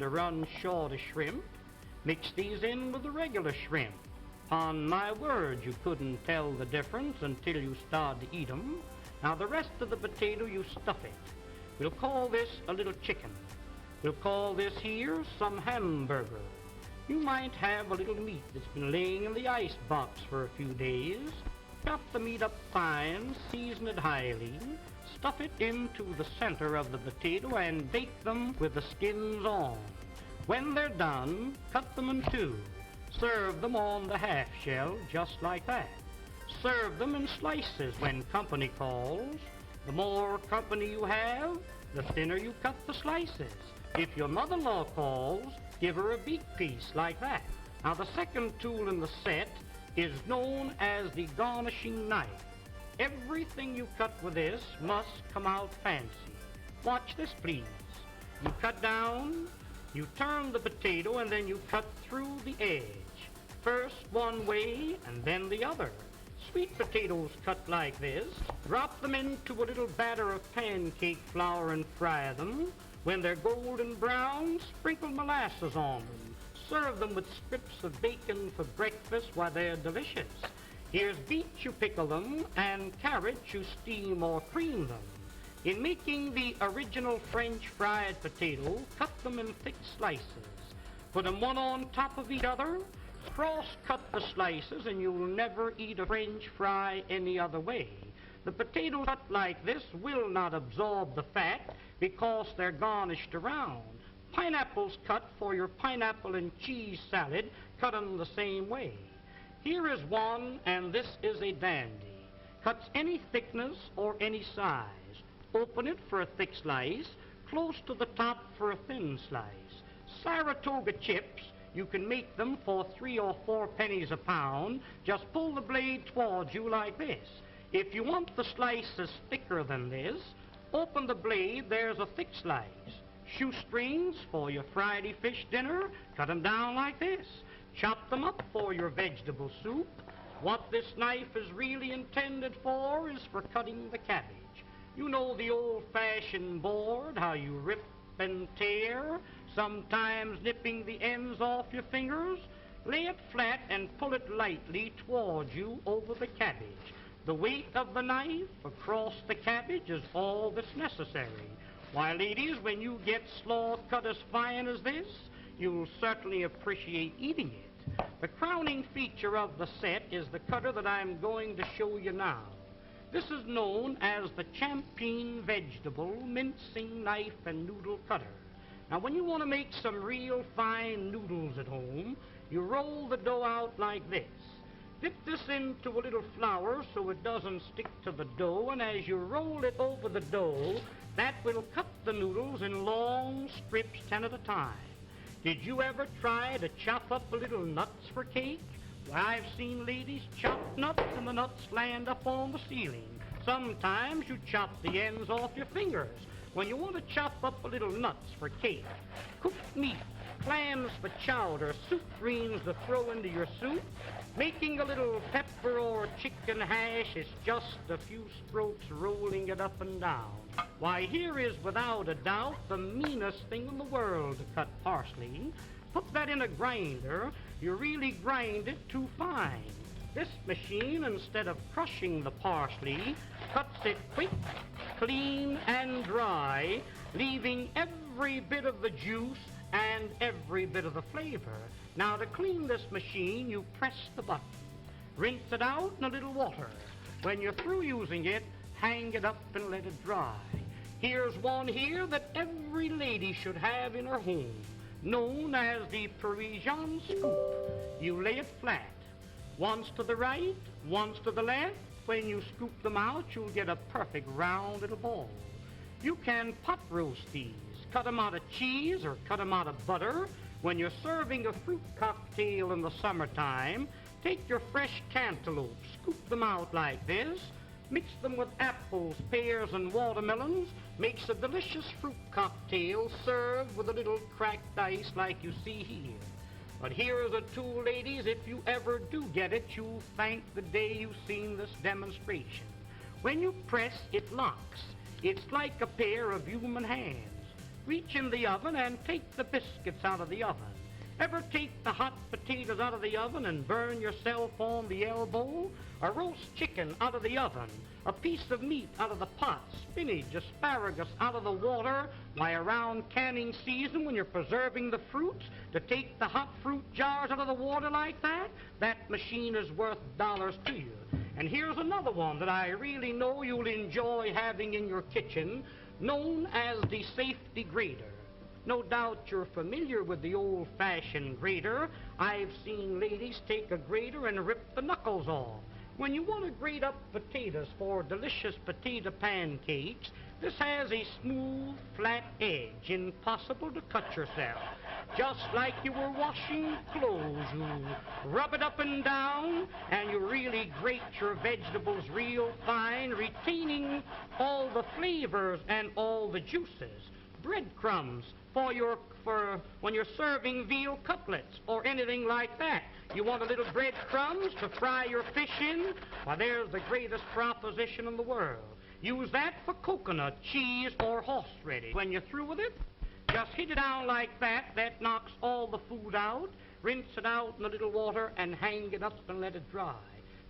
to run short of shrimp, mix these in with the regular shrimp. On my word, you couldn't tell the difference until you started to eat 'em. Now the rest of the potato, you stuff it. We'll call this a little chicken. We'll call this here some hamburger. You might have a little meat that's been laying in the ice box for a few days. Chop the meat up fine, season it highly, stuff it into the center of the potato and bake them with the skins on. When they're done, cut them in two. Serve them on the half shell just like that. Serve them in slices when company calls. The more company you have, the thinner you cut the slices. If your mother-in-law calls, give her a beak piece like that. Now the second tool in the set is known as the garnishing knife. Everything you cut with this must come out fancy. Watch this, please. You cut down, you turn the potato, and then you cut through the edge. First one way and then the other. Sweet potatoes cut like this. Drop them into a little batter of pancake flour and fry them. When they're golden brown, sprinkle molasses on them. Serve them with strips of bacon for breakfast while they're delicious. Here's beets, you pickle them, and carrots, you steam or cream them. In making the original French fried potato, cut them in thick slices. Put them one on top of each other. Cross-cut the slices and you'll never eat a French fry any other way. The potatoes cut like this will not absorb the fat because they're garnished around. Pineapples cut for your pineapple and cheese salad, cut them the same way. Here is one, and this is a dandy. Cuts any thickness or any size. Open it for a thick slice, close to the top for a thin slice. Saratoga chips, you can make them for 3 or 4 pennies a pound. Just pull the blade towards you like this. If you want the slices thicker than this, open the blade, there's a thick slice. Shoestrings for your Friday fish dinner, cut them down like this. Chop them up for your vegetable soup. What this knife is really intended for is for cutting the cabbage. You know the old-fashioned board, how you rip and tear, sometimes nipping the ends off your fingers. Lay it flat and pull it lightly towards you over the cabbage. The weight of the knife across the cabbage is all that's necessary. Why, ladies, when you get slaw cut as fine as this, you'll certainly appreciate eating it. The crowning feature of the set is the cutter that I'm going to show you now. This is known as the Champeen Vegetable Mincing Knife and Noodle Cutter. Now, when you want to make some real fine noodles at home, you roll the dough out like this. Dip this into a little flour so it doesn't stick to the dough, and as you roll it over the dough, that will cut the noodles in long strips 10 at a time. Did you ever try to chop up a little nuts for cake? Well, I've seen ladies chop nuts and the nuts land up on the ceiling. Sometimes you chop the ends off your fingers. When you want to chop up a little nuts for cake, cooked meat, clams for chowder, soup greens to throw into your soup, making a little pepper or chicken hash is just a few strokes rolling it up and down. Why, here is without a doubt the meanest thing in the world to cut parsley. Put that in a grinder, you really grind it too fine. This machine, instead of crushing the parsley, cuts it quick, clean, and dry, leaving every bit of the juice and every bit of the flavor. Now, to clean this machine, you press the button. Rinse it out in a little water. When you're through using it, hang it up and let it dry. Here's one here that every lady should have in her home, known as the Parisian scoop. You lay it flat, once to the right, once to the left. When you scoop them out, you'll get a perfect round little ball. You can pot roast these, cut them out of cheese or cut them out of butter. When you're serving a fruit cocktail in the summertime, take your fresh cantaloupe, scoop them out like this, mix them with apples, pears, and watermelons, makes a delicious fruit cocktail served with a little cracked ice like you see here. But here is a tool, ladies, if you ever do get it, you'll thank the day you've seen this demonstration. When you press, it locks. It's like a pair of human hands. Reach in the oven and take the biscuits out of the oven. Ever take the hot potatoes out of the oven and burn yourself on the elbow? A roast chicken out of the oven, a piece of meat out of the pot, spinach, asparagus out of the water. Why, around canning season when you're preserving the fruits, to take the hot fruit jars out of the water like that, that machine is worth dollars to you. And here's another one that I really know you'll enjoy having in your kitchen, known as the safety grater. No doubt you're familiar with the old-fashioned grater. I've seen ladies take a grater and rip the knuckles off. When you want to grate up potatoes for delicious potato pancakes, this has a smooth, flat edge, impossible to cut yourself. Just like you were washing clothes, you rub it up and down, and you really grate your vegetables real fine, retaining all the flavors and all the juices. Breadcrumbs for when you're serving veal cutlets or anything like that. You want a little breadcrumbs to fry your fish in? Why, there's the greatest proposition in the world. Use that for coconut, cheese, or horseradish. When you're through with it, just hit it down like that. That knocks all the food out. Rinse it out in a little water and hang it up and let it dry.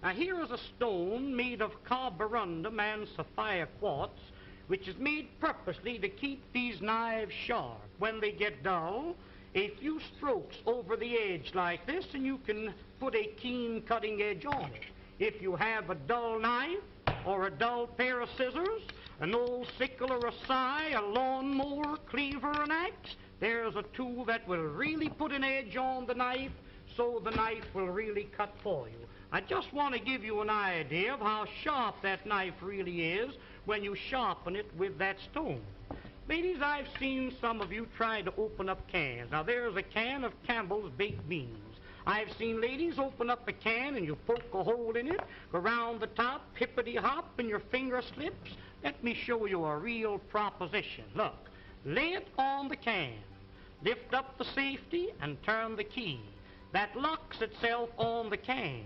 Now, here is a stone made of carborundum and sapphire quartz, which is made purposely to keep these knives sharp. When they get dull, a few strokes over the edge like this, and you can put a keen cutting edge on it. If you have a dull knife or a dull pair of scissors, an old sickle or a scythe, a lawnmower, cleaver, an axe, there's a tool that will really put an edge on the knife, so the knife will really cut for you. I just want to give you an idea of how sharp that knife really is when you sharpen it with that stone. Ladies, I've seen some of you try to open up cans. Now, there's a can of Campbell's baked beans. I've seen ladies open up a can and you poke a hole in it, go around the top, hippity-hop, and your finger slips. Let me show you a real proposition. Look, lay it on the can, lift up the safety, and turn the key. That locks itself on the can.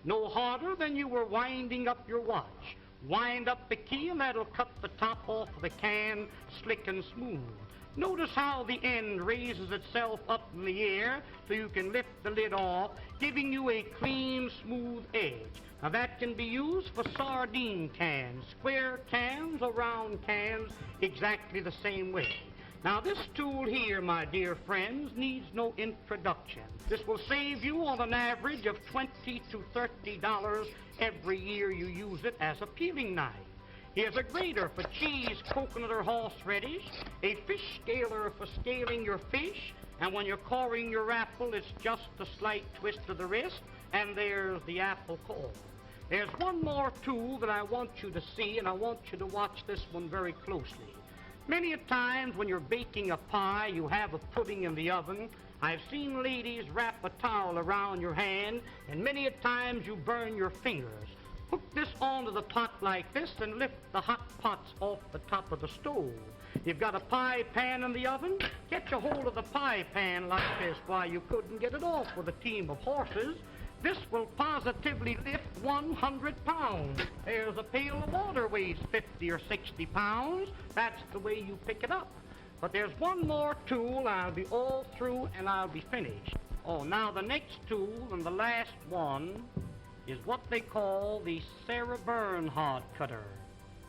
No harder than you were winding up your watch. Wind up the key and that'll cut the top off of the can slick and smooth. Notice how the end raises itself up in the air so you can lift the lid off, giving you a clean, smooth edge. Now that can be used for sardine cans, square cans, or round cans, exactly the same way. Now this tool here, my dear friends, needs no introduction. This will save you on an average of $20 to $30 every year you use it as a peeling knife. Here's a grater for cheese, coconut, or horseradish, a fish scaler for scaling your fish, and when you're coring your apple, it's just a slight twist of the wrist, and there's the apple core. There's one more tool that I want you to see, and I want you to watch this one very closely. Many a times when you're baking a pie, you have a pudding in the oven. I've seen ladies wrap a towel around your hand, and many a times you burn your fingers. Hook this onto the pot like this and lift the hot pots off the top of the stove. You've got a pie pan in the oven? Catch a hold of the pie pan like this. Why, you couldn't get it off with a team of horses. This will positively lift 100 pounds. There's a pail of water weighs 50 or 60 pounds. That's the way you pick it up. But there's one more tool. I'll be all through and I'll be finished. Oh, now the next tool and the last one is what they call the Sarah Bernhardt cutter.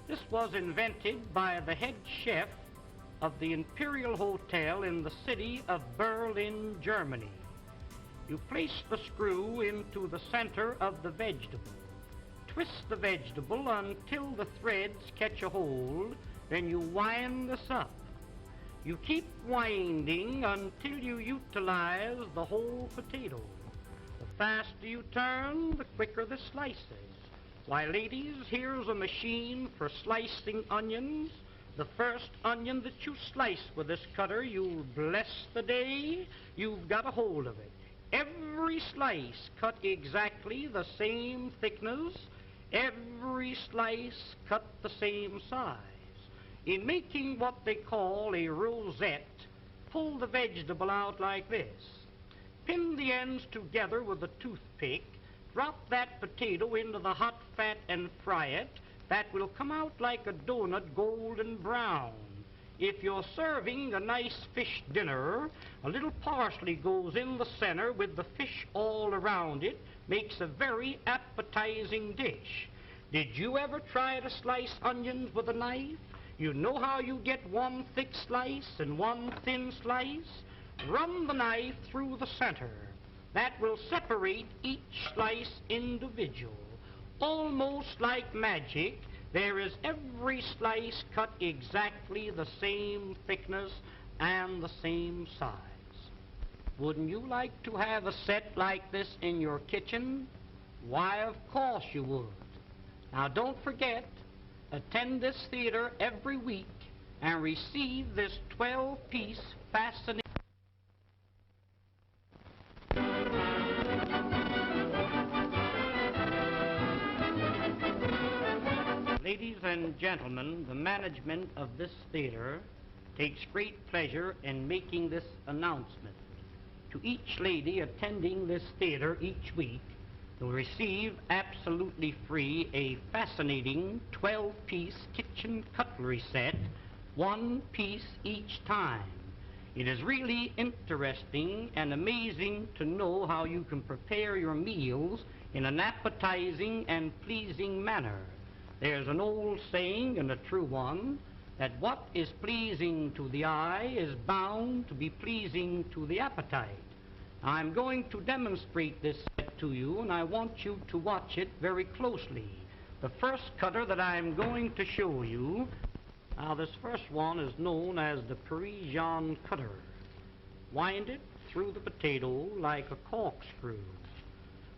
This was invented by the head chef of the Imperial Hotel in the city of Berlin, Germany. You place the screw into the center of the vegetable. Twist the vegetable until the threads catch a hold, then you wind this up. You keep winding until you utilize the whole potato. The faster you turn, the quicker the slices. Why, ladies, here's a machine for slicing onions. The first onion that you slice with this cutter, you'll bless the day you've got a hold of it. Every slice cut exactly the same thickness. Every slice cut the same size. In making what they call a rosette, pull the vegetable out like this. Pin the ends together with a toothpick. Drop that potato into the hot fat and fry it. That will come out like a donut, golden brown. If you're serving a nice fish dinner, a little parsley goes in the center with the fish all around it, makes a very appetizing dish. Did you ever try to slice onions with a knife? You know how you get one thick slice and one thin slice? Run the knife through the center. That will separate each slice individual. Almost like magic, there is every slice cut exactly the same thickness and the same size. Wouldn't you like to have a set like this in your kitchen? Why, of course you would. Now don't forget, attend this theater every week and receive this 12-piece fascinating... Ladies and gentlemen, the management of this theater takes great pleasure in making this announcement. To each lady attending this theater each week, you'll receive absolutely free a fascinating 12-piece kitchen cutlery set, one piece each time. It is really interesting and amazing to know how you can prepare your meals in an appetizing and pleasing manner. There's an old saying, and a true one, that what is pleasing to the eye is bound to be pleasing to the appetite. I'm going to demonstrate this set to you, and I want you to watch it very closely. The first cutter that I'm going to show you, now this first one is known as the Parisian cutter. Wind it through the potato like a corkscrew.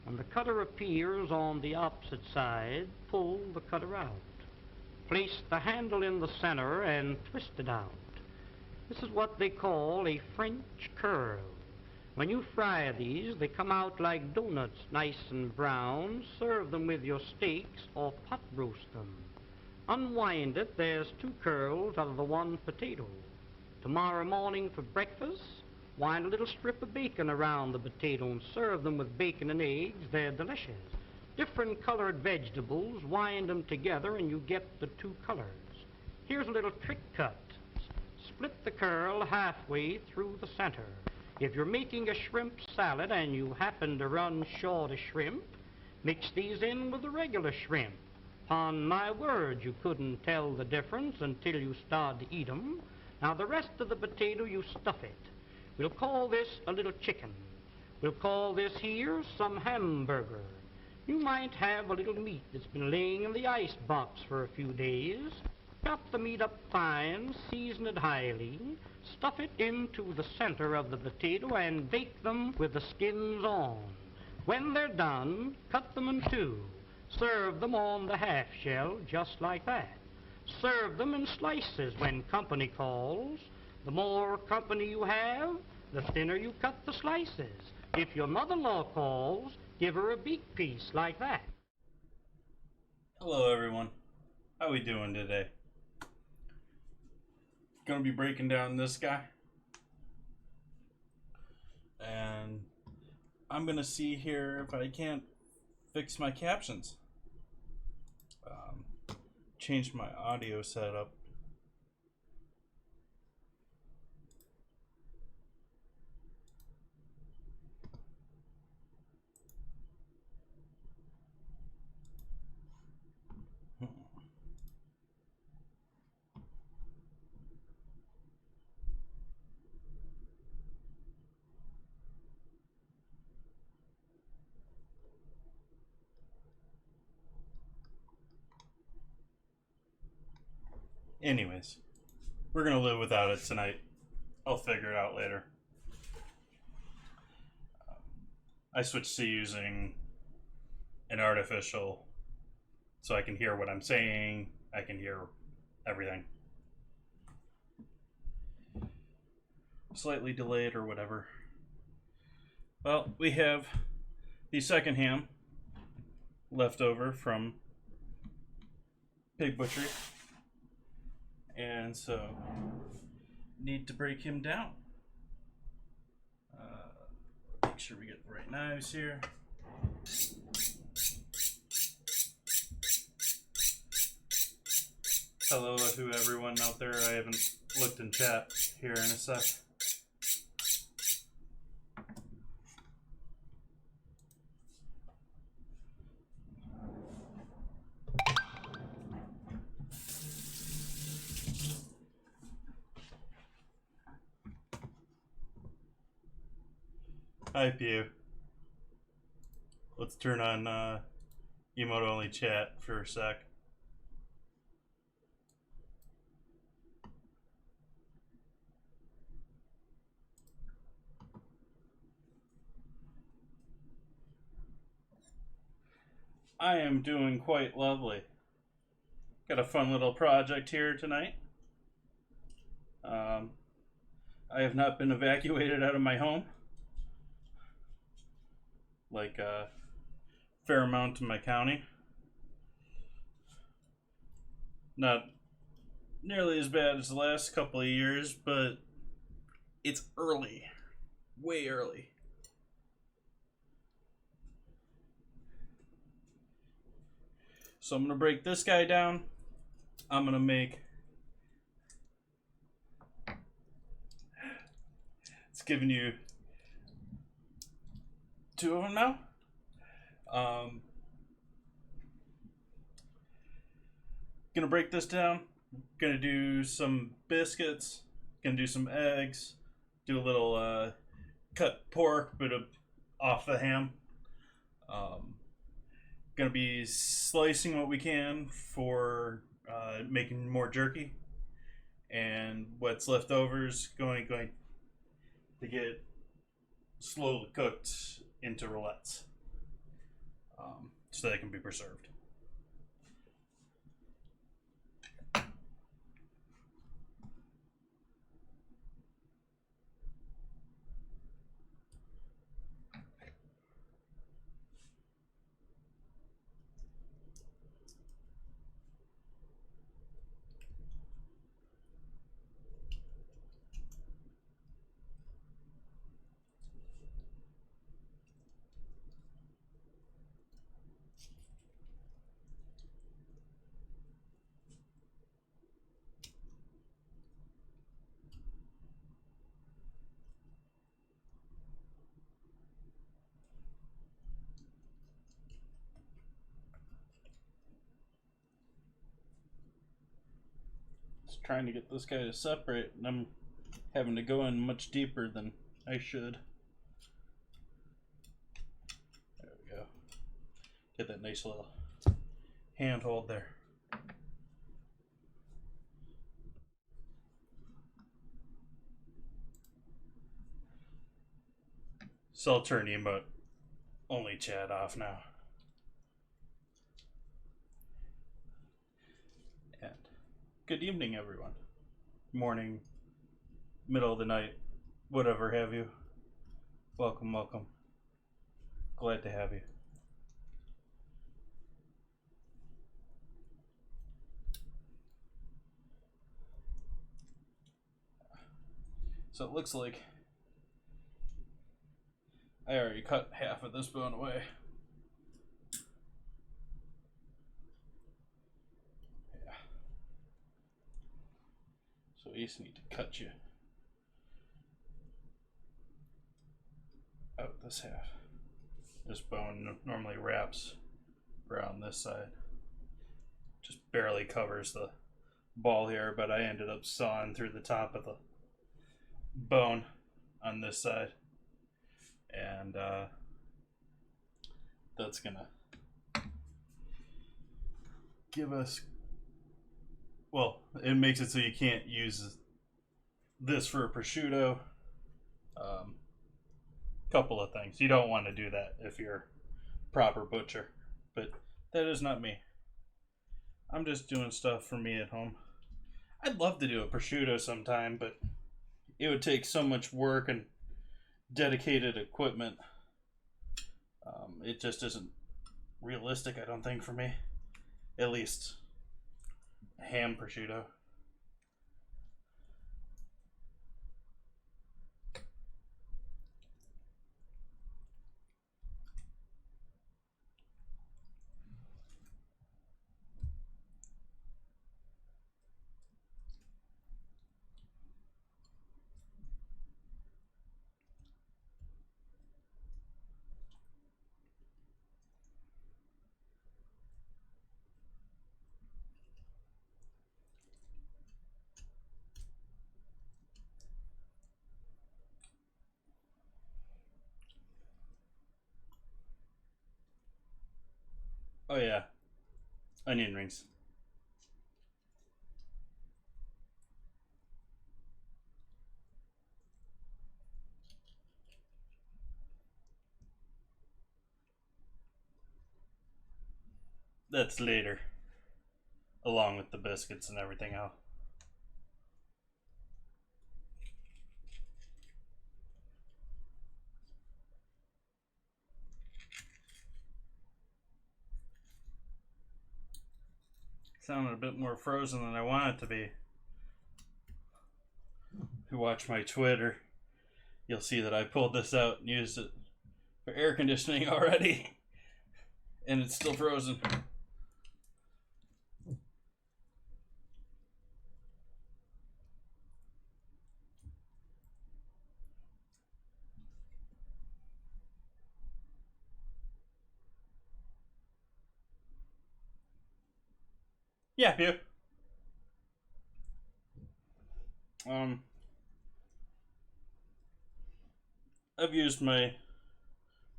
When the cutter appears on the opposite side, pull the cutter out. Place the handle in the center and twist it out. This is what they call a French curl. When you fry these, they come out like donuts, nice and brown. Serve them with your steaks or pot roast them. Unwind it, there's two curls out of the one potato. Tomorrow morning for breakfast, wind a little strip of bacon around the potato and serve them with bacon and eggs. They're delicious. Different colored vegetables, wind them together and you get the two colors. Here's a little trick cut. Split the curl halfway through the center. If you're making a shrimp salad and you happen to run short of shrimp, mix these in with the regular shrimp. Upon my word, you couldn't tell the difference until you start to eat 'em. Now the rest of the potato, you stuff it. We'll call this a little chicken. We'll call this here some hamburger. You might have a little meat that's been laying in the ice box for a few days. Chop the meat up fine, season it highly, stuff it into the center of the potato and bake them with the skins on. When they're done, cut them in two. Serve them on the half shell just like that. Serve them in slices when company calls. The more company you have, the thinner you cut the slices. If your mother-in-law calls, give her a big piece like that. Hello everyone. How we doing today? Gonna be breaking down this guy. And I'm gonna see here if I can't fix my captions. Change my audio setup. Anyways, we're gonna live without it tonight. I'll figure it out later. I switched to using an artificial so I can hear what I'm saying. I can hear everything. Slightly delayed or whatever. Well, we have the second ham left over from Pig Butchery. And so, need to break him down. Make sure we get the right knives here. Hello to everyone out there I haven't looked in chat here in a sec. IPA. Let's turn on emote only chat for a sec. I am doing quite lovely. Got a fun little project here tonight. I have not been evacuated out of my home, like a fair amount in my county. Not nearly as bad as the last couple of years, but it's early. Way early. So I'm going to break this guy down. I'm going to make... It's giving you 2 of them now. Gonna break this down. Gonna do some biscuits. Gonna do some eggs. Do a little cut pork, but off the ham. Gonna be slicing what we can for making more jerky, and what's left over is going to get slowly cooked into roulettes, so they can be preserved. Trying to get this guy to separate, and I'm having to go in much deeper than I should. There we go. Get that nice little handhold there. So I'll turn emote only chat off now. And good evening, everyone. Morning, middle of the night, whatever have you. Welcome, welcome. Glad to have you. So it looks like I already cut half of this bone away. Yeah. So we just need to cut you out this half. This bone normally wraps around this side. Just barely covers the ball here, but I ended up sawing through the top of the bone on this side. And that's gonna give us, well, it makes it so you can't use this for a prosciutto. Couple of things. You don't want to do that if you're a proper butcher, but that is not me. I'm just doing stuff for me at home. I'd love to do a prosciutto sometime, but it would take so much work and dedicated equipment. It just isn't realistic, I don't think, for me. At least a ham prosciutto. Oh yeah, onion rings. That's later, along with the biscuits and everything else. Sounded a bit more frozen than I want it to be. If you watch my Twitter, you'll see that I pulled this out and used it for air conditioning already. And it's still frozen. Yeah, Pew. I've used my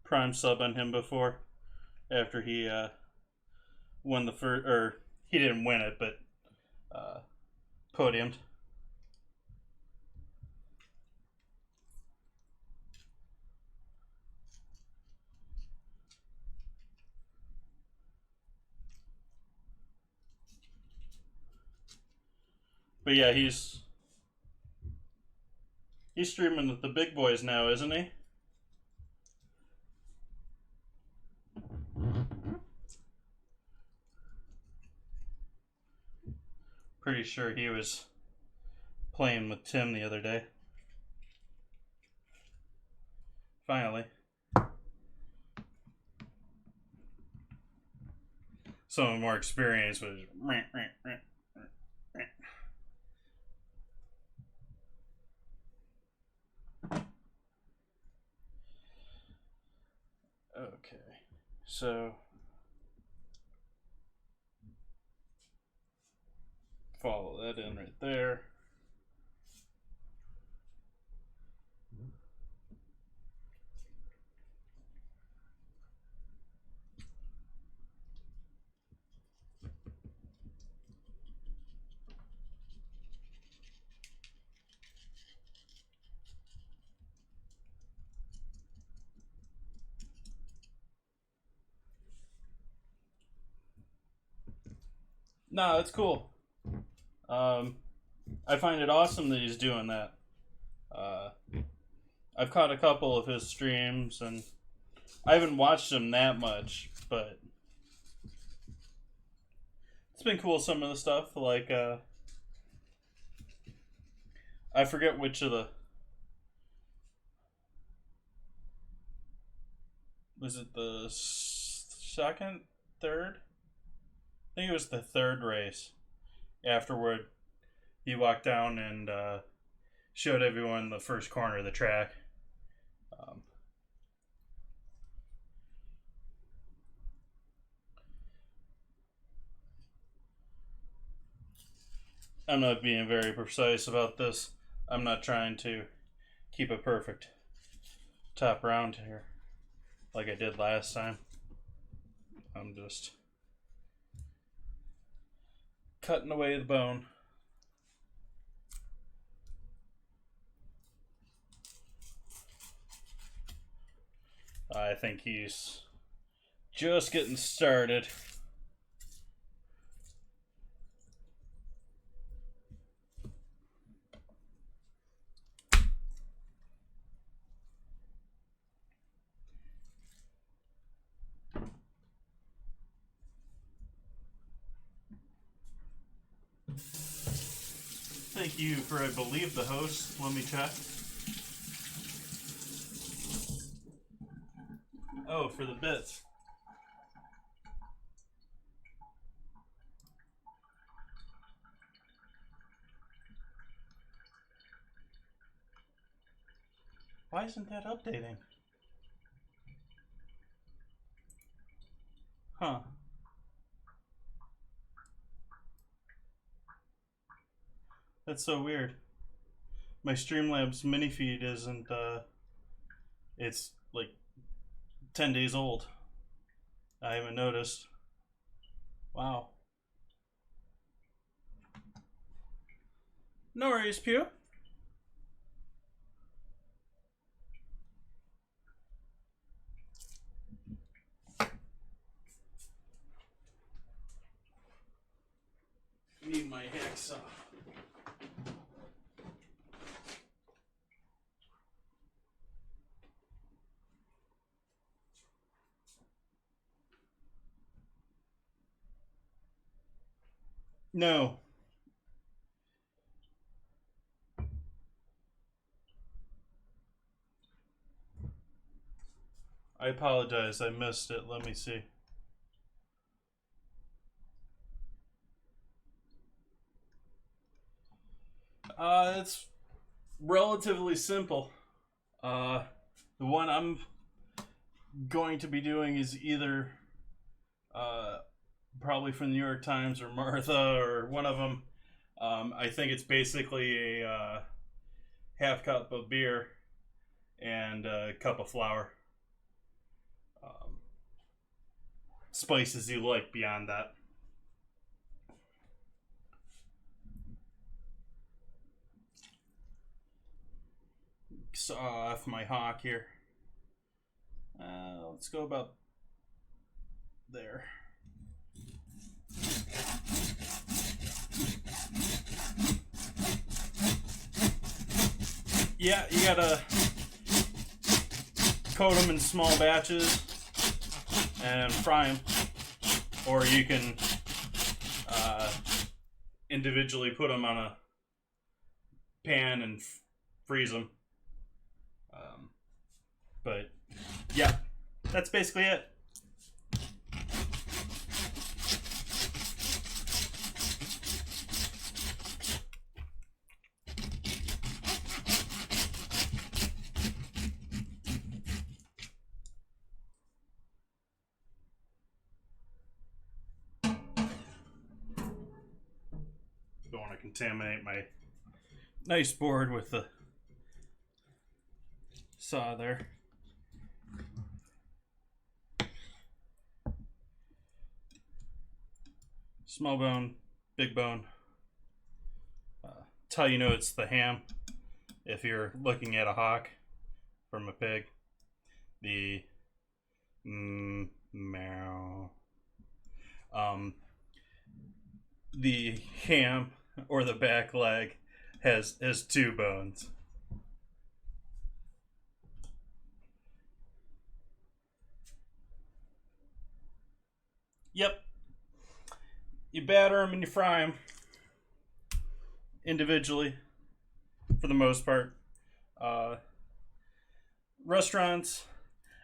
Prime sub on him before after he won the first, or he didn't win it, but podiumed. But yeah, he's streaming with the big boys now, isn't he? Pretty sure he was playing with Tim the other day. Finally. Someone more experienced was. Okay, so follow that in right there. No, it's cool. I find it awesome that he's doing that. I've caught a couple of his streams, and I haven't watched him that much, but it's been cool. Some of the stuff, like I forget which of the was it the second, third? I think it was the third race. Afterward, he walked down and showed everyone the first corner of the track. I'm not being very precise about this. I'm not trying to keep a perfect top round here like I did last time. I'm just cutting away the bone. I think he's just getting started. Thank you for, I believe, the host. Let me check. Oh, for the bits. Why isn't that updating? Huh. That's so weird. My Streamlabs mini feed isn't, it's like 10 days old. I haven't noticed. Wow. No worries, Pew. Need my hacksaw. No. I apologize. I missed it. Let me see. It's relatively simple. The one I'm going to be doing is either probably from the New York Times or Martha or one of them. I think it's basically a half cup of beer and a cup of flour. Spices you like beyond that. Saw off my hawk here. Let's go about there. Yeah, you gotta coat them in small batches and fry them, or you can individually put them on a pan and freeze them. But yeah, that's basically it. Don't want to contaminate my nice board with the saw there. Small bone, big bone. That's how you know it's the ham. If you're looking at a hock from a pig, the meow. The ham or the back leg has two bones. Yep. You batter them and you fry them individually for the most part. Restaurants,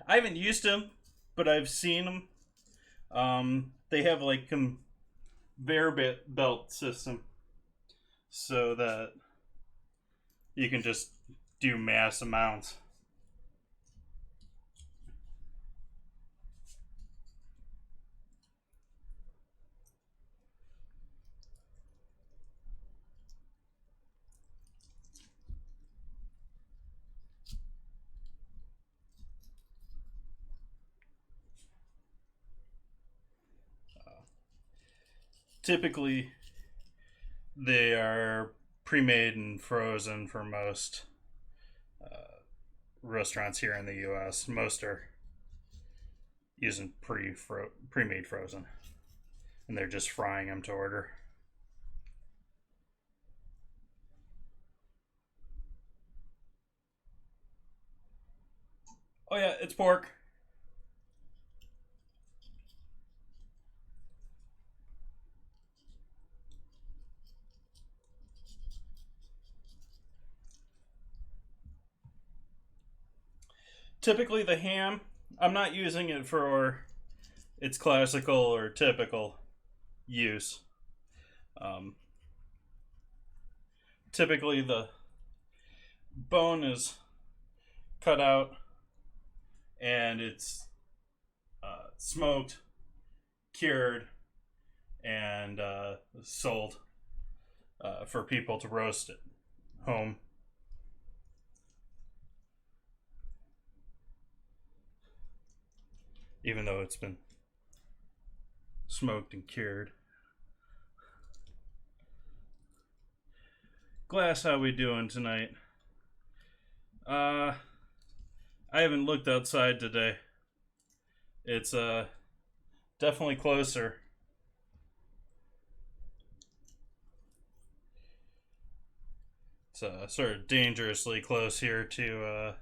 I haven't used them, but I've seen them. They have like conveyor belt system so that you can just do mass amounts. Typically, they are pre-made and frozen for most restaurants here in the U.S. Most are using pre-made frozen, and they're just frying them to order. Oh yeah, it's pork. Typically the ham, I'm not using it for its classical or typical use. Typically the bone is cut out and it's smoked, cured, and sold for people to roast at home. Even though it's been smoked and cured. Glass, how we doing tonight? I haven't looked outside today. It's definitely closer. It's sort of dangerously close here to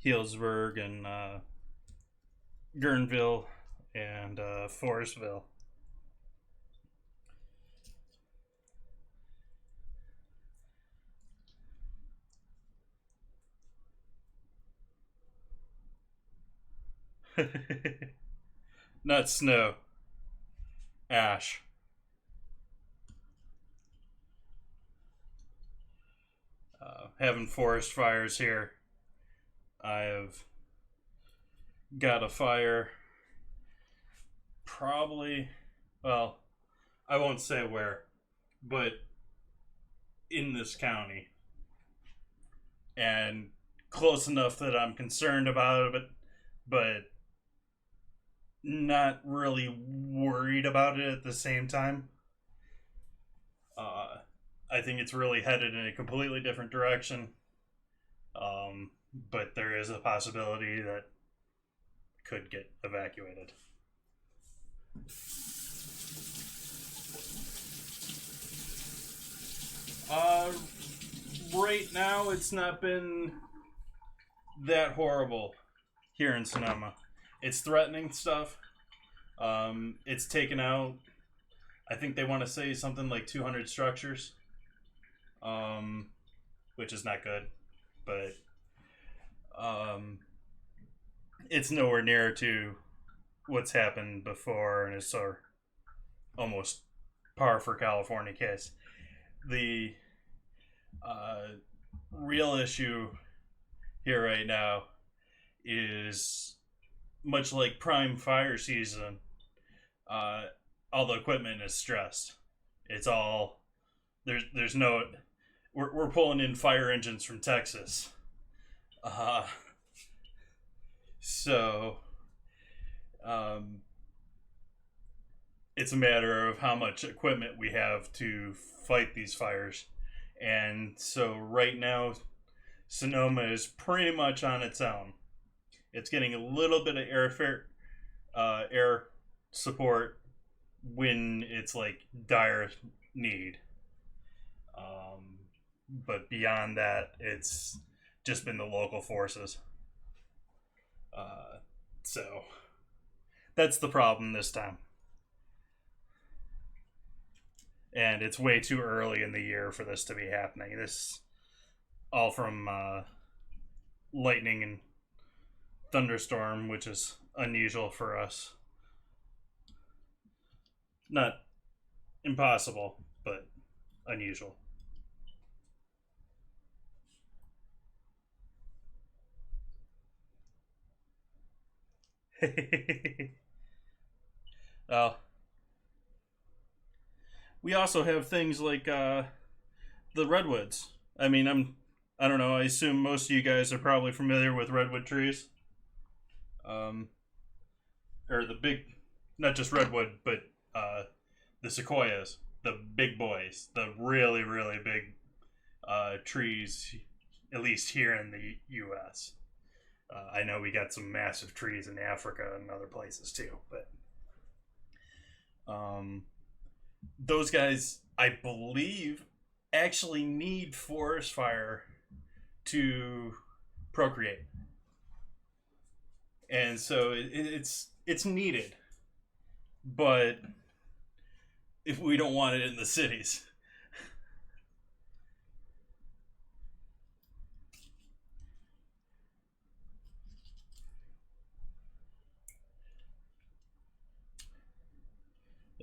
Healdsburg and Guerneville and Forestville. Not snow. Ash. Having forest fires here. I have got a fire. Probably, well, I won't say where, but in this county. And close enough that I'm concerned about it, but not really worried about it at the same time. I think it's really headed in a completely different direction. But there is a possibility that could get evacuated. Right now, it's not been that horrible here in Sonoma. It's threatening stuff. It's taken out, I think they want to say something like 200 structures, which is not good, but it's nowhere near to what's happened before, and it's sort of almost par for California case. The real issue here right now is, much like prime fire season, all the equipment is stressed. It's all there's no, we're pulling in fire engines from Texas. So it's a matter of how much equipment we have to fight these fires. And so right now, Sonoma is pretty much on its own. It's getting a little bit of air support when it's like dire need. But beyond that, it's just been the local forces. So that's the problem this time. And it's way too early in the year for this to be happening. This all from lightning and thunderstorm, which is unusual for us. Not impossible, but unusual. Well, we also have things like the redwoods. I mean, I don't know. I assume most of you guys are probably familiar with redwood trees. Or the big, not just redwood, but the sequoias, the big boys, the really, really big trees, at least here in the U.S. I know we got some massive trees in Africa and other places too, but those guys, I believe, actually need forest fire to procreate, and so it's needed. But if we don't want it in the cities.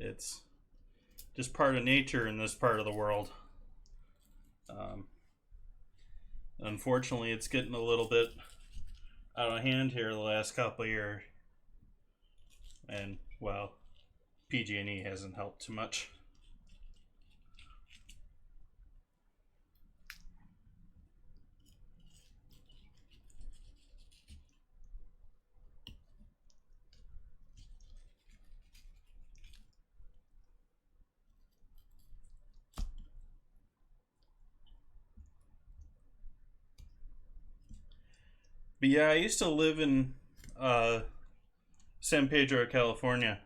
It's just part of nature in this part of the world. Unfortunately, it's getting a little bit out of hand here the last couple of years. And, well, PG&E hasn't helped too much. But yeah, I used to live in San Pedro, California,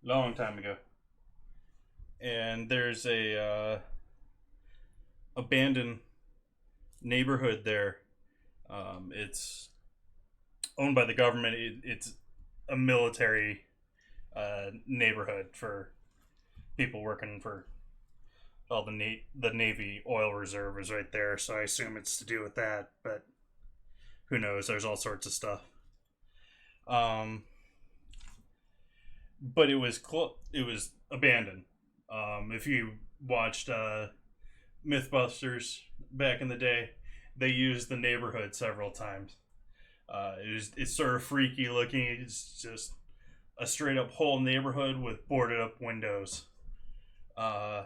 long time ago, and there's a abandoned neighborhood there. It's owned by the government. It's a military neighborhood for people working for all the Navy oil reserve is right there. So I assume it's to do with that, but who knows? There's all sorts of stuff. Um, but it was abandoned. If you watched MythBusters back in the day, they used the neighborhood several times. It's sort of freaky looking. It's just a straight up whole neighborhood with boarded up windows. Uh,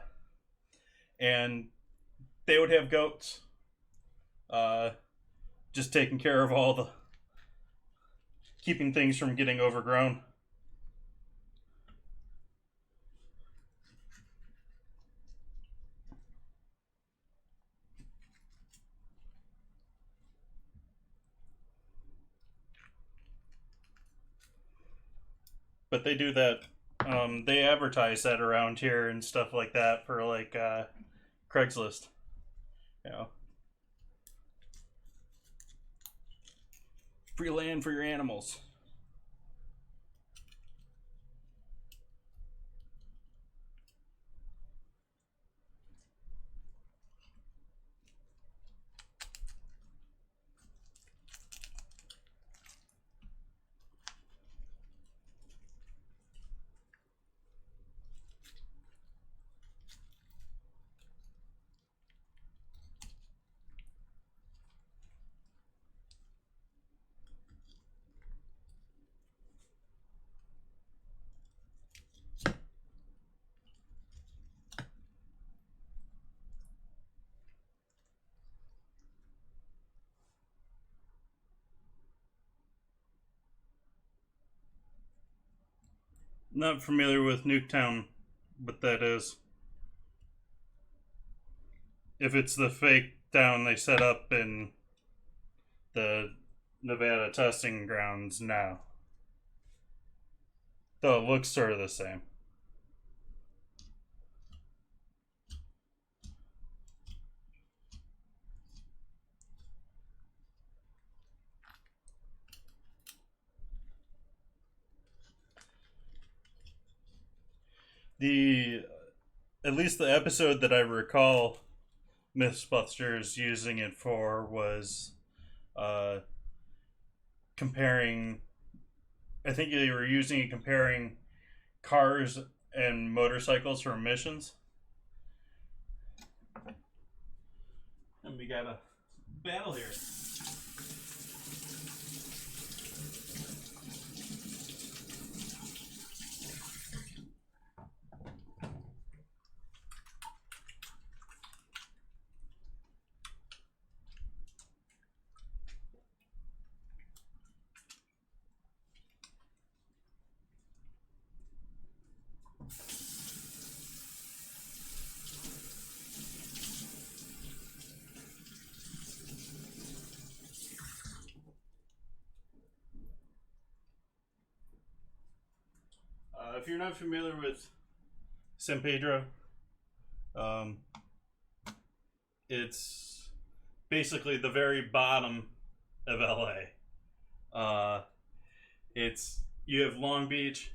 and they would have goats. Uh, just taking care of all the keeping things from getting overgrown. But they do that. They advertise that around here and stuff like that for like Craigslist. You know, free land for your animals. Not familiar with Nuketown, but that is. If it's the fake town they set up in the Nevada testing grounds now. Though it looks sort of the same. The At least the episode that I recall Mythbusters using it for was uh, comparing. I think they were using it comparing cars and motorcycles for emissions. And we got a battle here. If you're not familiar with San Pedro, um, it's basically the very bottom of LA. It's you have Long Beach,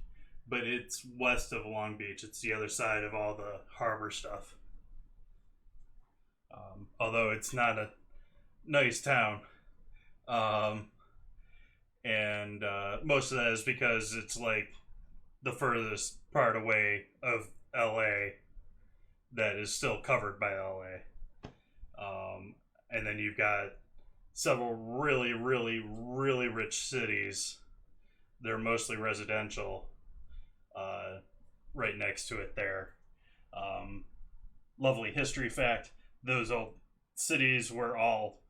but it's west of Long Beach. It's the other side of all the harbor stuff. Although it's not a nice town, um, and most of that is because it's like the furthest part away of LA that is still covered by LA. And then you've got several really, really, really rich cities. They're mostly residential right next to it there. Lovely history fact, those old cities were all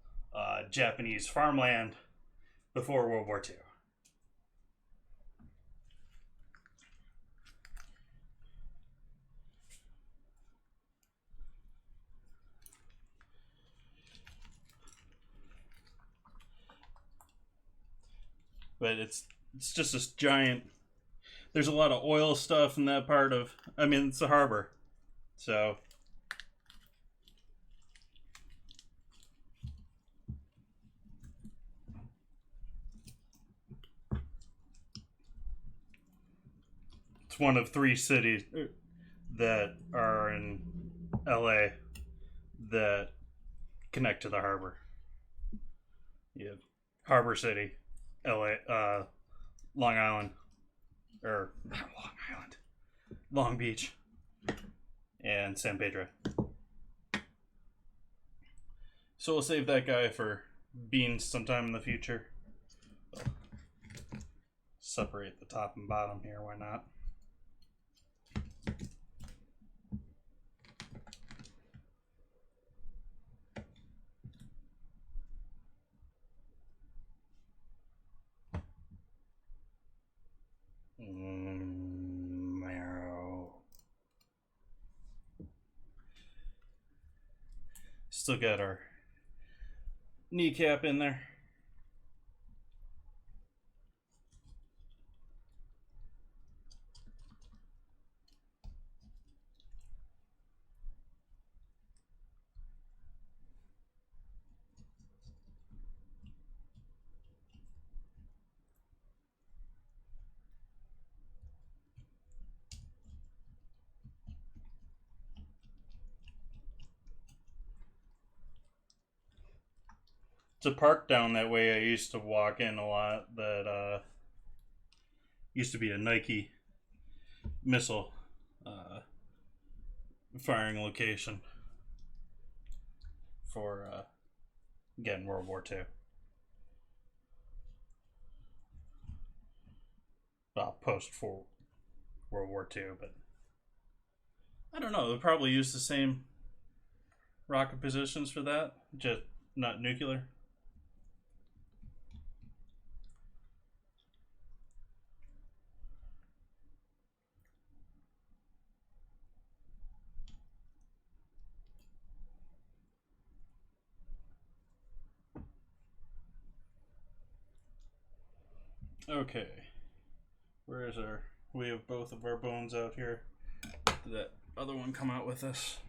Japanese farmland before World War II. but it's just this giant. There's a lot of oil stuff in that part of. I mean, it's a harbor, so. It's one of 3 cities that are in LA that connect to the harbor. You have Harbor City, LA, Long Island, or not Long Island, Long Beach, and San Pedro. So we'll save that guy for beans sometime in the future. Separate the top and bottom here, why not? Still got our kneecap in there. It's a park down that way I used to walk in a lot that used to be a Nike missile firing location for again World War II. Well, post for World War II, but I don't know. They'll probably use the same rocket positions for that, just not nuclear. Okay, where is our? We have both of our bones out here. Did that other one come out with us?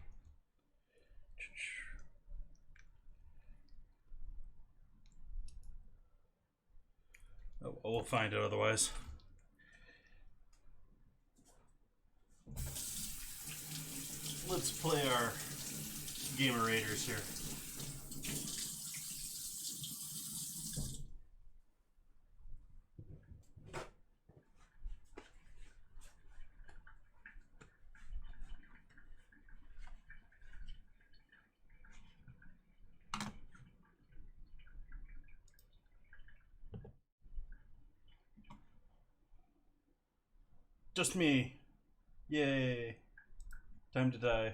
Oh, we'll find it otherwise. Let's play our Game of Raiders here. Just me. Yay. Time to die.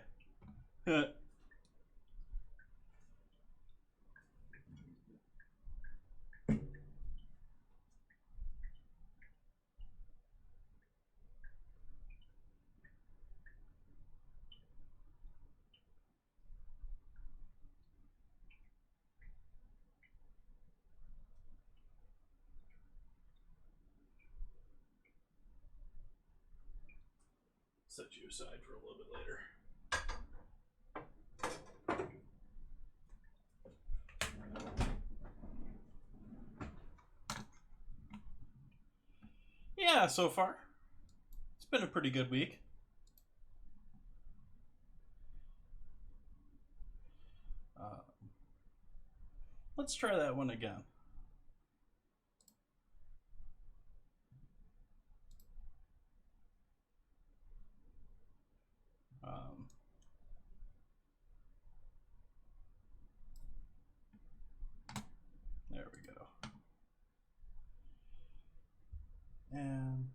Set you aside for a little bit later. Yeah, so far it's been a pretty good week. Let's try that one again. There we go. And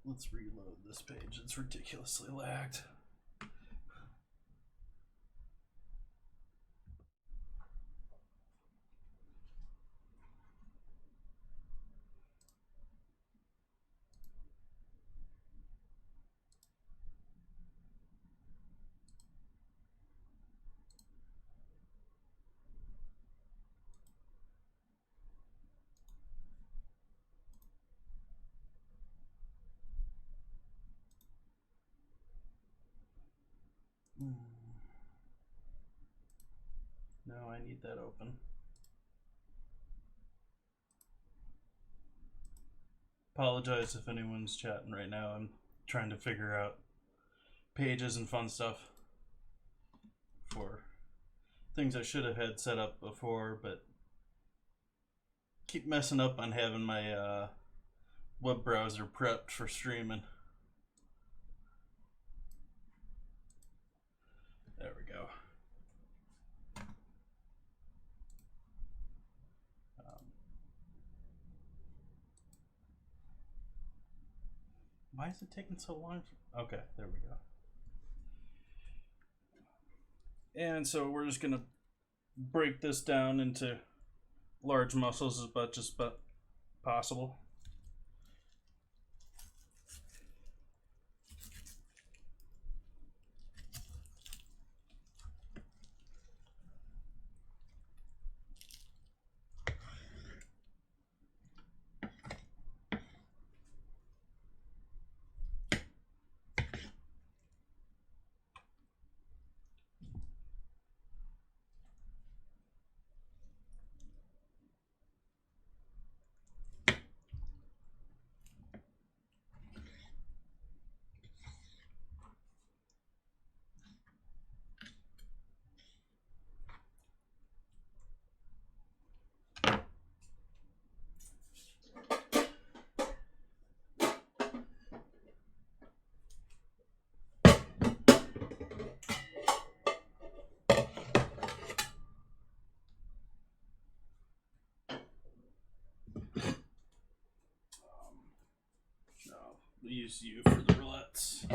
let's reload this page. It's ridiculously lagged. No, I need that open. Apologize if anyone's chatting right now. I'm trying to figure out pages and fun stuff for things I should have had set up before, but keep messing up on having my web browser prepped for streaming. There we go. Why is it taking so long? Okay, there we go. And so we're just gonna break this down into large muscles as much as possible. Use you for the roulettes.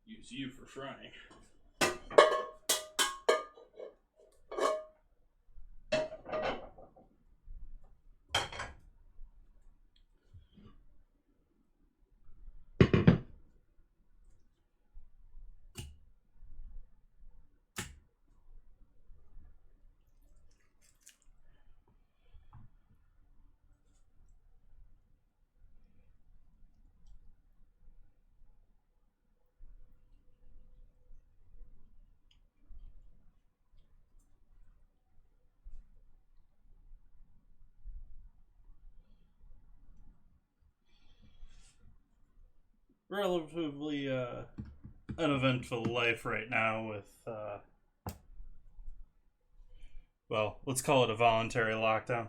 Use you for frying. Relatively uneventful life right now with well, let's call it a voluntary lockdown.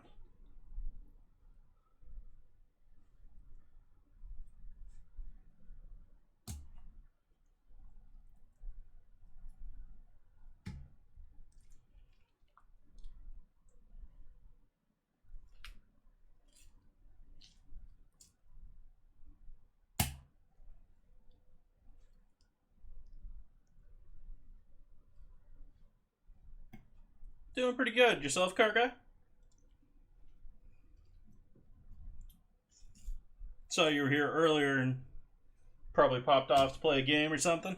Doing pretty good. Yourself, car guy? Saw you were here earlier and probably popped off to play a game or something.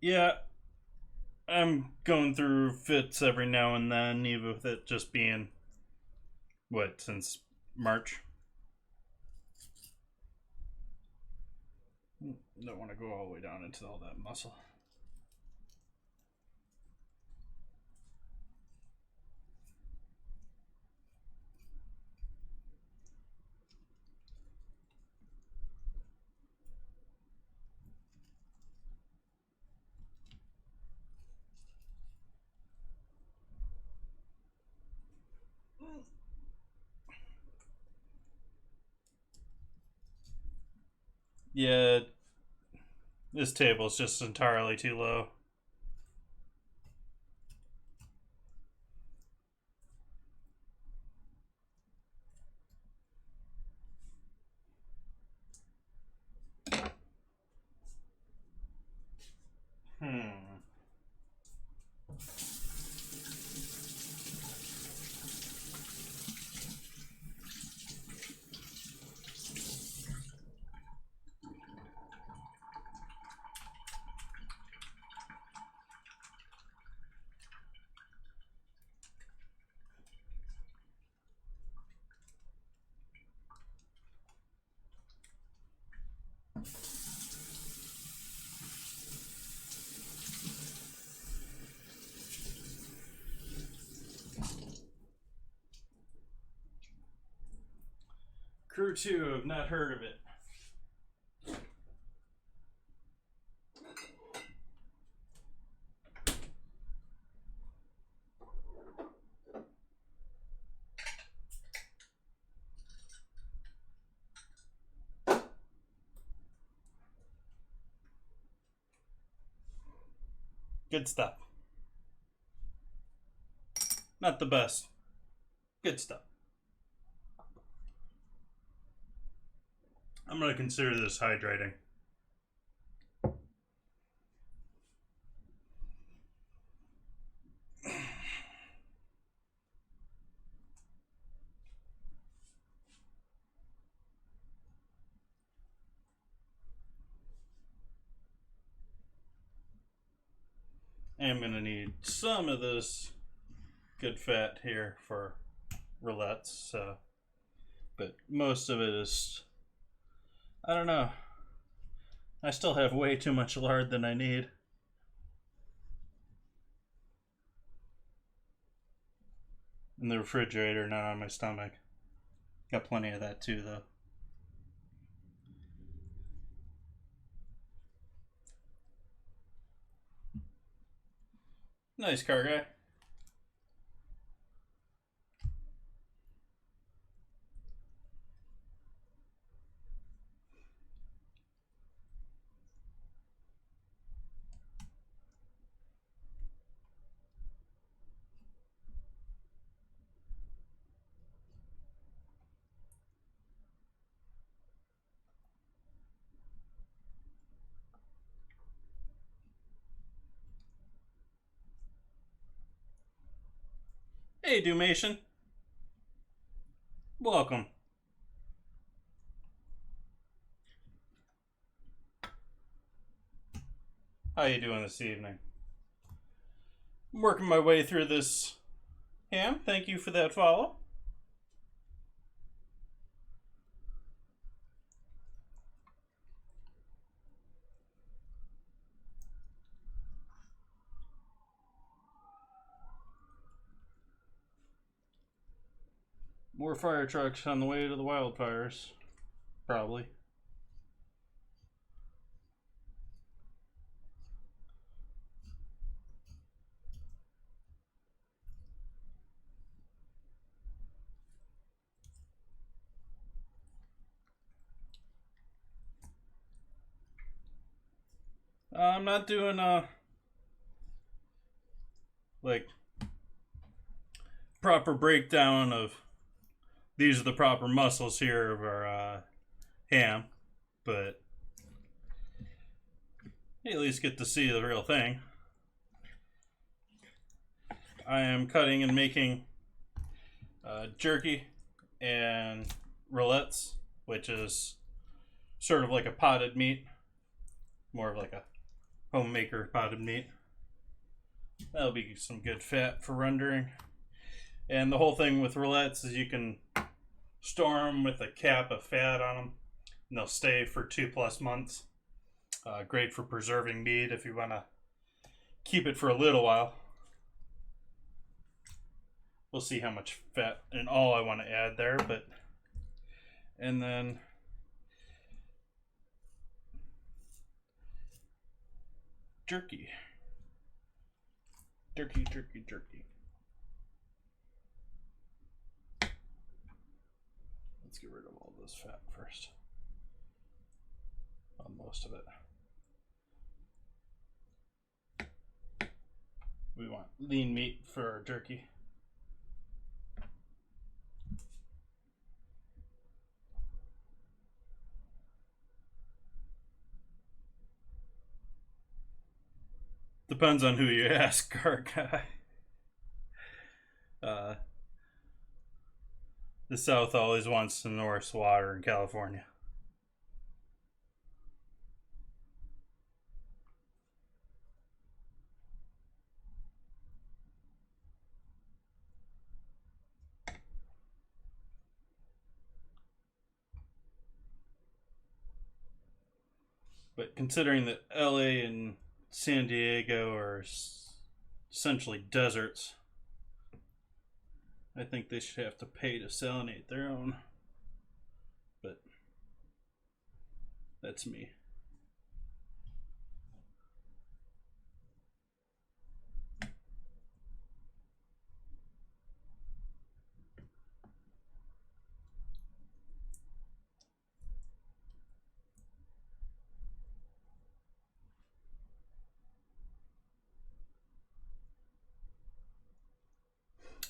Yeah, I'm going through fits every now and then, even with it just being, what, since March? Don't want to go all the way down into all that muscle. Yeah, this table's just entirely too low. Hmm. Crew 2, have not heard of it. Good stuff. Not the best. Good stuff. I'm going to consider this hydrating. I am going to need some of this good fat here for roulettes, but most of it is, I don't know. I still have way too much lard than I need. In the refrigerator, not on my stomach. Got plenty of that too, though. Nice car guy. Hey, Doomation. Welcome. How you doing this evening? I'm working my way through this ham. Thank you for that follow. More fire trucks on the way to the wildfires. Probably. I'm not doing like proper breakdown of these are the proper muscles here of our ham, but you at least get to see the real thing. I am cutting and making jerky and roulettes, which is sort of like a potted meat, more of like a homemaker potted meat. That'll be some good fat for rendering. And the whole thing with roulettes is you can store them with a cap of fat on them, and they'll stay for 2+ months. Great for preserving meat if you want to keep it for a little while. We'll see how much fat and all I want to add there, but and then jerky. Jerky. Let's get rid of all this fat first. On most of it. We want lean meat for our jerky. Depends on who you ask, our guy. The South always wants the North water in California. But considering that LA and San Diego are essentially deserts, I think they should have to pay to salinate their own. But that's me.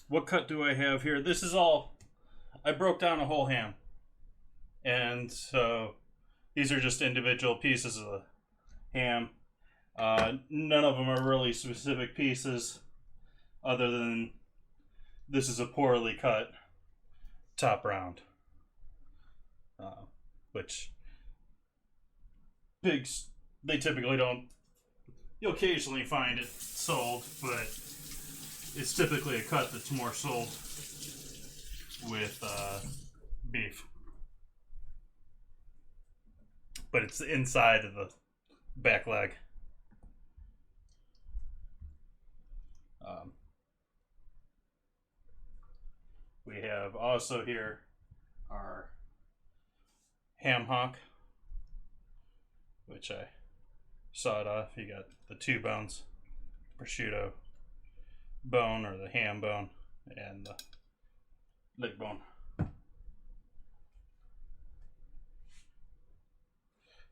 What cut do I have here? This is all, I broke down a whole ham. And so these are just individual pieces of the ham. None of them are really specific pieces other than this is a poorly cut top round. Which pigs, they typically don't, you'll occasionally find it sold, but it's typically a cut that's more sold with beef. But it's the inside of the back leg. We have also here our ham hock, which I sawed off. You got the 2 bones, prosciutto bone or the ham bone, and the leg bone.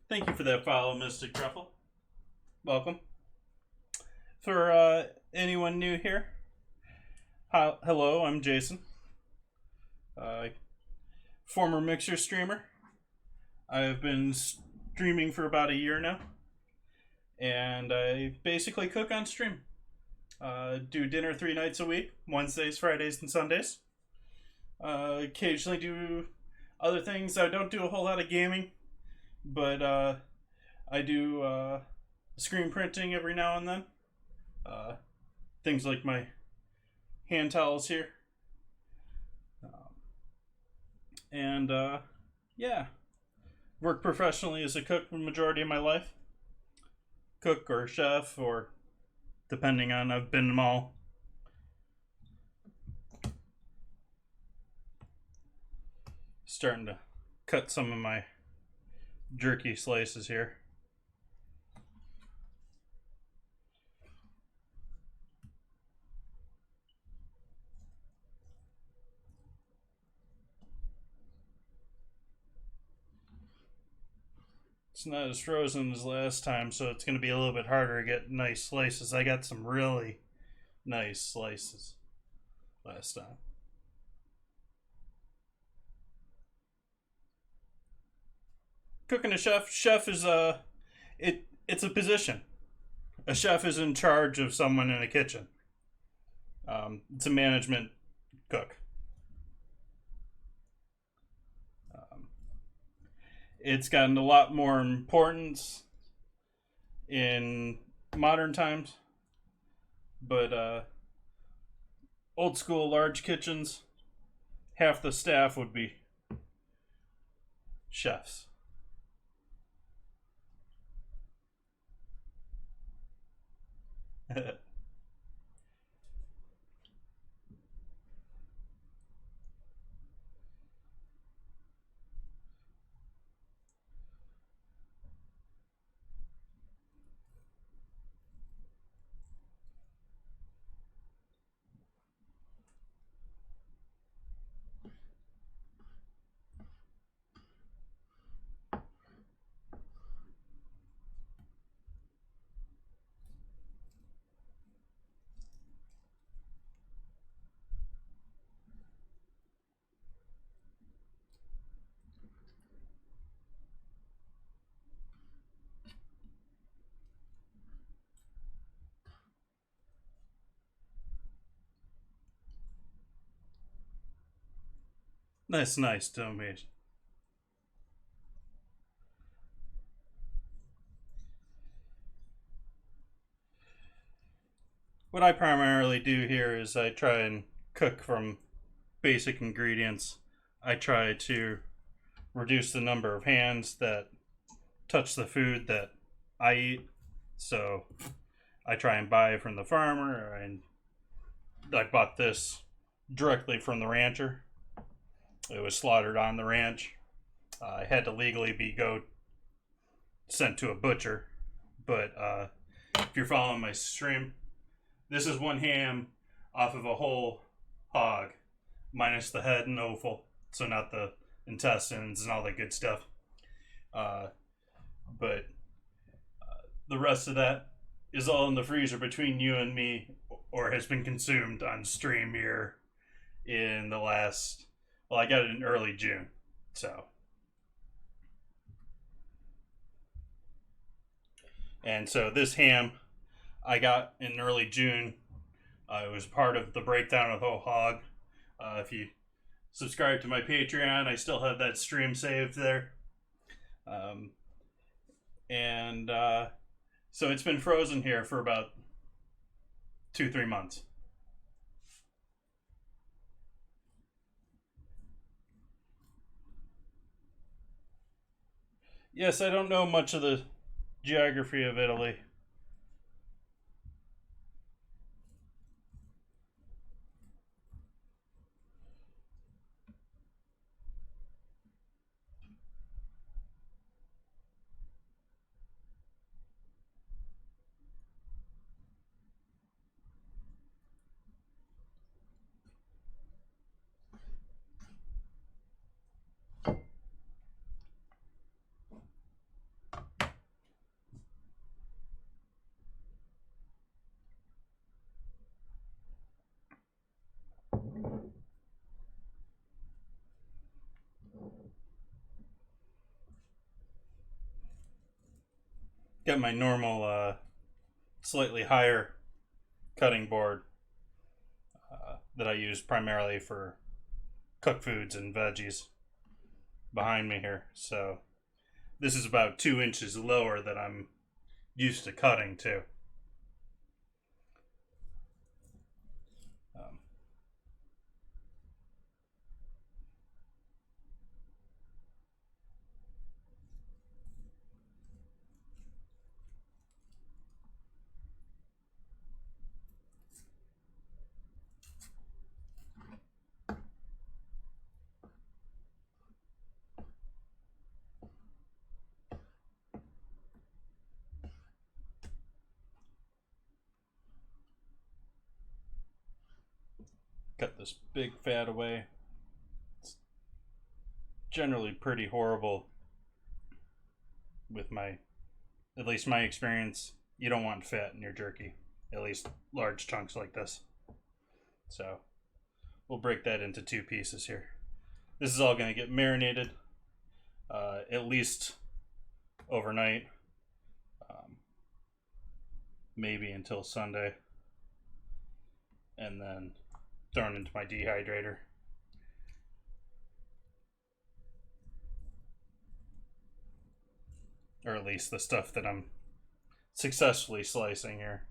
Thank you for that follow, Mystic Truffle. Welcome. For anyone new here, hello, I'm Jason. Former Mixer streamer. I've been streaming for about a year now, and I basically cook on stream. Do dinner 3 nights a week, Wednesdays, Fridays, and Sundays. Occasionally do other things. I don't do a whole lot of gaming, but I do screen printing every now and then. Things like my hand towels here. And yeah, work professionally as a cook for the majority of my life. Cook or chef, or depending on, I've been them all. Starting to cut some of my jerky slices here. It's not as frozen as last time, so it's going to be a little bit harder to get nice slices. I got some really nice slices last time. Cooking a chef is it's a position. A chef is in charge of someone in a kitchen. It's a management cook. It's gotten a lot more importance in modern times, but old school large kitchens, half the staff would be chefs. That's nice, Tommy. What I primarily do here is I try and cook from basic ingredients. I try to reduce the number of hands that touch the food that I eat. So I try and buy from the farmer, and I bought this directly from the rancher. It was slaughtered on the ranch. I had to legally be sent to a butcher, but if you're following my stream, this is one ham off of a whole hog, minus the head and offal, so not the intestines and all that good stuff. But the rest of that is all in the freezer between you and me, or has been consumed on stream here in the last. Well, I got it in early June, so. And so this ham I got in early June. It was part of the breakdown of the whole hog. If you subscribe to my Patreon, I still have that stream saved there. And so it's been frozen here for about 2-3 months. Yes, I don't know much of the geography of Italy. Got my normal, slightly higher cutting board that I use primarily for cooked foods and veggies behind me here. So this is about 2 inches lower than I'm used to cutting to. Cut this big fat away. It's generally pretty horrible with at least my experience. You don't want fat in your jerky, at least large chunks like this. So we'll break that into 2 pieces here. This is all going to get marinated at least overnight, maybe until Sunday, and then thrown into my dehydrator. Or at least the stuff that I'm successfully slicing here.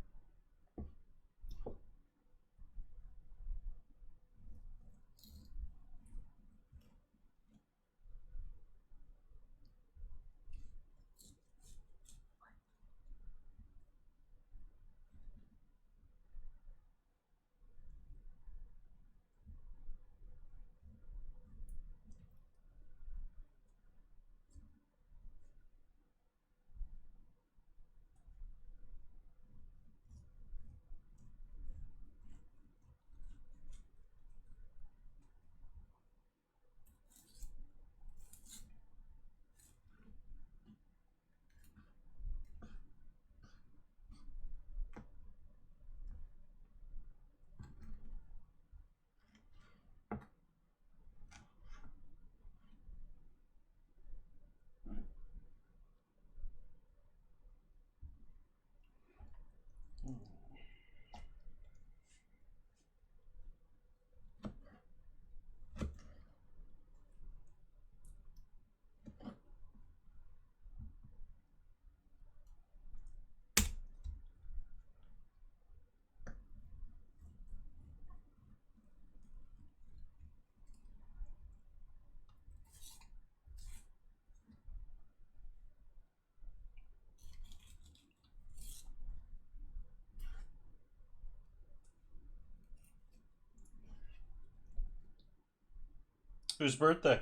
Whose birthday?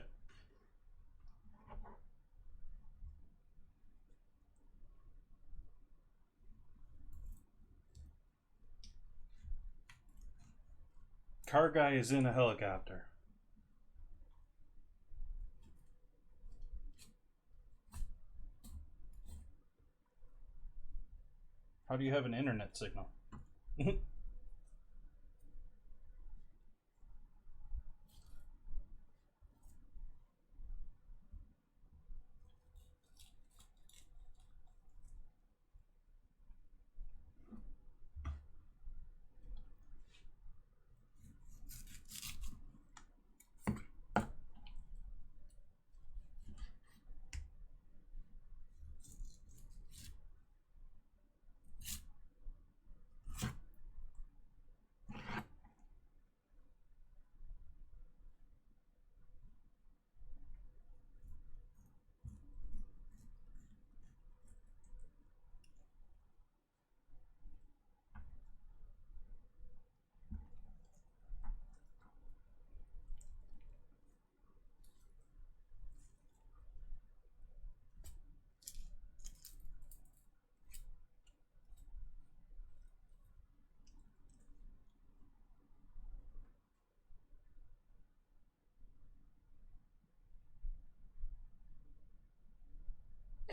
Car guy is in a helicopter. How do you have an internet signal?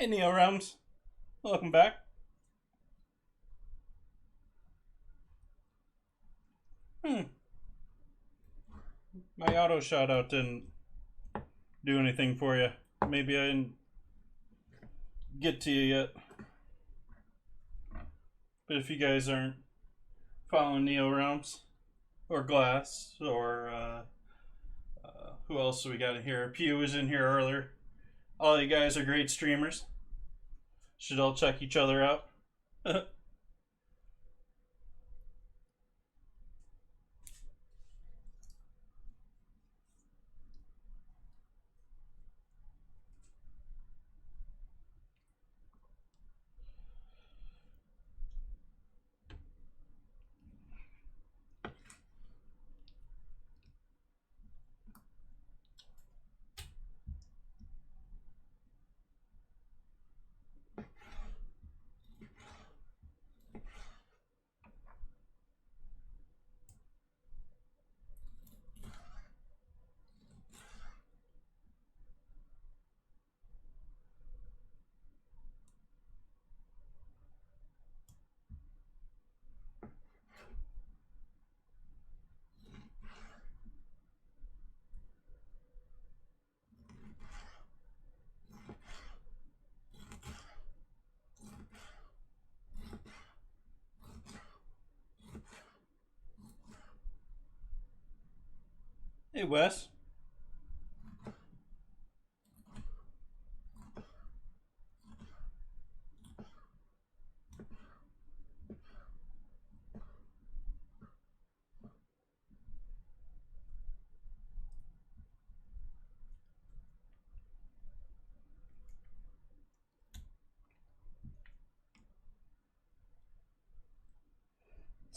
Hey, Neo Realms. Welcome back. My auto shout out didn't do anything for you. Maybe I didn't get to you yet. But if you guys aren't following Neo Realms or Glass or who else do we got in here? Pew was in here earlier. All you guys are great streamers. Should all check each other out. Hey, Wes.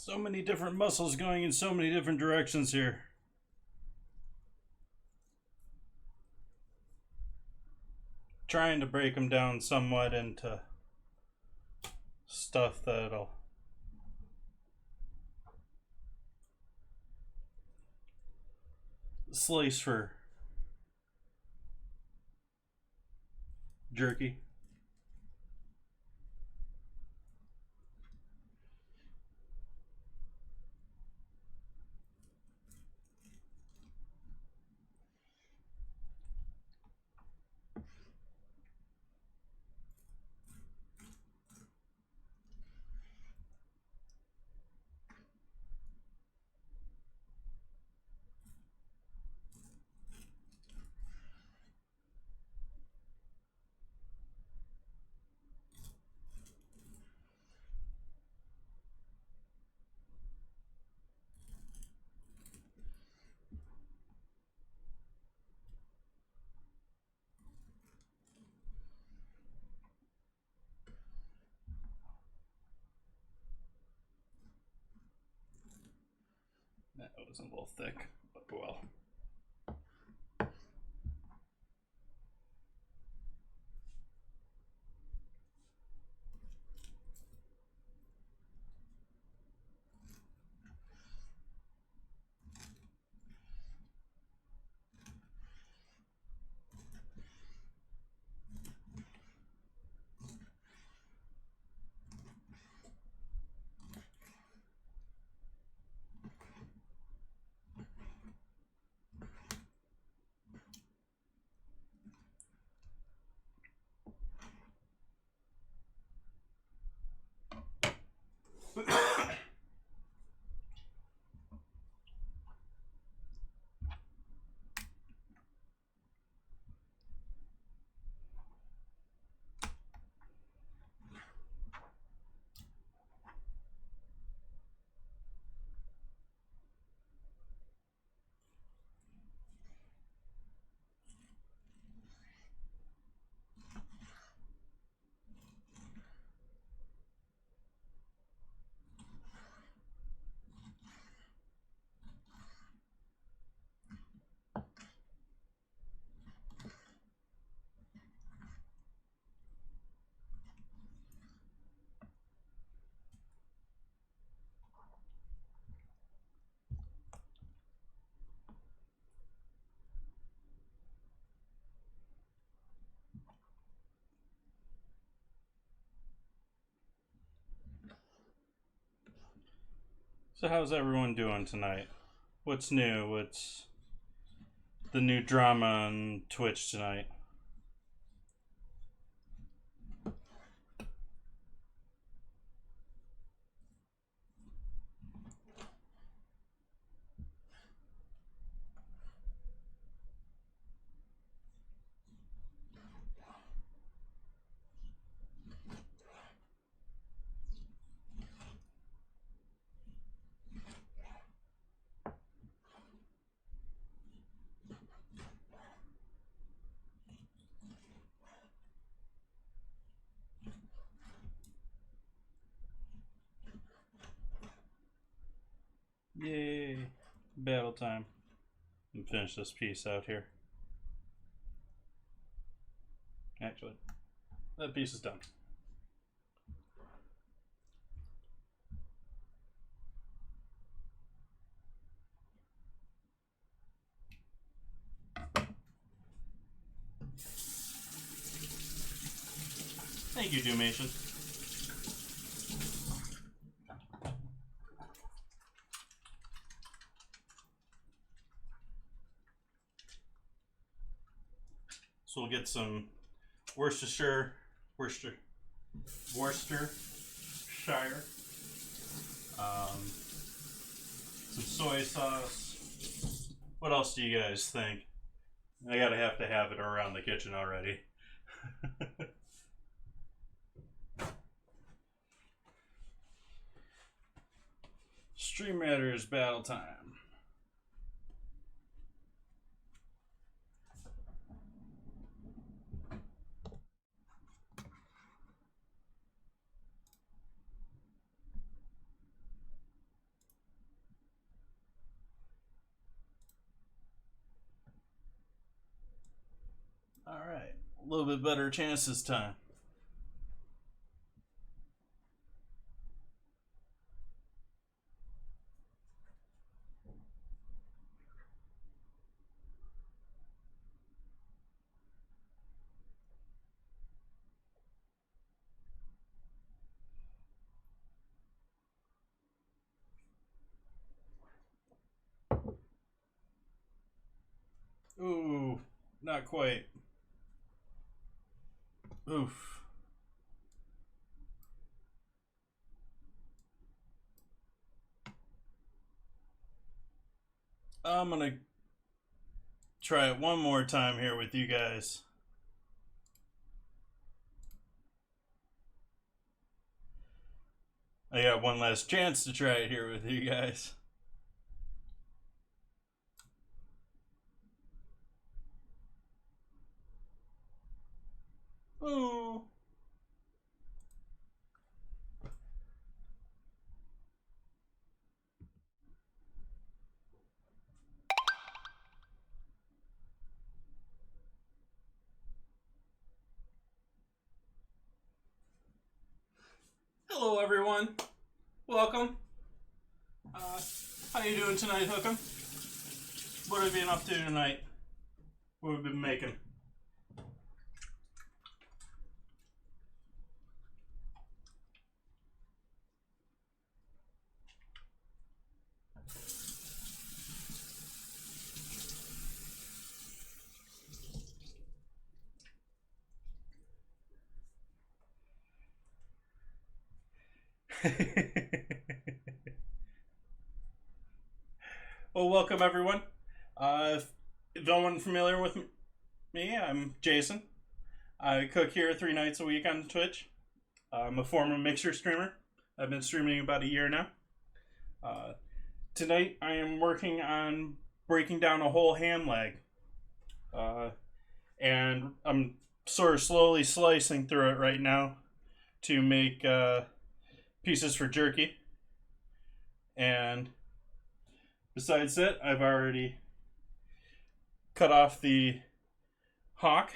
So many different muscles going in so many different directions here. Trying to break them down somewhat into stuff that'll slice for jerky. That was a little thick, but well. So how's everyone doing tonight? What's new? What's the new drama on Twitch tonight? Yay, battle time. And finish this piece out here. Actually, that piece is done. Thank you, Doomation. So we'll get some Worcestershire, some soy sauce. What else do you guys think? I gotta have to have it around the kitchen already. Stream Matters battle time. A little bit better chance this time. Ooh, not quite. Oof. I'm gonna try it one more time here with you guys. I got one last chance to try it here with you guys. Ooh. Hello, everyone. Welcome. How you doing tonight, Hookem? What have you been up to tonight? What have we been making? Well, welcome everyone. If no one familiar with me, I'm Jason. I cook here 3 nights a week on Twitch. I'm a former mixer streamer. I've been streaming about a year now. Tonight I am working on breaking down a whole ham leg. And I'm sort of slowly slicing through it right now to make pieces for jerky. And besides that, I've already cut off the hock.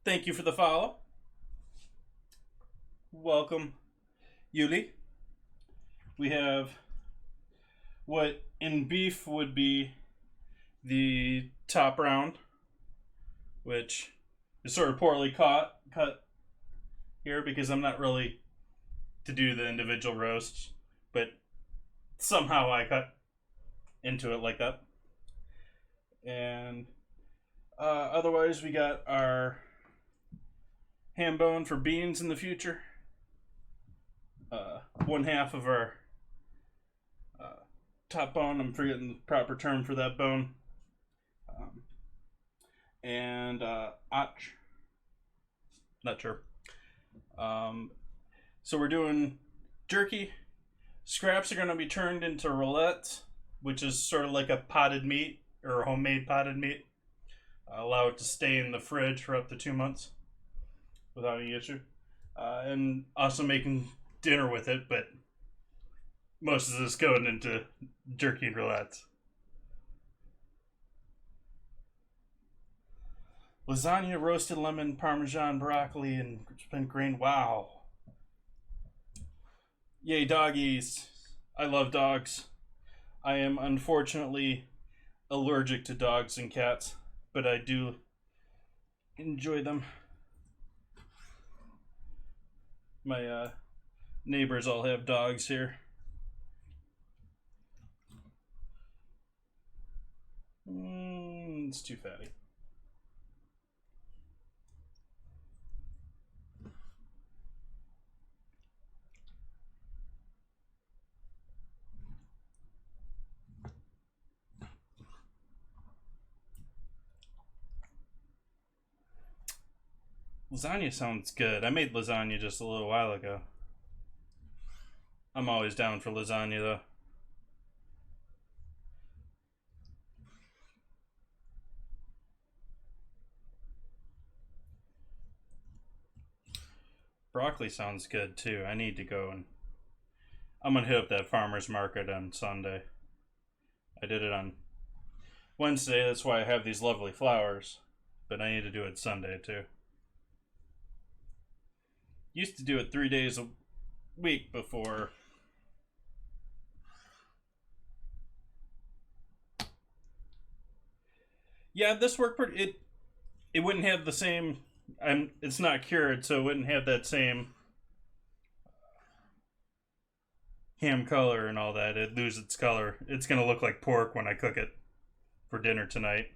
Thank you for the follow. Welcome, Yuli. We have what in beef would be the top round, which is sort of poorly cut here because I'm not really to do the individual roasts, but somehow I cut into it like that. And otherwise, we got our ham bone for beans in the future. One half of our top bone, I'm forgetting the proper term for that bone. And och. Not sure. So we're doing jerky. Scraps are going to be turned into roulettes, which is sort of like a potted meat or homemade potted meat. Allow it to stay in the fridge for up to 2 months without any issue. And also making dinner with it, but most of this going into jerky and roulettes. Lasagna, roasted lemon, parmesan, broccoli, and spent grain. Wow. Yay, doggies. I love dogs. I am unfortunately allergic to dogs and cats, but I do enjoy them. My neighbors all have dogs here. It's too fatty. Lasagna sounds good. I made lasagna just a little while ago. I'm always down for lasagna though. Broccoli sounds good too. I need to go and I'm gonna hit up that farmer's market on Sunday. I did it on Wednesday, that's why I have these lovely flowers. but I need to do it Sunday too. Used to do it 3 days a week before. Yeah, this worked pretty. It wouldn't have the same. It's not cured, so it wouldn't have that same ham color and all that. It'd lose its color. It's gonna look like pork when I cook it for dinner tonight.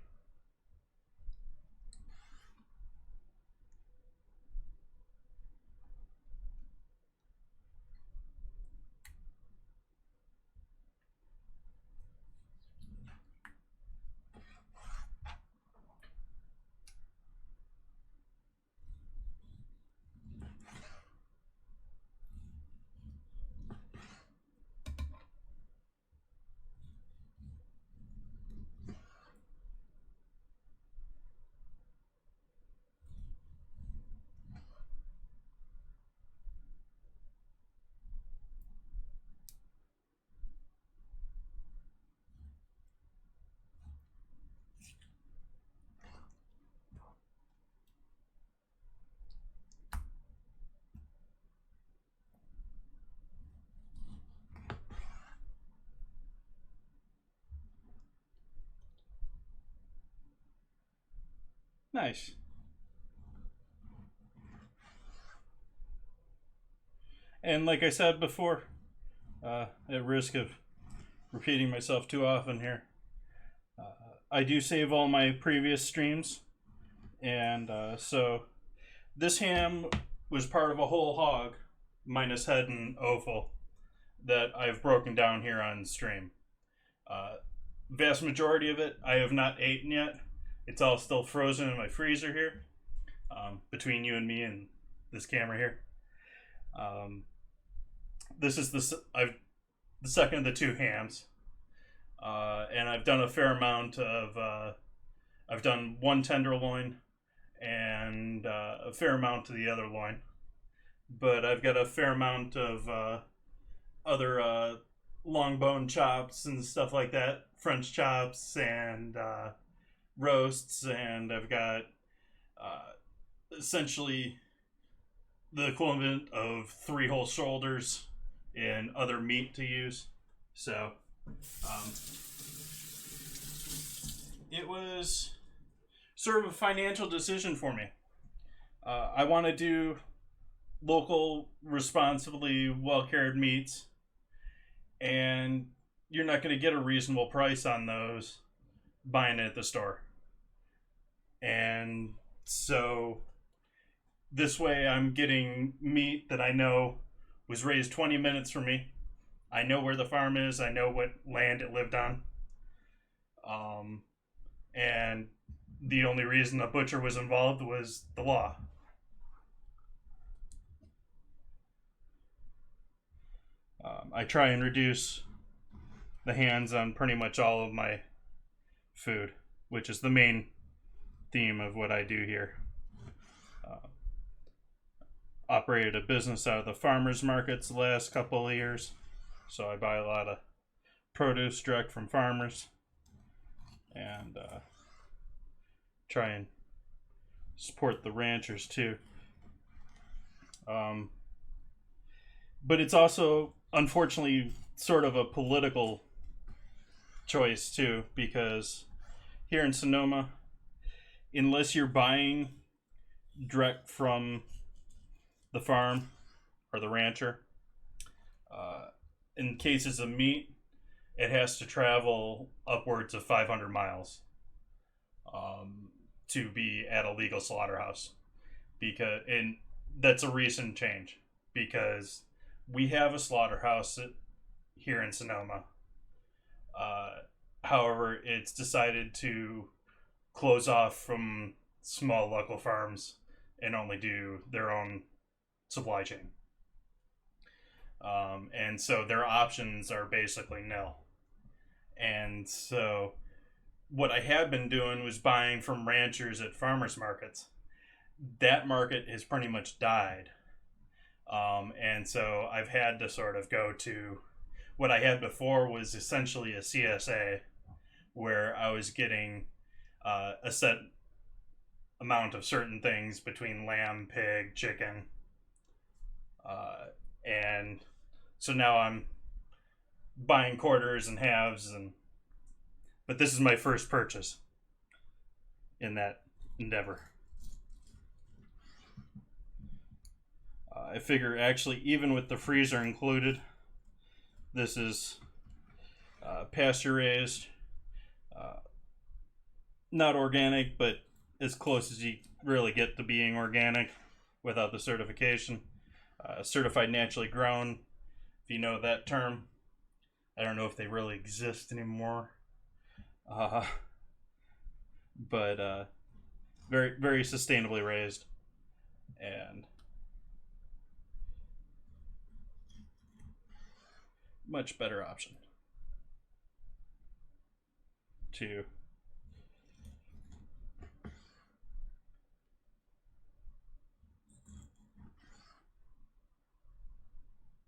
Nice. And like I said before, at risk of repeating myself too often here, I do save all my previous streams, and so this ham was part of a whole hog, minus head and offal, that I've broken down here on stream. Vast majority of it I have not eaten yet. It's all still frozen in my freezer here, between you and me and this camera here. This is the second of the two hams, and I've done a fair amount of. I've done one tenderloin and a fair amount to the other loin, but I've got a fair amount of other long bone chops and stuff like that, French chops and roasts, and I've got essentially the equivalent of 3 whole shoulders and other meat to use. So it was sort of a financial decision for me. I want to do local, responsibly well-cared meats, and you're not going to get a reasonable price on those buying it at the store. And so this way I'm getting meat that I know was raised 20 minutes from me. I know where the farm is. I know what land it lived on. And the only reason a butcher was involved was the law. I try and reduce the hands on pretty much all of my food, which is the main theme of what I do here. Operated a business out of the farmers markets the last couple of years, so I buy a lot of produce direct from farmers, and try and support the ranchers too. But it's also, unfortunately, sort of a political choice too, because here in Sonoma, unless you're buying direct from the farm or the rancher, in cases of meat, it has to travel upwards of 500 miles to be at a legal slaughterhouse. And that's a recent change, because we have a slaughterhouse here in Sonoma. However, it's decided to close off from small local farms and only do their own supply chain. And so their options are basically nil. And so what I have been doing was buying from ranchers at farmers markets. That market has pretty much died. And so I've had to sort of go to what I had before was essentially a CSA, where I was getting a set amount of certain things between lamb, pig, chicken, and so now I'm buying quarters and halves, but this is my first purchase in that endeavor. I figure actually, even with the freezer included, this is pasture raised, not organic, but as close as you really get to being organic without the certification. Certified naturally grown, if you know that term. I don't know if they really exist anymore. But very, very sustainably raised. And much better option to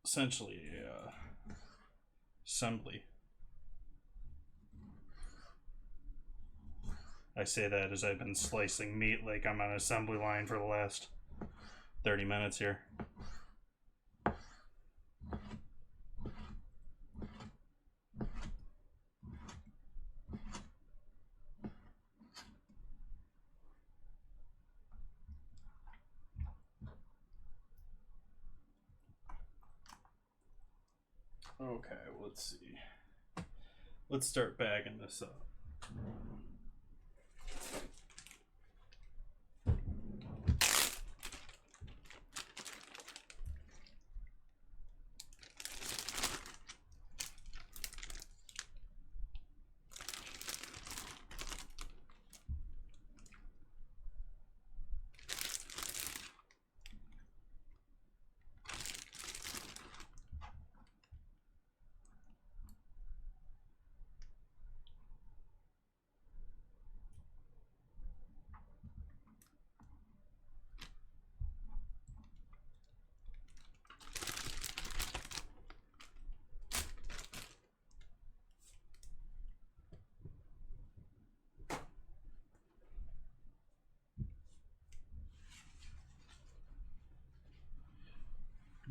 essentially assembly. I say that as I've been slicing meat like I'm on an assembly line for the last 30 minutes here. Okay, let's see. Let's start bagging this up.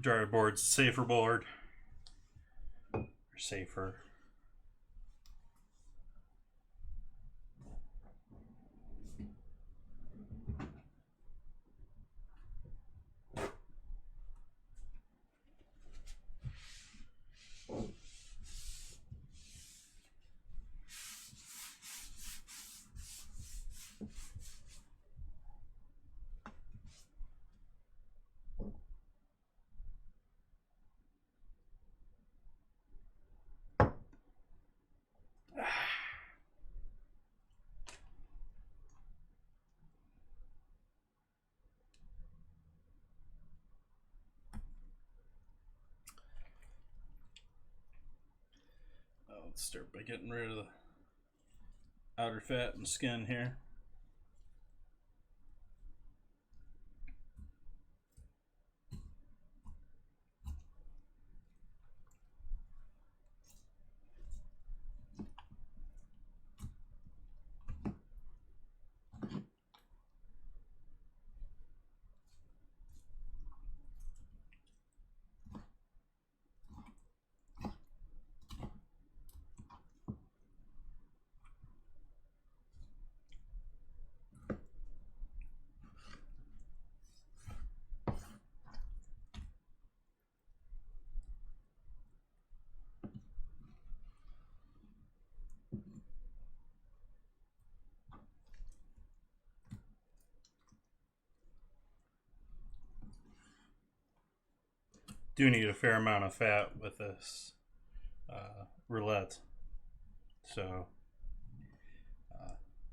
Dryer board's safer board. Or safer. Let's start by getting rid of the outer fat and skin here. Do need a fair amount of fat with this roulette, so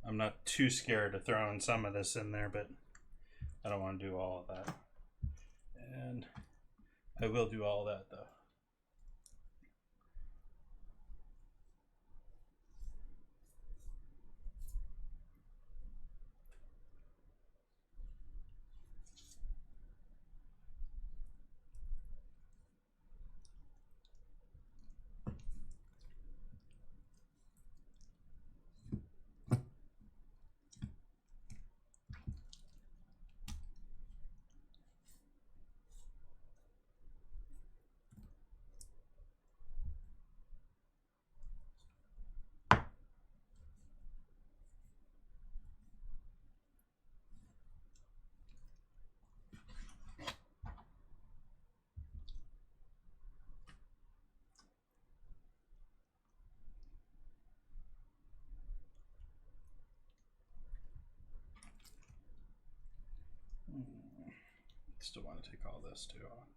I'm not too scared of throwing some of this in there, but I don't want to do all of that. And I will do all of that though. Still want to take all this too off.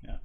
Yeah.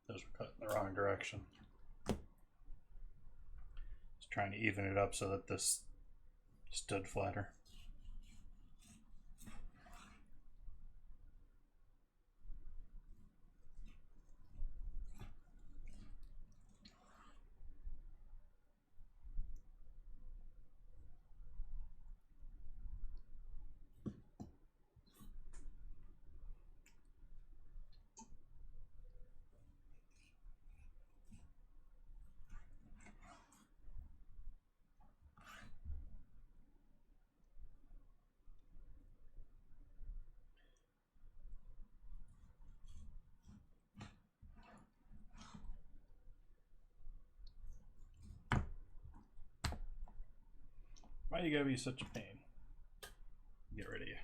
Those were cut in the wrong direction. Just trying to even it up so that this stood flatter. Why you gotta be such a pain? Get rid of you.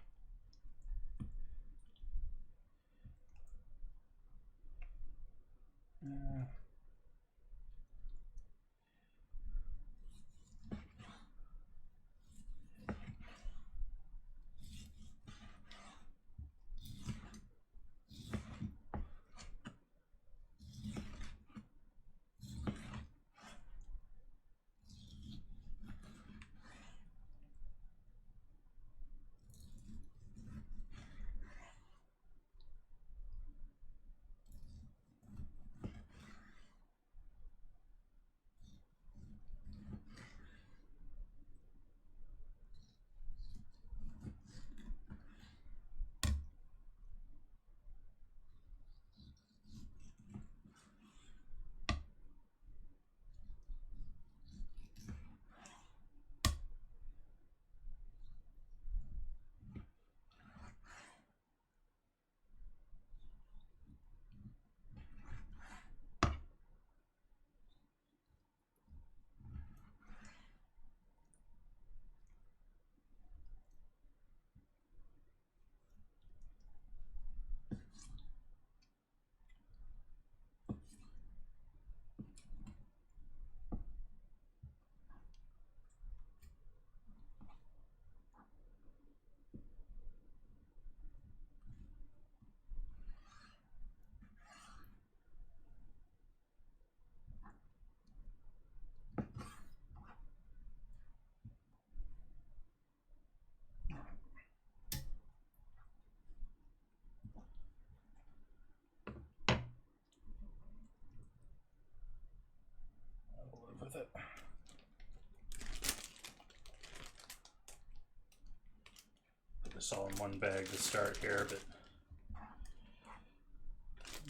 this all in one bag to start here, but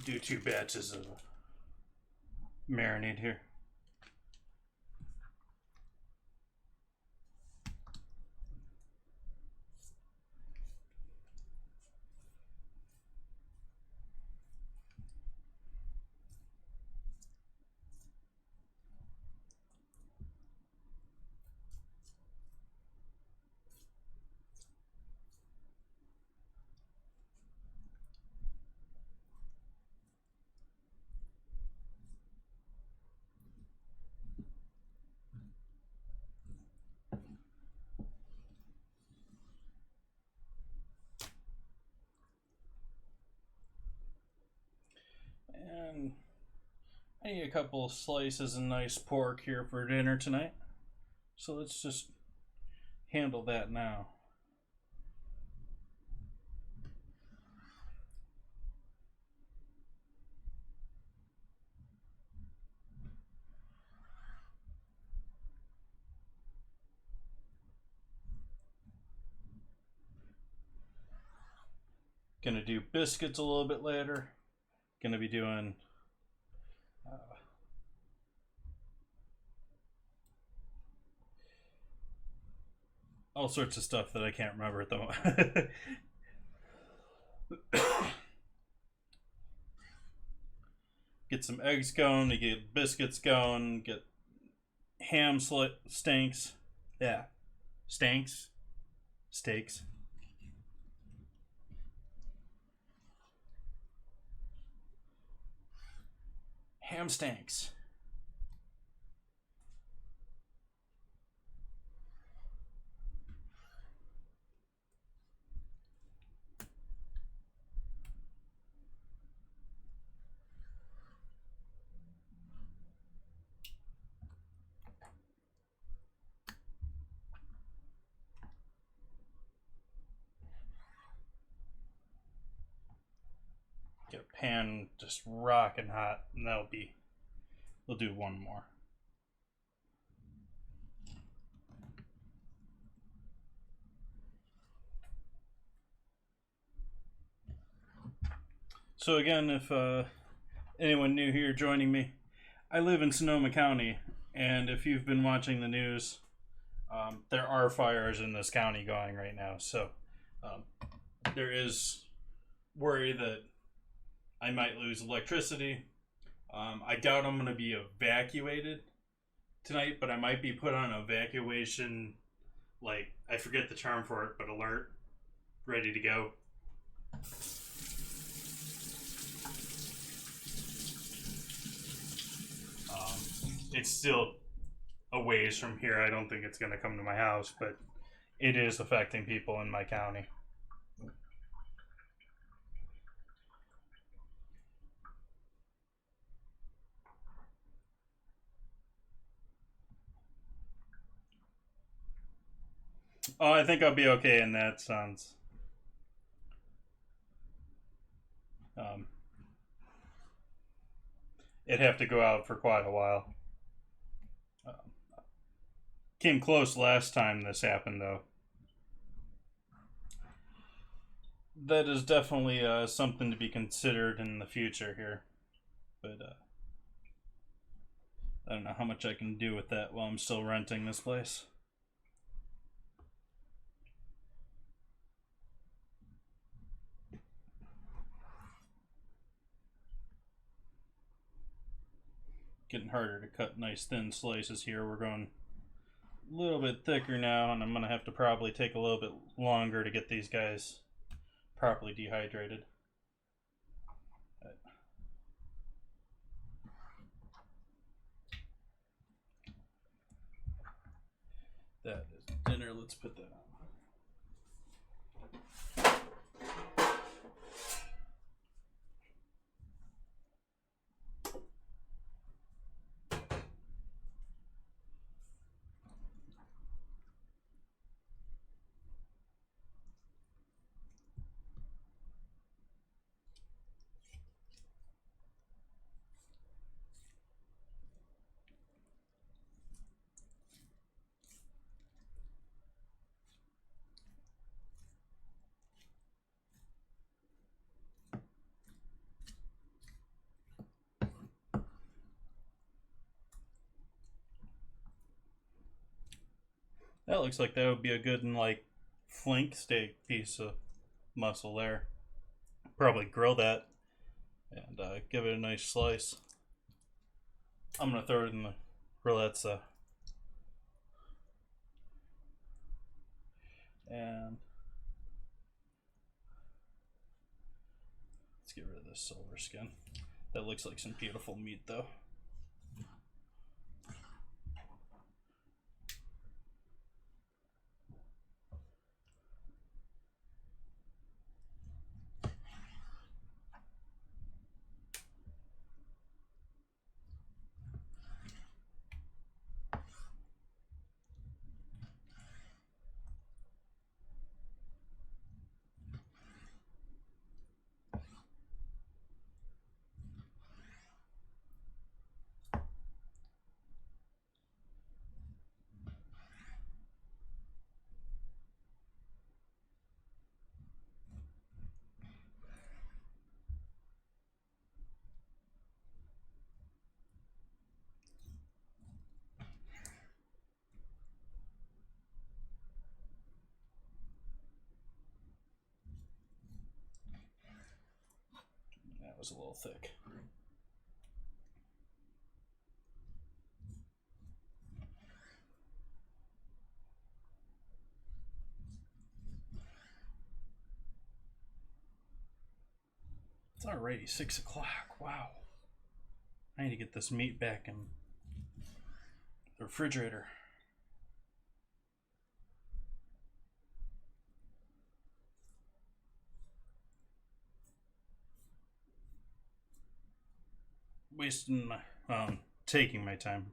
do 2 batches of marinade here. And I need a couple of slices of nice pork here for dinner tonight. So let's just handle that now. Gonna do biscuits a little bit later. Gonna be doing all sorts of stuff that I can't remember at the moment. Get some eggs going, to get biscuits going, get ham steaks. Yeah. Steaks. Ham steaks. Get a pan just rocking hot, and we'll do one more. So again, if anyone new here joining me, I live in Sonoma County, and if you've been watching the news, there are fires in this county going right now. So there is worry that I might lose electricity. I doubt I'm going to be evacuated tonight, but I might be put on evacuation, like, I forget the term for it, but alert, ready to go. It's still a ways from here. I don't think it's going to come to my house, but it is affecting people in my county. Oh, I think I'll be okay in that sense. It'd have to go out for quite a while. Came close last time this happened, though. That is definitely something to be considered in the future here. But I don't know how much I can do with that while I'm still renting this place. Getting harder to cut nice thin slices here. We're going a little bit thicker now, and I'm going to have to probably take a little bit longer to get these guys properly dehydrated. That is dinner. Let's put that on. That looks like that would be a good and like flank steak piece of muscle there. Probably grill that and give it a nice slice. I'm gonna throw it in the roulette, and let's get rid of this silver skin. That looks like some beautiful meat, though. That was a little thick. It's already 6 o'clock. Wow. I need to get this meat back in the refrigerator. Wasting my, taking my time.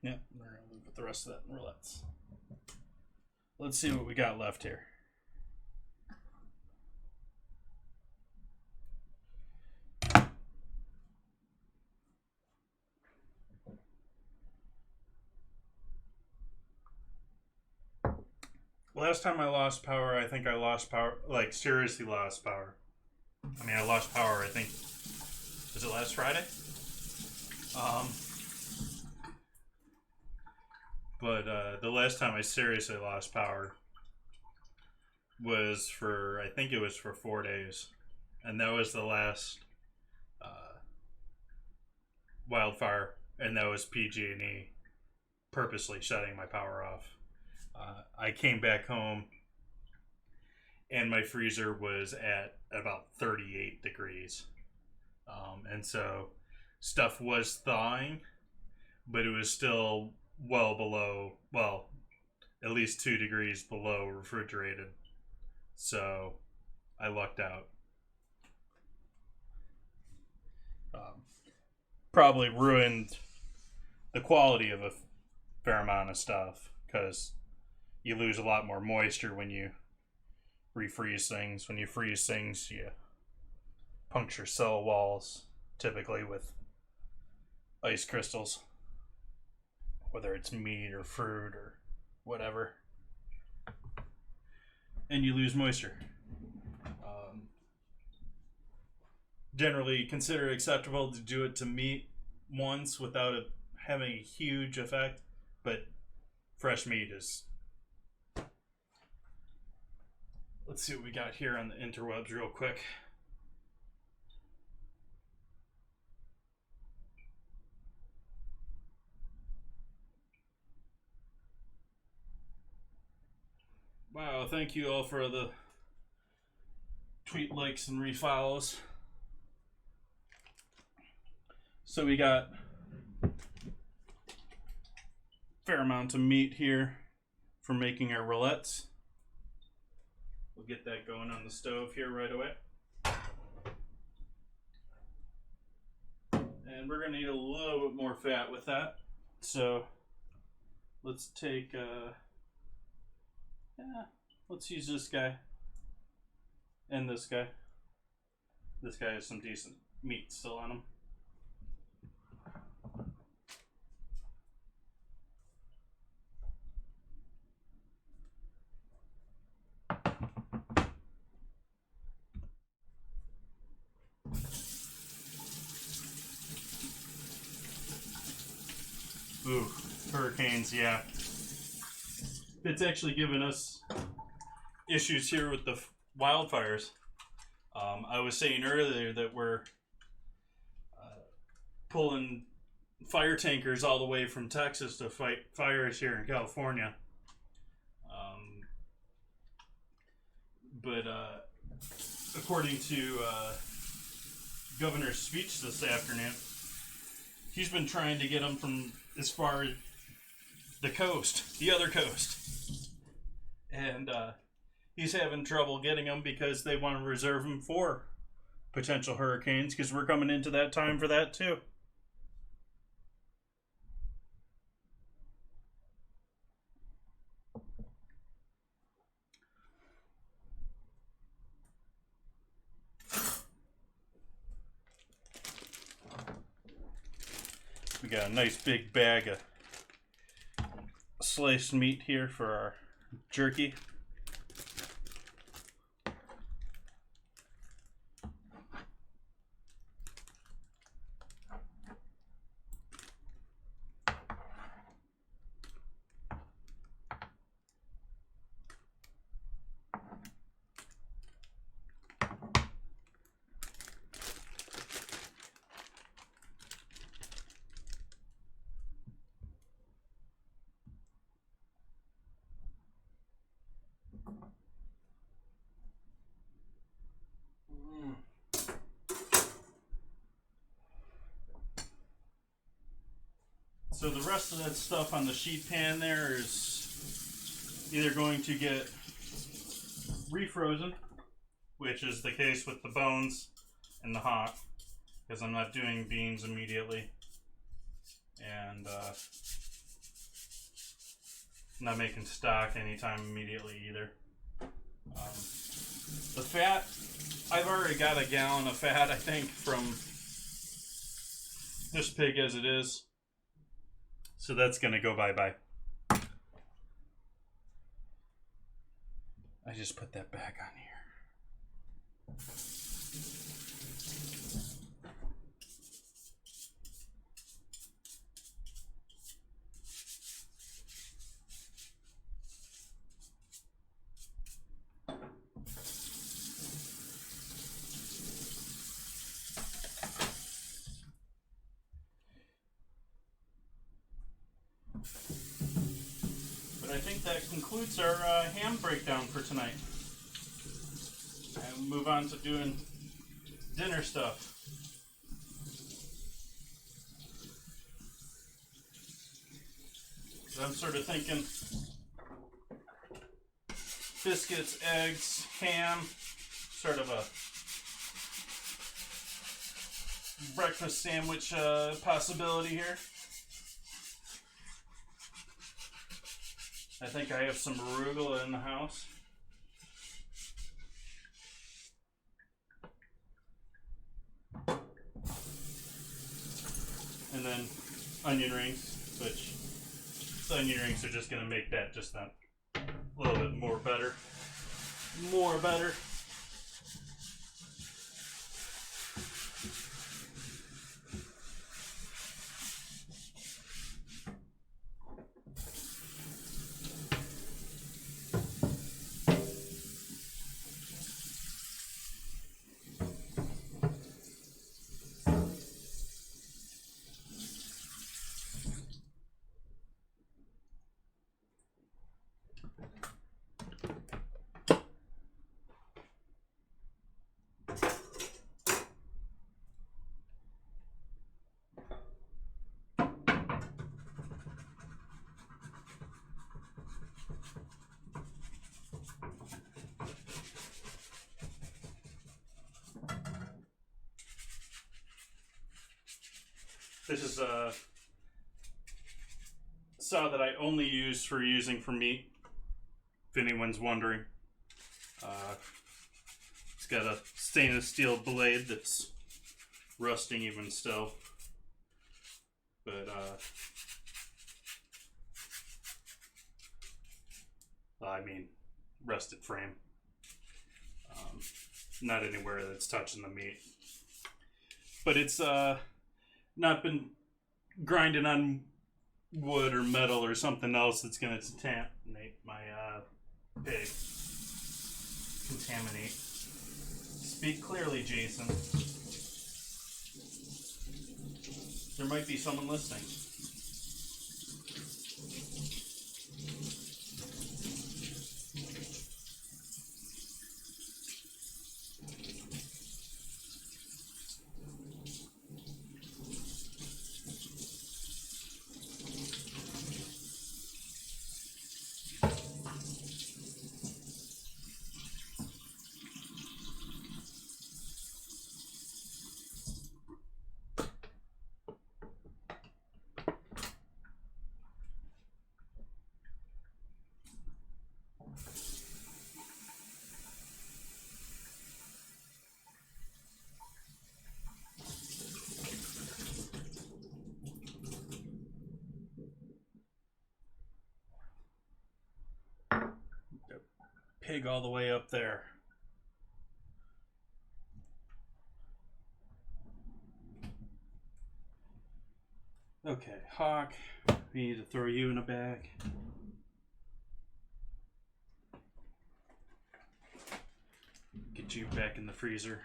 Yep, we're gonna leave the rest of that in roulettes. Let's see what we got left here. Last time I lost power, I think I lost power, like seriously lost power. I mean, I lost power, I think, was it last Friday? But the last time I seriously lost power was for, I think it was for 4 days. And that was the last wildfire, and that was PG&E purposely shutting my power off. I came back home, and my freezer was at about 38 degrees. And so stuff was thawing, but it was still well below, well, at least 2 degrees below refrigerated. So I lucked out. Probably ruined the quality of a fair amount of stuff because you lose a lot more moisture when you refreeze things. When you freeze things, you puncture cell walls, typically with ice crystals, whether it's meat or fruit or whatever, and you lose moisture. Generally consider it acceptable to do it to meat once without it having a huge effect, but fresh meat is... Let's see what we got here on the interwebs real quick. Wow, thank you all for the tweet likes and refollows. So we got a fair amount of meat here for making our roulets. We'll get that going on the stove here right away. And we're gonna need a little bit more fat with that. So let's take let's use this guy and this guy. This guy has some decent meat still on him. Ooh, hurricanes, yeah. It's actually given us issues here with the wildfires. I was saying earlier that we're pulling fire tankers all the way from Texas to fight fires here in California. But according to Governor's speech this afternoon, he's been trying to get them from as far as the coast, the other coast. And he's having trouble getting them because they want to reserve them for potential hurricanes because we're coming into that time for that too. We got a nice big bag of sliced meat here for our jerky. So the rest of that stuff on the sheet pan there is either going to get refrozen, which is the case with the bones and the hock, because I'm not doing beans immediately, and not making stock anytime immediately either. The fat, I've already got a gallon of fat, I think, from this pig as it is. So that's going to go bye-bye. I just put that back on here. But I think that concludes our ham breakdown for tonight. and move on to doing dinner stuff. So I'm sort of thinking biscuits, eggs, ham, sort of a breakfast sandwich possibility here. I think I have some arugula in the house. And then onion rings, which the onion rings are just going to make that just that a little bit more better. More better. This is a saw that I only use for using for meat, if anyone's wondering. It's got a stainless steel blade that's rusting even still. But, I mean, rusted frame. Not anywhere that's touching the meat. But it's, not been grinding on wood or metal or something else that's going to contaminate my pig. Contaminate. Speak clearly, Jason. There might be someone listening. Pig all the way up there. Okay, Hawk, we need to throw you in a bag. Get you back in the freezer.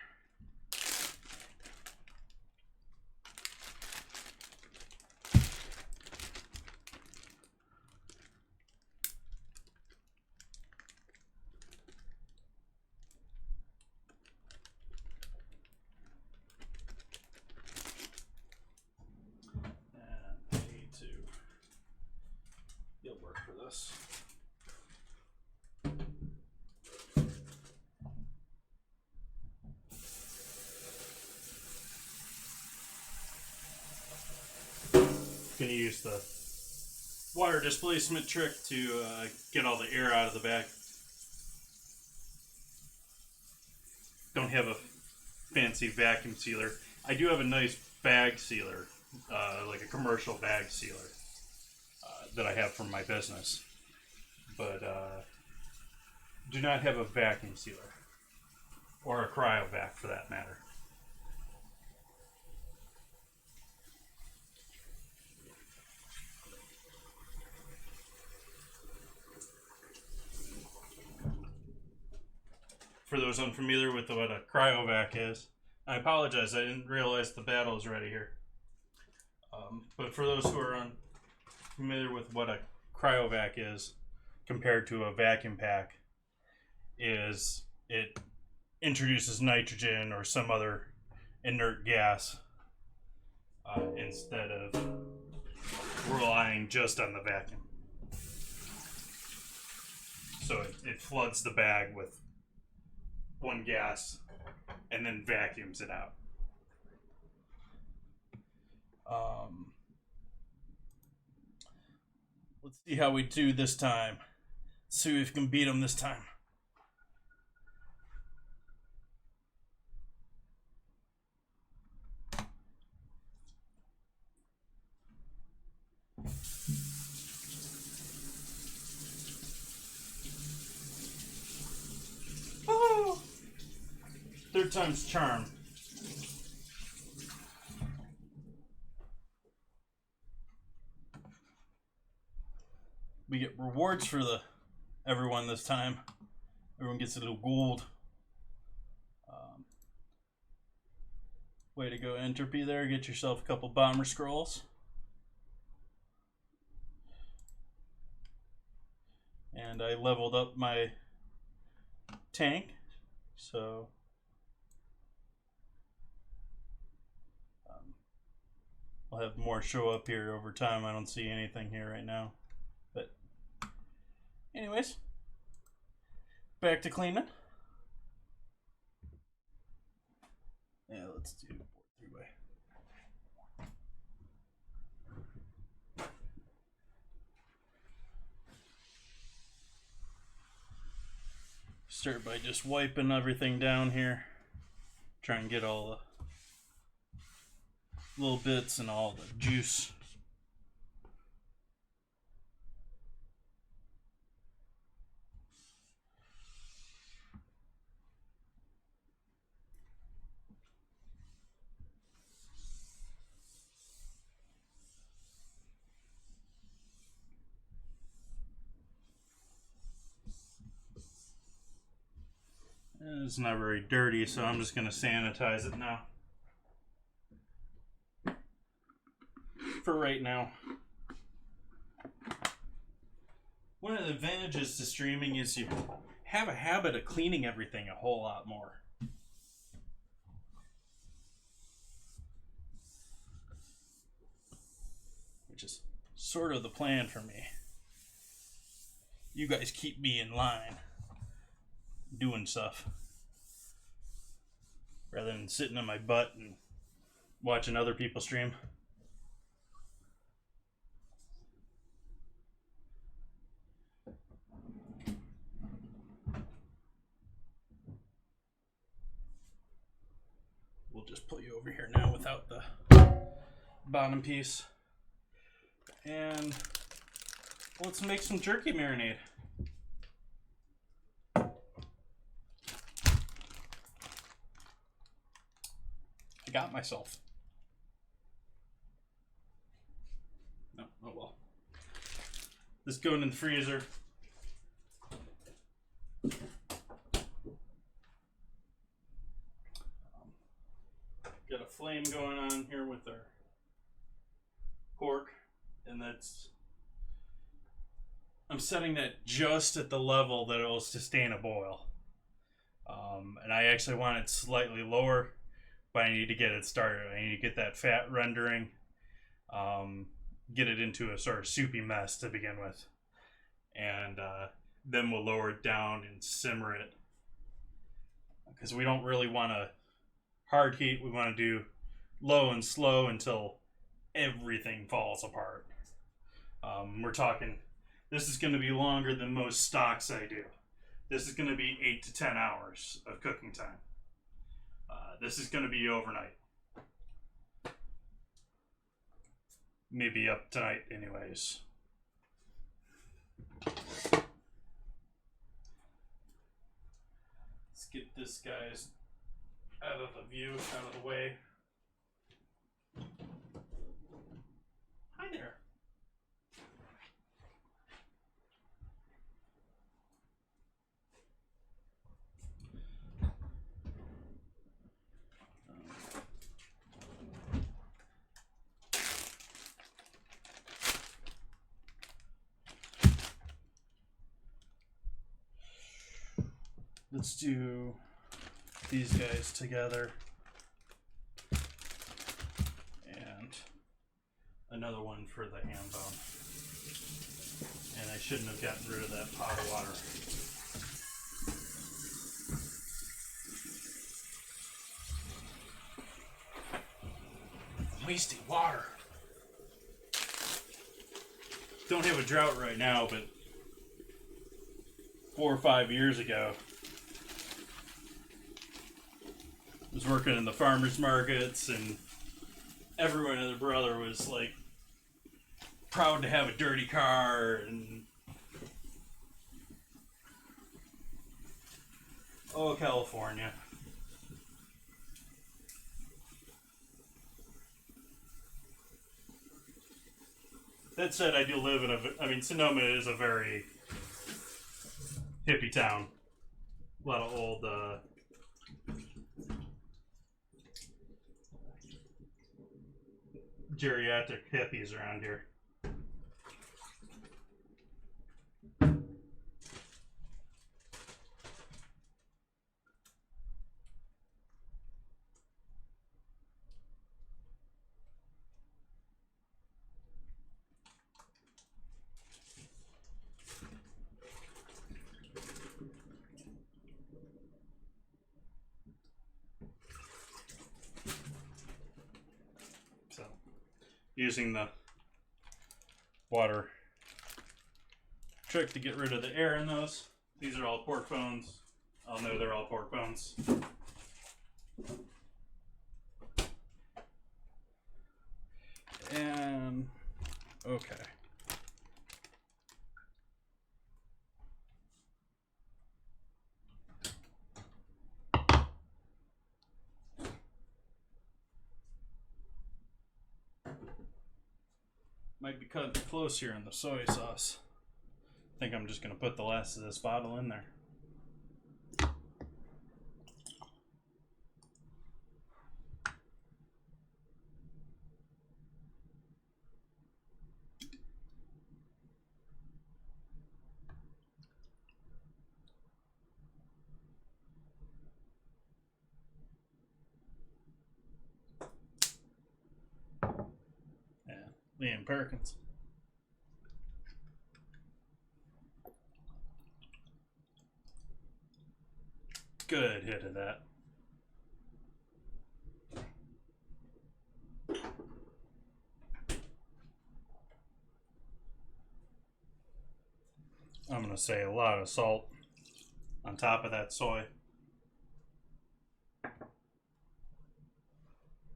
Going to use the water displacement trick to get all the air out of the bag. Don't have a fancy vacuum sealer. I do have a nice bag sealer, like a commercial bag sealer that I have from my business, but do not have a vacuum sealer or a cryovac for that matter. For those unfamiliar with what a cryovac is, I apologize, I didn't realize the battle is ready here. But for those who are unfamiliar with what a cryovac is compared to a vacuum pack, is it introduces nitrogen or some other inert gas instead of relying just on the vacuum. So it floods the bag with one gas and then vacuums it out. Let's see how we do this time. Let's see if we can beat them this time. Oh! Third time's charm. We get rewards for everyone this time. Everyone gets a little gold. Way to go, Entropy there. Get yourself a couple bomber scrolls. And I leveled up my tank. So I'll have more show up here over time. I don't see anything here right now. But anyways, back to cleaning. Yeah, let's do 3-way. Start by just wiping everything down here. Try and get all the little bits and all the juice. It's not very dirty, so I'm just going to sanitize it now. For right now. One of the advantages to streaming is you have a habit of cleaning everything a whole lot more. Which is sort of the plan for me. You guys keep me in line doing stuff rather than sitting on my butt and watching other people stream. We'll just put you over here now without the bottom piece. And let's make some jerky marinade. I got myself. No, oh well. This going in the freezer. Got a flame going on here with our pork, and I'm setting that just at the level that it will sustain a boil. And I actually want it slightly lower, but I need to get it started. I need to get that fat rendering, get it into a sort of soupy mess to begin with, and then we'll lower it down and simmer it, because we don't really want to hard heat. We want to do low and slow until everything falls apart. We're talking, this is going to be longer than most stocks I do. This is going to be 8 to 10 hours of cooking time. This is going to be overnight. Maybe up tonight anyways. Let's get this guy's out of the view, out of the way. Hi there. Let's do these guys together. And another one for the ham bone. And I shouldn't have gotten rid of that pot of water. I'm wasting water. Don't have a drought right now, but 4 or 5 years ago, I was working in the farmers markets, and everyone and their brother was like proud to have a dirty car, and oh, California. That said, I do live in Sonoma is a very hippie town. A lot of old geriatric hippies around here. Using the water trick to get rid of the air in those. These are all pork bones. I'll know they're all pork bones. And okay. Might be cutting it close here in the soy sauce. I think I'm just going to put the last of this bottle in there. Liam Perkins. Good hit of that. I'm going to say a lot of salt on top of that soy.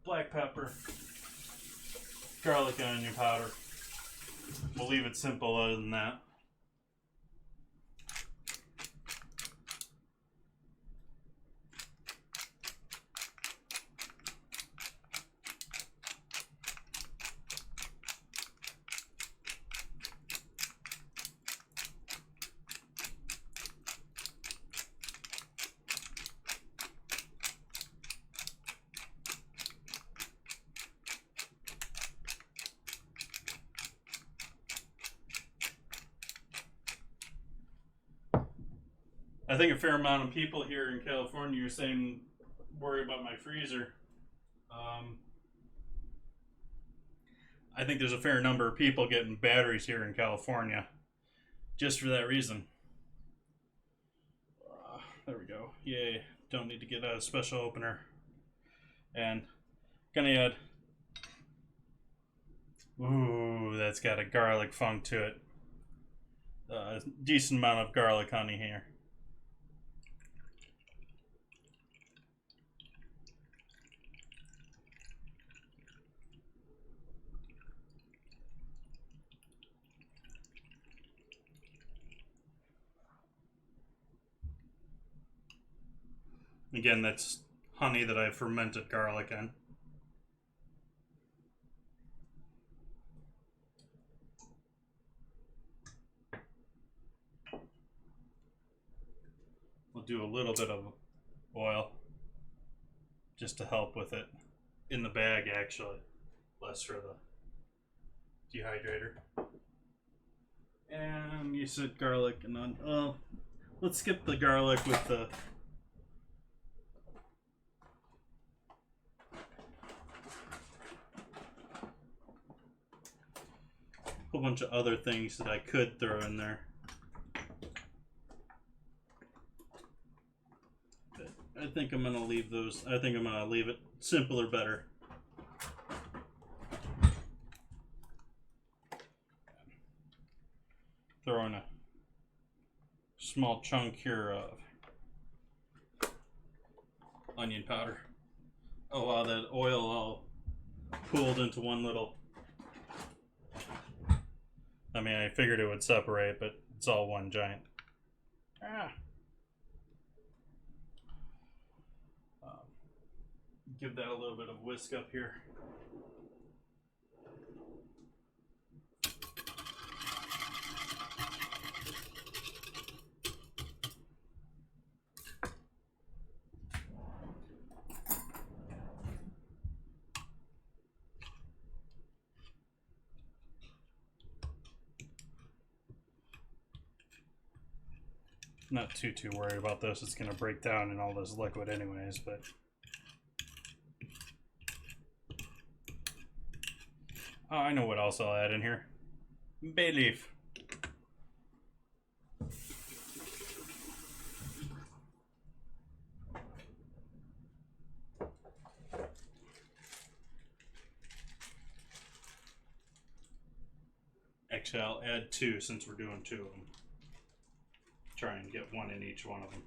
Black pepper. Garlic and onion powder. We'll leave it simple other than that. I think a fair amount of people here in California are saying, worry about my freezer. I think there's a fair number of people getting batteries here in California just for that reason. There we go. Yay. Don't need to get a special opener. And gonna add, ooh, that's got a garlic funk to it. Decent amount of garlic honey here. Again, that's honey that I've fermented garlic in. We'll do a little bit of oil just to help with it. In the bag, actually. Less for the dehydrator. And you said garlic and let's skip the garlic with the bunch of other things that I could throw in there. But I think I'm going to leave those. I think I'm going to leave it simpler, better. Throw in a small chunk here of onion powder. Oh wow, that oil all pooled into one little... I mean, I figured it would separate, but it's all one giant. Give that a little bit of whisk up here. Not too worried about this. It's going to break down in all this liquid anyways, but... Oh, I know what else I'll add in here. Bay leaf. Actually, I'll add 2 since we're doing 2 of them. Try and get 1 in each one of them.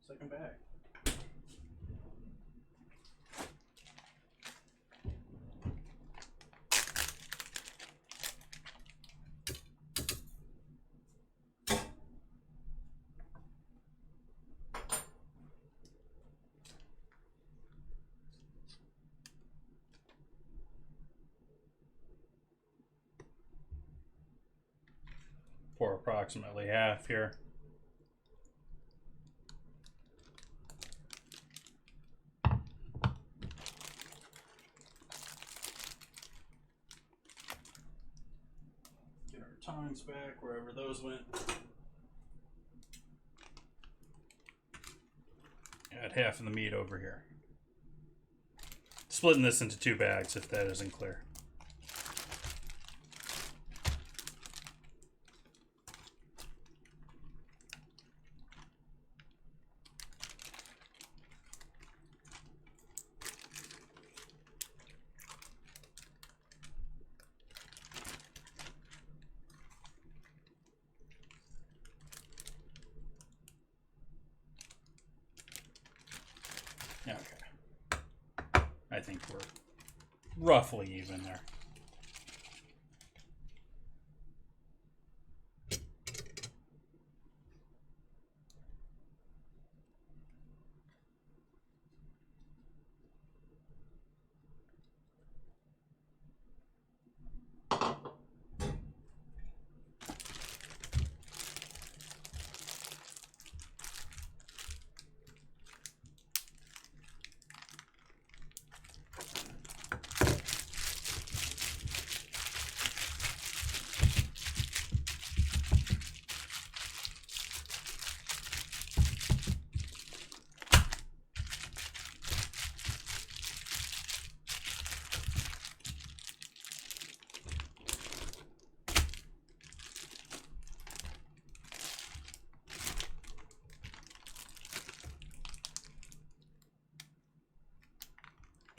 Second bag. Pour approximately half here. Tongs back wherever those went. Add half of the meat over here. Splitting this into 2 bags if that isn't clear. Okay. I think we're roughly even there.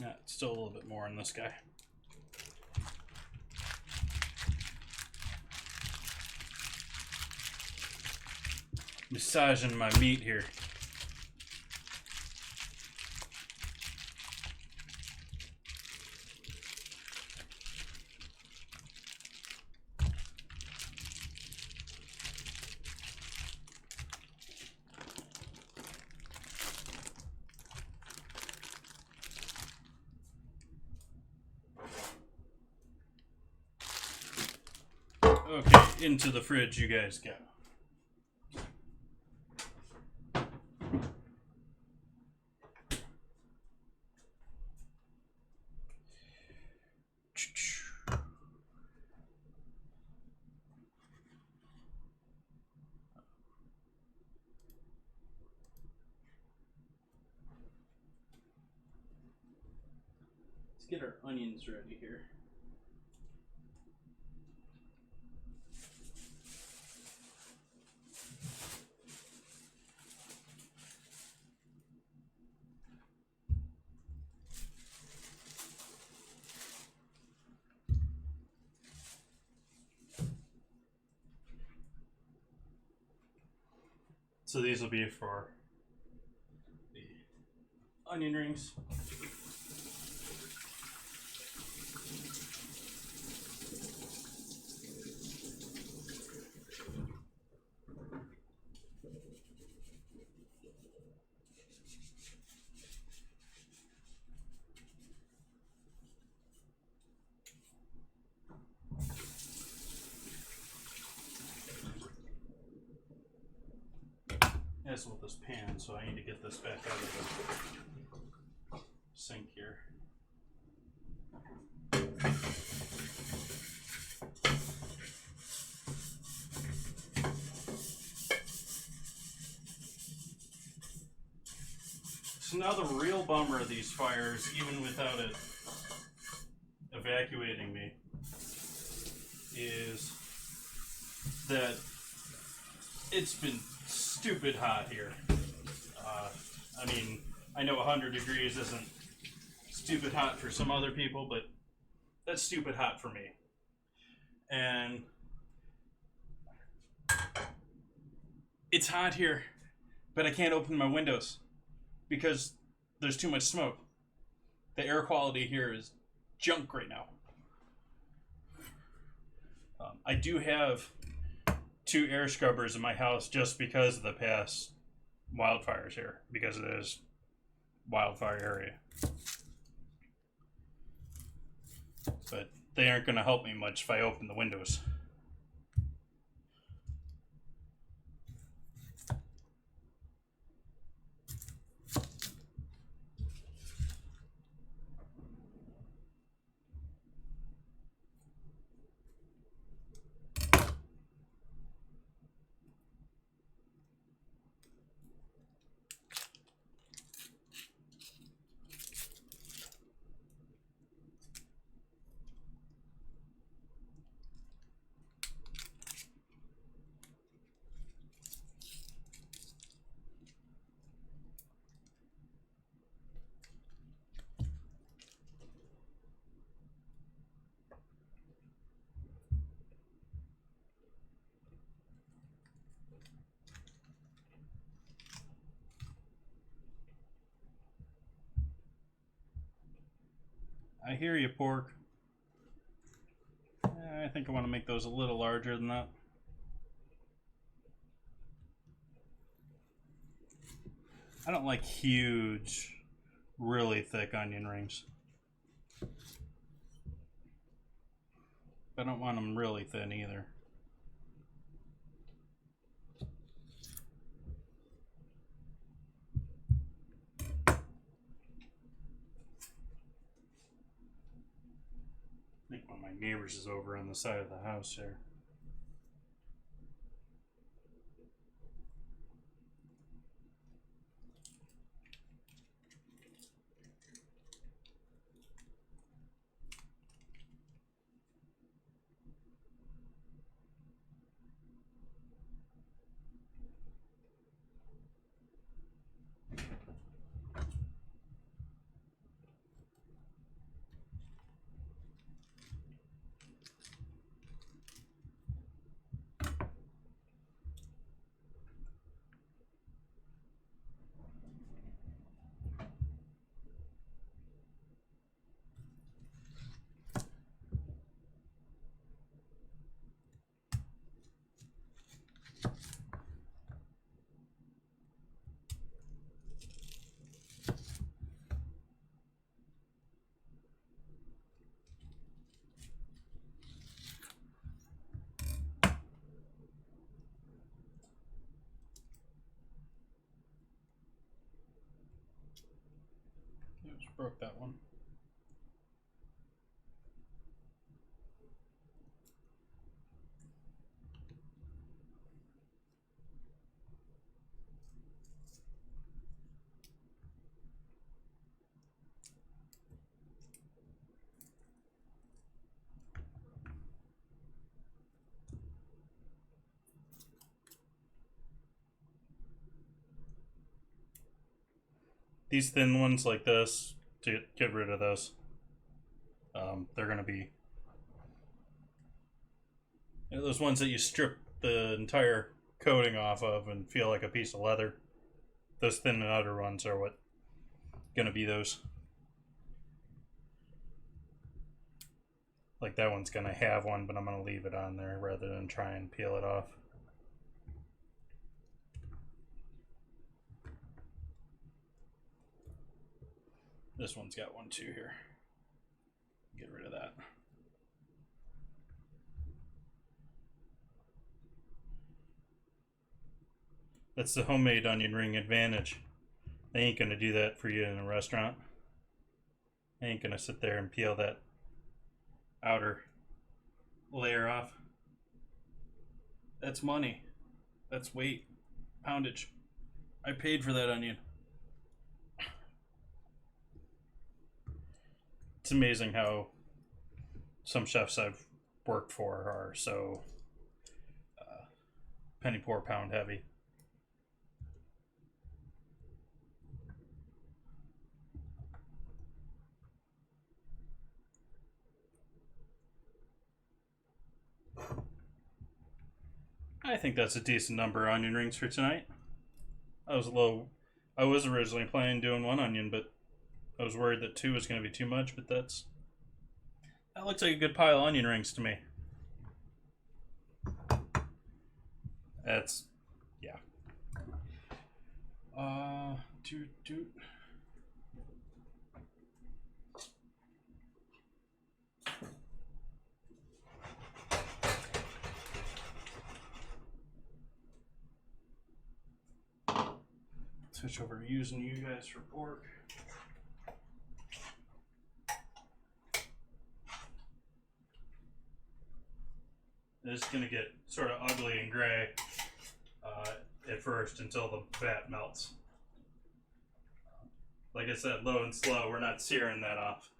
Yeah, it's still a little bit more in this guy. Massaging my meat here. into the fridge you guys go. Let's get our onions ready here. So these will be for the onion rings. As with this pan, so I need to get this back out of the sink here. So now the real bummer of these fires, even without it evacuating me, is that it's been stupid hot here. I mean, I know 100 degrees isn't stupid hot for some other people, but that's stupid hot for me. And it's hot here, but I can't open my windows because there's too much smoke. The air quality here is junk right now. I do have 2 air scrubbers in my house just because of the past wildfires here, because of this wildfire area. But they aren't going to help me much if I open the windows. I hear you, pork. I think I want to make those a little larger than that. I don't like huge, really thick onion rings. I don't want them really thin either. I think one of my neighbors is over on the side of the house there. broke that one. These thin ones like this, to get rid of those. They're going to be, you know, those ones that you strip the entire coating off of and feel like a piece of leather. Those thin and outer ones are what going to be those. Like that one's going to have one, but I'm going to leave it on there rather than try and peel it off. This one's got one too here. Get rid of that. That's the homemade onion ring advantage. They ain't gonna do that for you in a restaurant. They ain't gonna sit there and peel that outer layer off. That's money. That's weight. Poundage. I paid for that onion. It's amazing how some chefs I've worked for are so penny poor pound heavy. I think that's a decent number of onion rings for tonight. I was originally planning on doing one onion, but I was worried that 2 was going to be too much, but that looks like a good pile of onion rings to me. That's, yeah. Doot. Switch over to using you guys for pork. It's going to get sort of ugly and gray at first until the fat melts. Like I said, low and slow, we're not searing that off.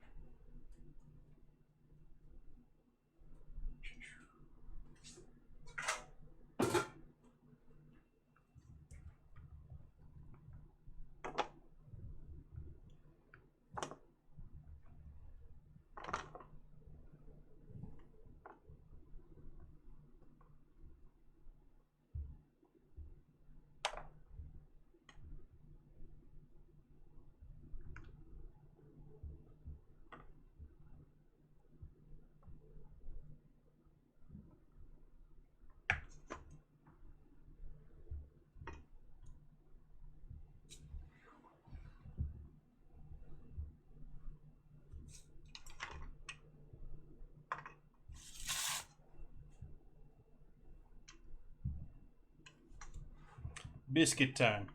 Biscuit time.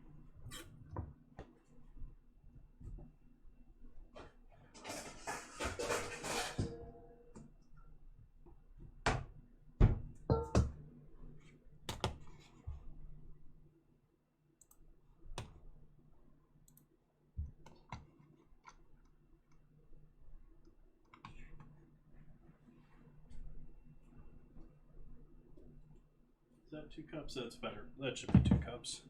Is that 2 cups? That's better. That should be 2 cups.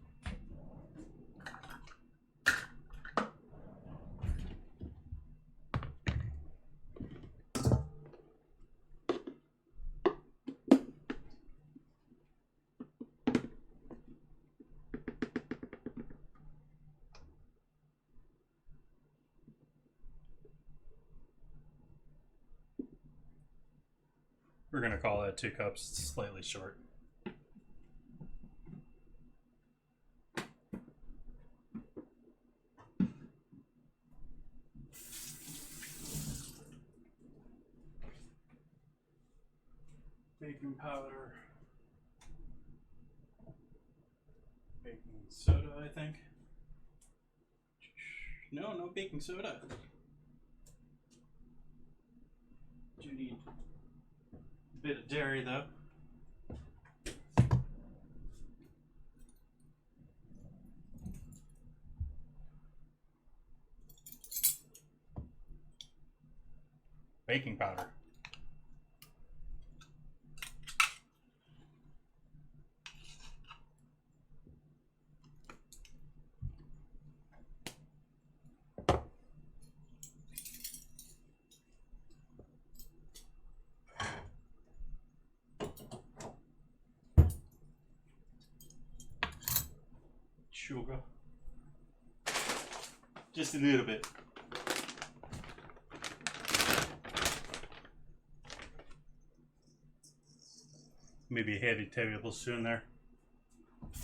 We're going to call that 2 cups, slightly short. Baking powder. Baking soda, I think. No baking soda. do need a bit of dairy though. Baking powder. Sugar. Just a little bit. Maybe a heavy tablespoon there.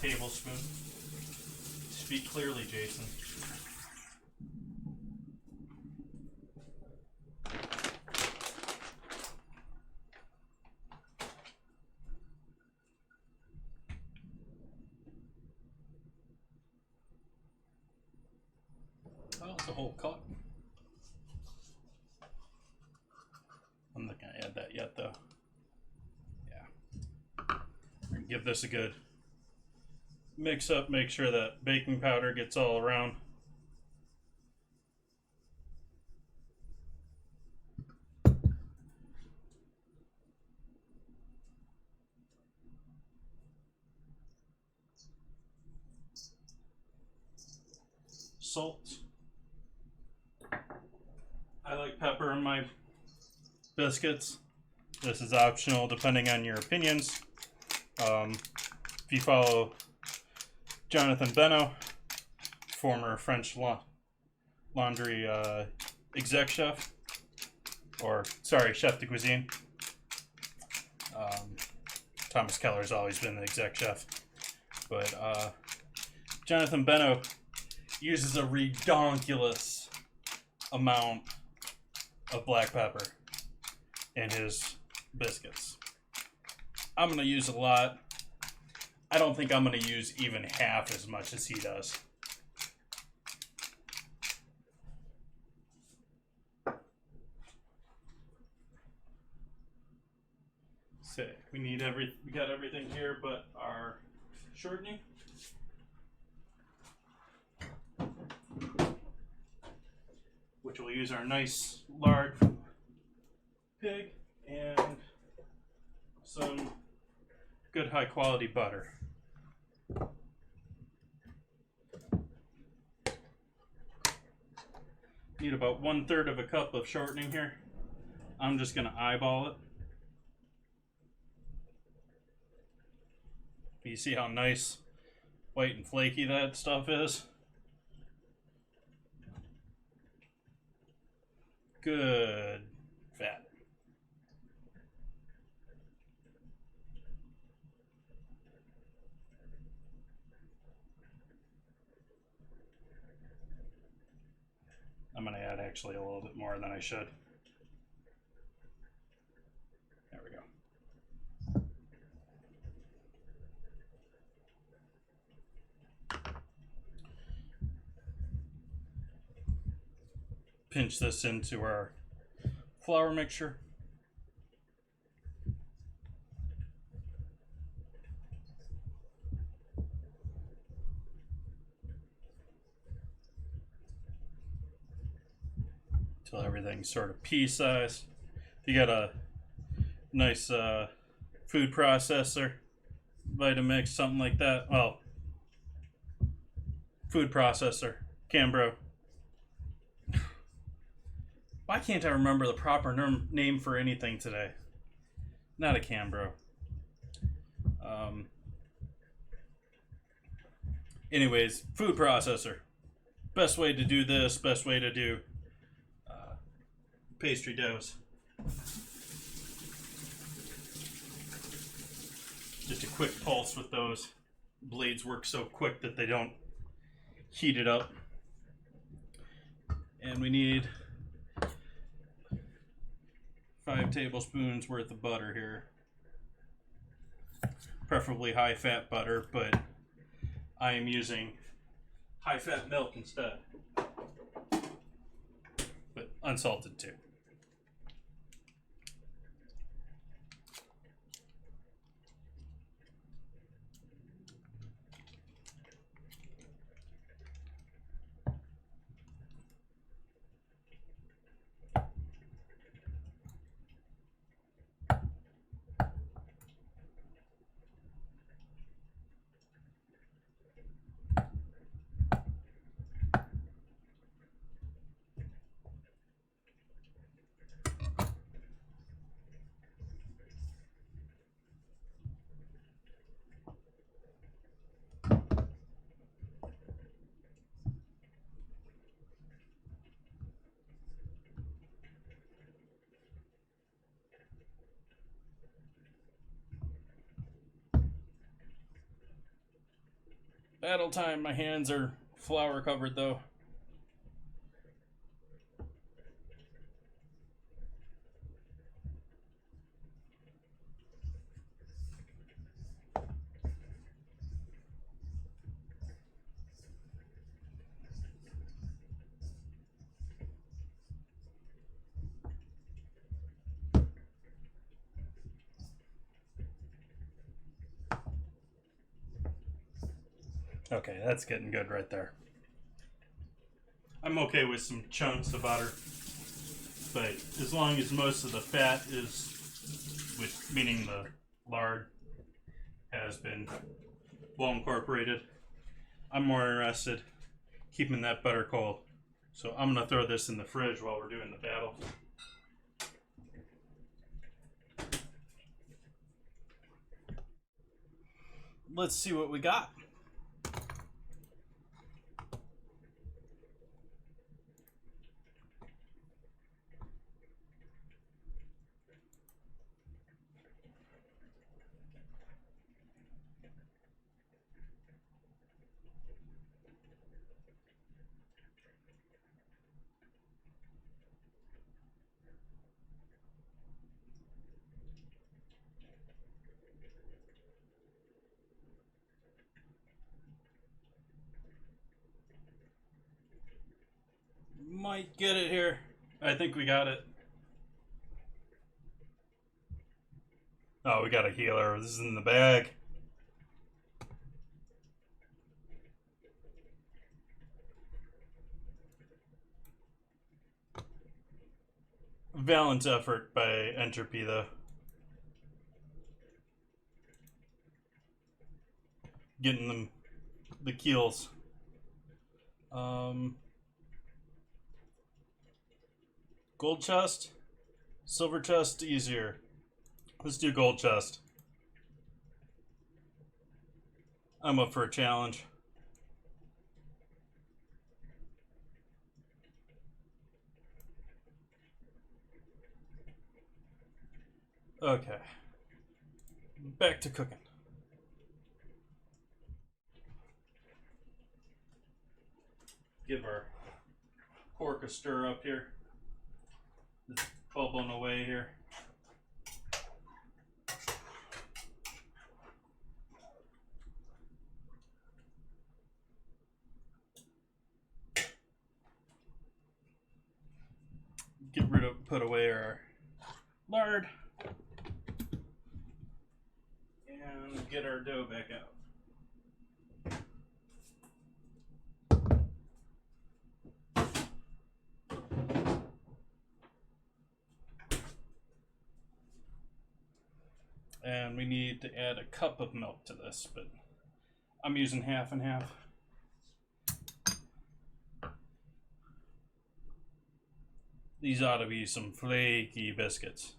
Tablespoon. Speak clearly, Jason. Oh, it's a whole cup. I'm not gonna add that yet, though. Give this a good mix up, make sure that baking powder gets all around. Salt. I like pepper in my biscuits. This is optional depending on your opinions. If you follow Jonathan Beno, former French Laundry exec chef, or sorry, chef de cuisine. Thomas Keller's always been the exec chef, but Jonathan Beno uses a redonkulous amount of black pepper in his biscuits. I'm going to use a lot. I don't think I'm going to use even half as much as he does. Sick. We got everything here but our shortening. Which we'll use our nice lard from pig and some good high quality butter. Need about 1/3 of a cup of shortening here. I'm just gonna eyeball it. You see how nice, white and flaky that stuff is? Good fat. I'm going to add actually a little bit more than I should. There we go. Pinch this into our flour mixture. Till everything's sort of pea size. If you got a nice food processor, Vitamix, something like that. Well, food processor, Cambro. Why can't I remember the proper name for anything today? Not a Cambro. Anyways, food processor. Best way to do this, best way to do pastry doughs. Just a quick pulse with those. Blades work so quick that they don't heat it up. And we need 5 tablespoons worth of butter here. Preferably high fat butter, but I am using high fat milk instead. But unsalted too. Battle time. My hands are flour covered though. Okay, that's getting good right there. I'm okay with some chunks of butter, but as long as most of the fat is, meaning the lard, has been well incorporated, I'm more interested keeping that butter cold. So I'm gonna throw this in the fridge while we're doing the battle. Let's see what we got. Might get it here. I think we got it. Oh, we got a healer. This is in the bag. Valiant effort by Entropy, though. Getting them the kills. Gold chest? Silver chest, easier. Let's do gold chest. I'm up for a challenge. Okay. Back to cooking. Give our pork a stir up here. It's bubbling away here. Put away our lard. And get our dough back out. And we need to add a cup of milk to this, but I'm using half and half. These ought to be some flaky biscuits.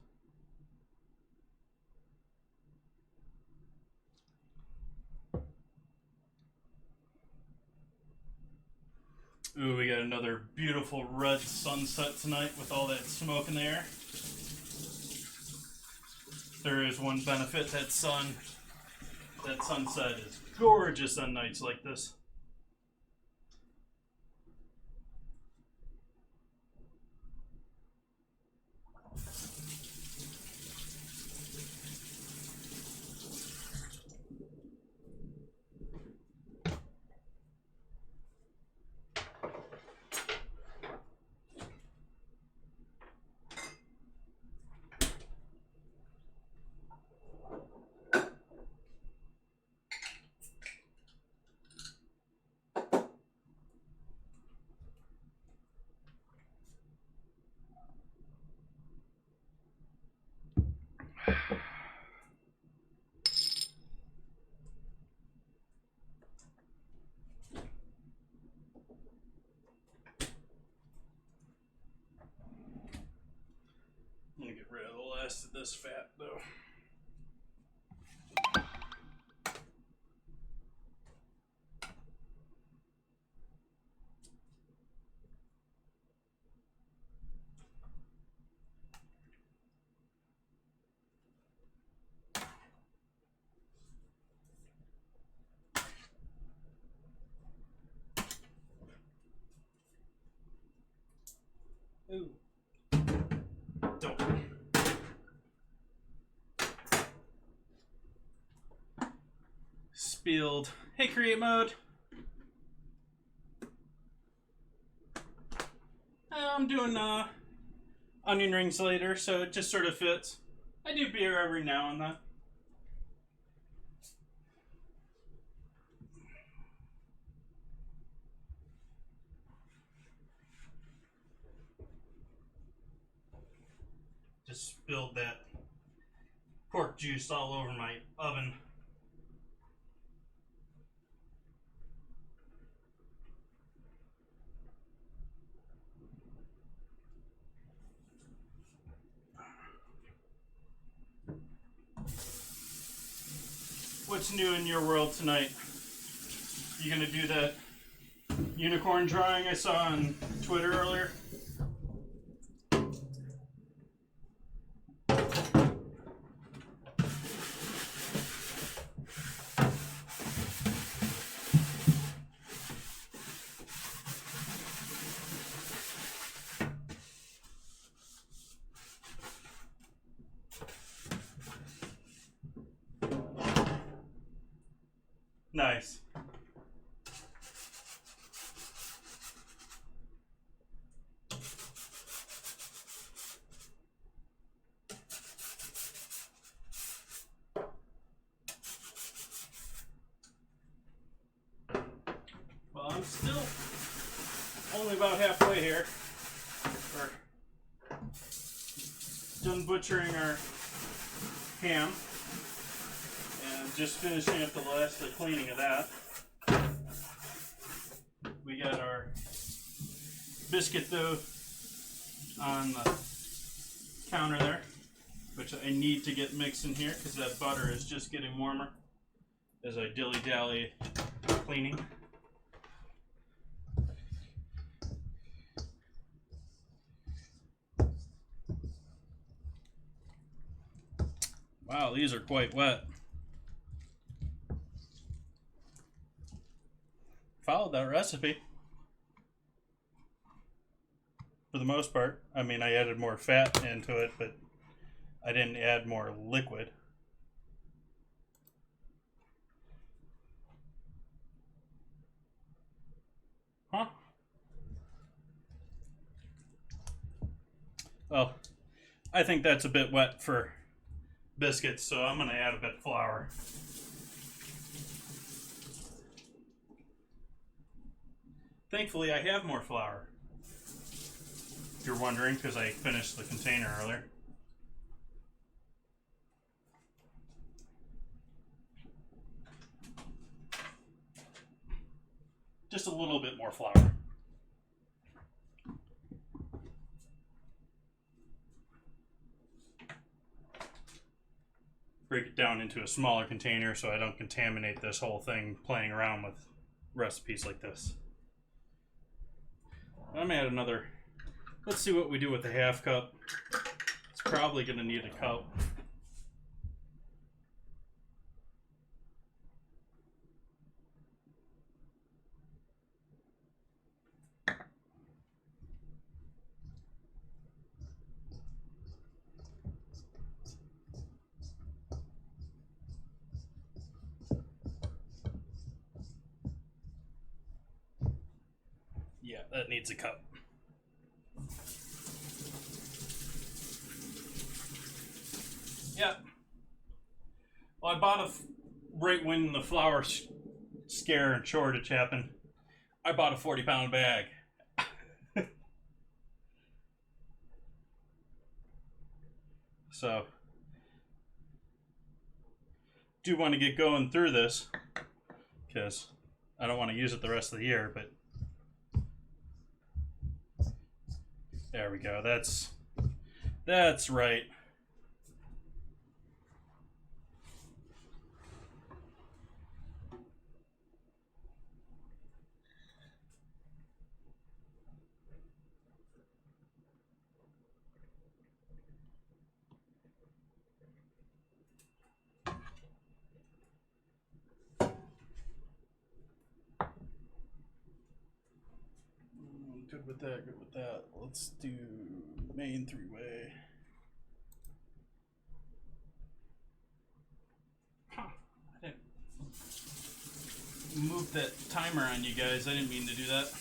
Ooh, we got another beautiful red sunset tonight with all that smoke in the air. There is one benefit, that sunset is gorgeous on nights like this. I'm gonna get rid of the last of this fat though. build. Hey, create mode. I'm doing onion rings later, so it just sort of fits. I do beer every now and then. Just spilled that pork juice all over my oven. What's new in your world tonight? You gonna do that unicorn drawing I saw on Twitter earlier? Nice. Well, I'm still only about halfway here. We're done butchering our ham and just finishing up the last of the cleaning of that. We got our biscuit dough on the counter there, which I need to get mixed in here because that butter is just getting warmer as I dilly-dally cleaning. Wow, these are quite wet. Followed that recipe for the most part. I mean, I added more fat into it, but I didn't add more liquid. Huh? Well, I think that's a bit wet for biscuits, so I'm going to add a bit of flour. Thankfully, I have more flour. If you're wondering, because I finished the container earlier. Just a little bit more flour. Break it down into a smaller container so I don't contaminate this whole thing playing around with recipes like this. I'm gonna add another. Let's see what we do with the half cup. It's probably gonna need a cup. Yeah, that needs a cup. Yeah. Well, I bought right when the flour scare and shortage happened, I bought a 40-pound bag. So, do want to get going through this because I don't want to use it the rest of the year, but there we go. That's right. Good with that, good with that. Let's do main three-way. Huh, I didn't moved that timer on you guys. I didn't mean to do that.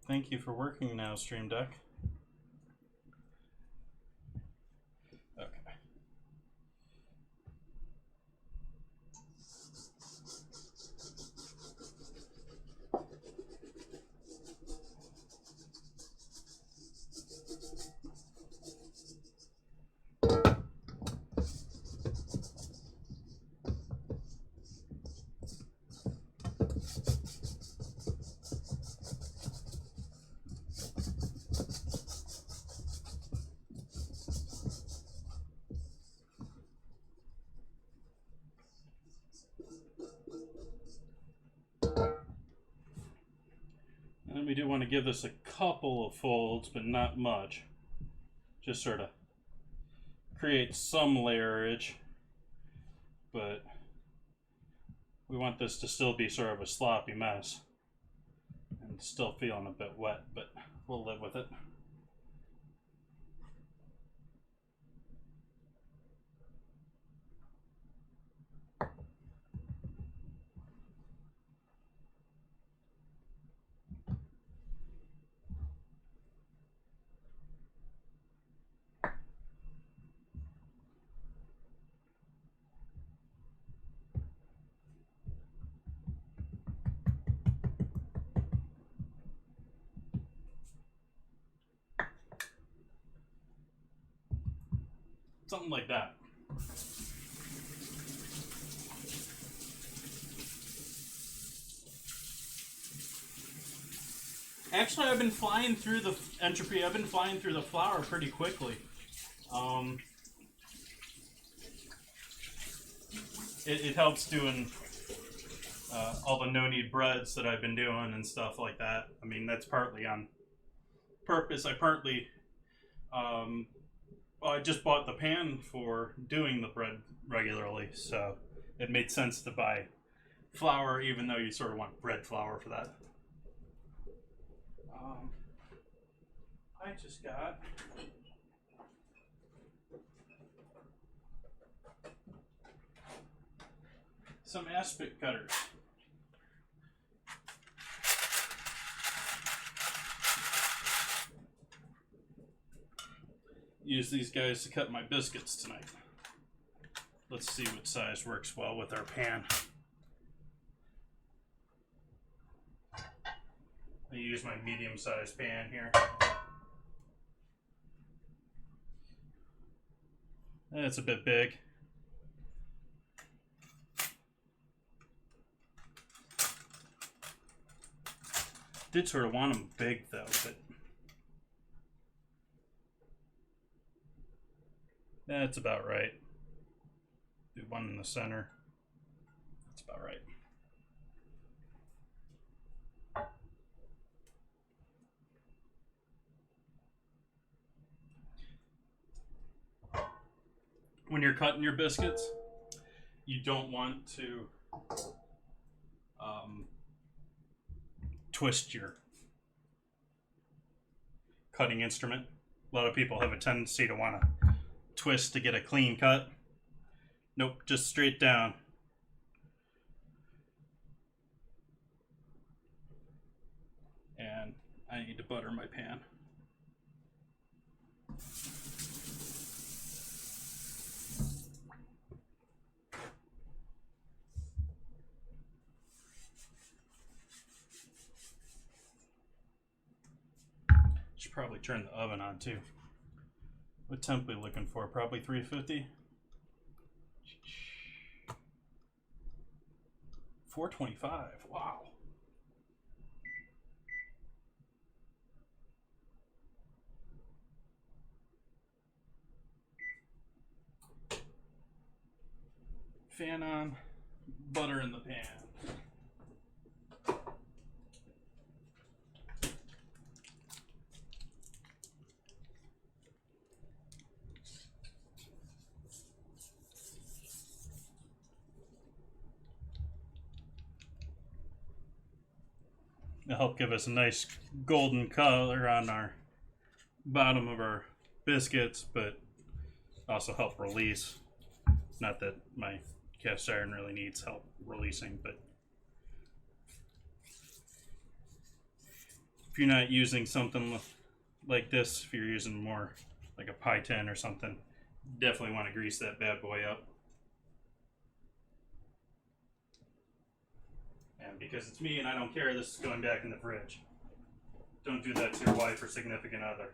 Thank you for working now, Stream Deck. Okay. And we do want to give this a couple of folds, but not much. Just sort of create some layerage, but we want this to still be sort of a sloppy mess and still feeling a bit wet, but we'll live with it. Something like that. Actually, I've been flying through the entropy. I've been flying through the flour pretty quickly. It helps doing all the no-knead breads that I've been doing and stuff like that. I mean, that's partly on purpose. I partly... well, I just bought the pan for doing the bread regularly, so it made sense to buy flour, even though you sort of want bread flour for that. I just got some aspic cutters. Use these guys to cut my biscuits tonight. Let's see what size works well with our pan. I use my medium-sized pan here. That's a bit big. Did sort of want them big though, but that's about right. Do one in the center. That's about right. When you're cutting your biscuits, you don't want to twist your cutting instrument. A lot of people have a tendency to want to twist to get a clean cut. Nope, just straight down. And I need to butter my pan. Should probably turn the oven on too. What temp are we looking for? Probably 350. 425. Wow. Fan on, butter in the pan. It'll help give us a nice golden color on our bottom of our biscuits, but also help release. Not that my cast iron really needs help releasing, but if you're not using something like this, if you're using more like a pie tin or something, definitely want to grease that bad boy up. And because it's me and I don't care, this is going back in the fridge. Don't do that to your wife or significant other.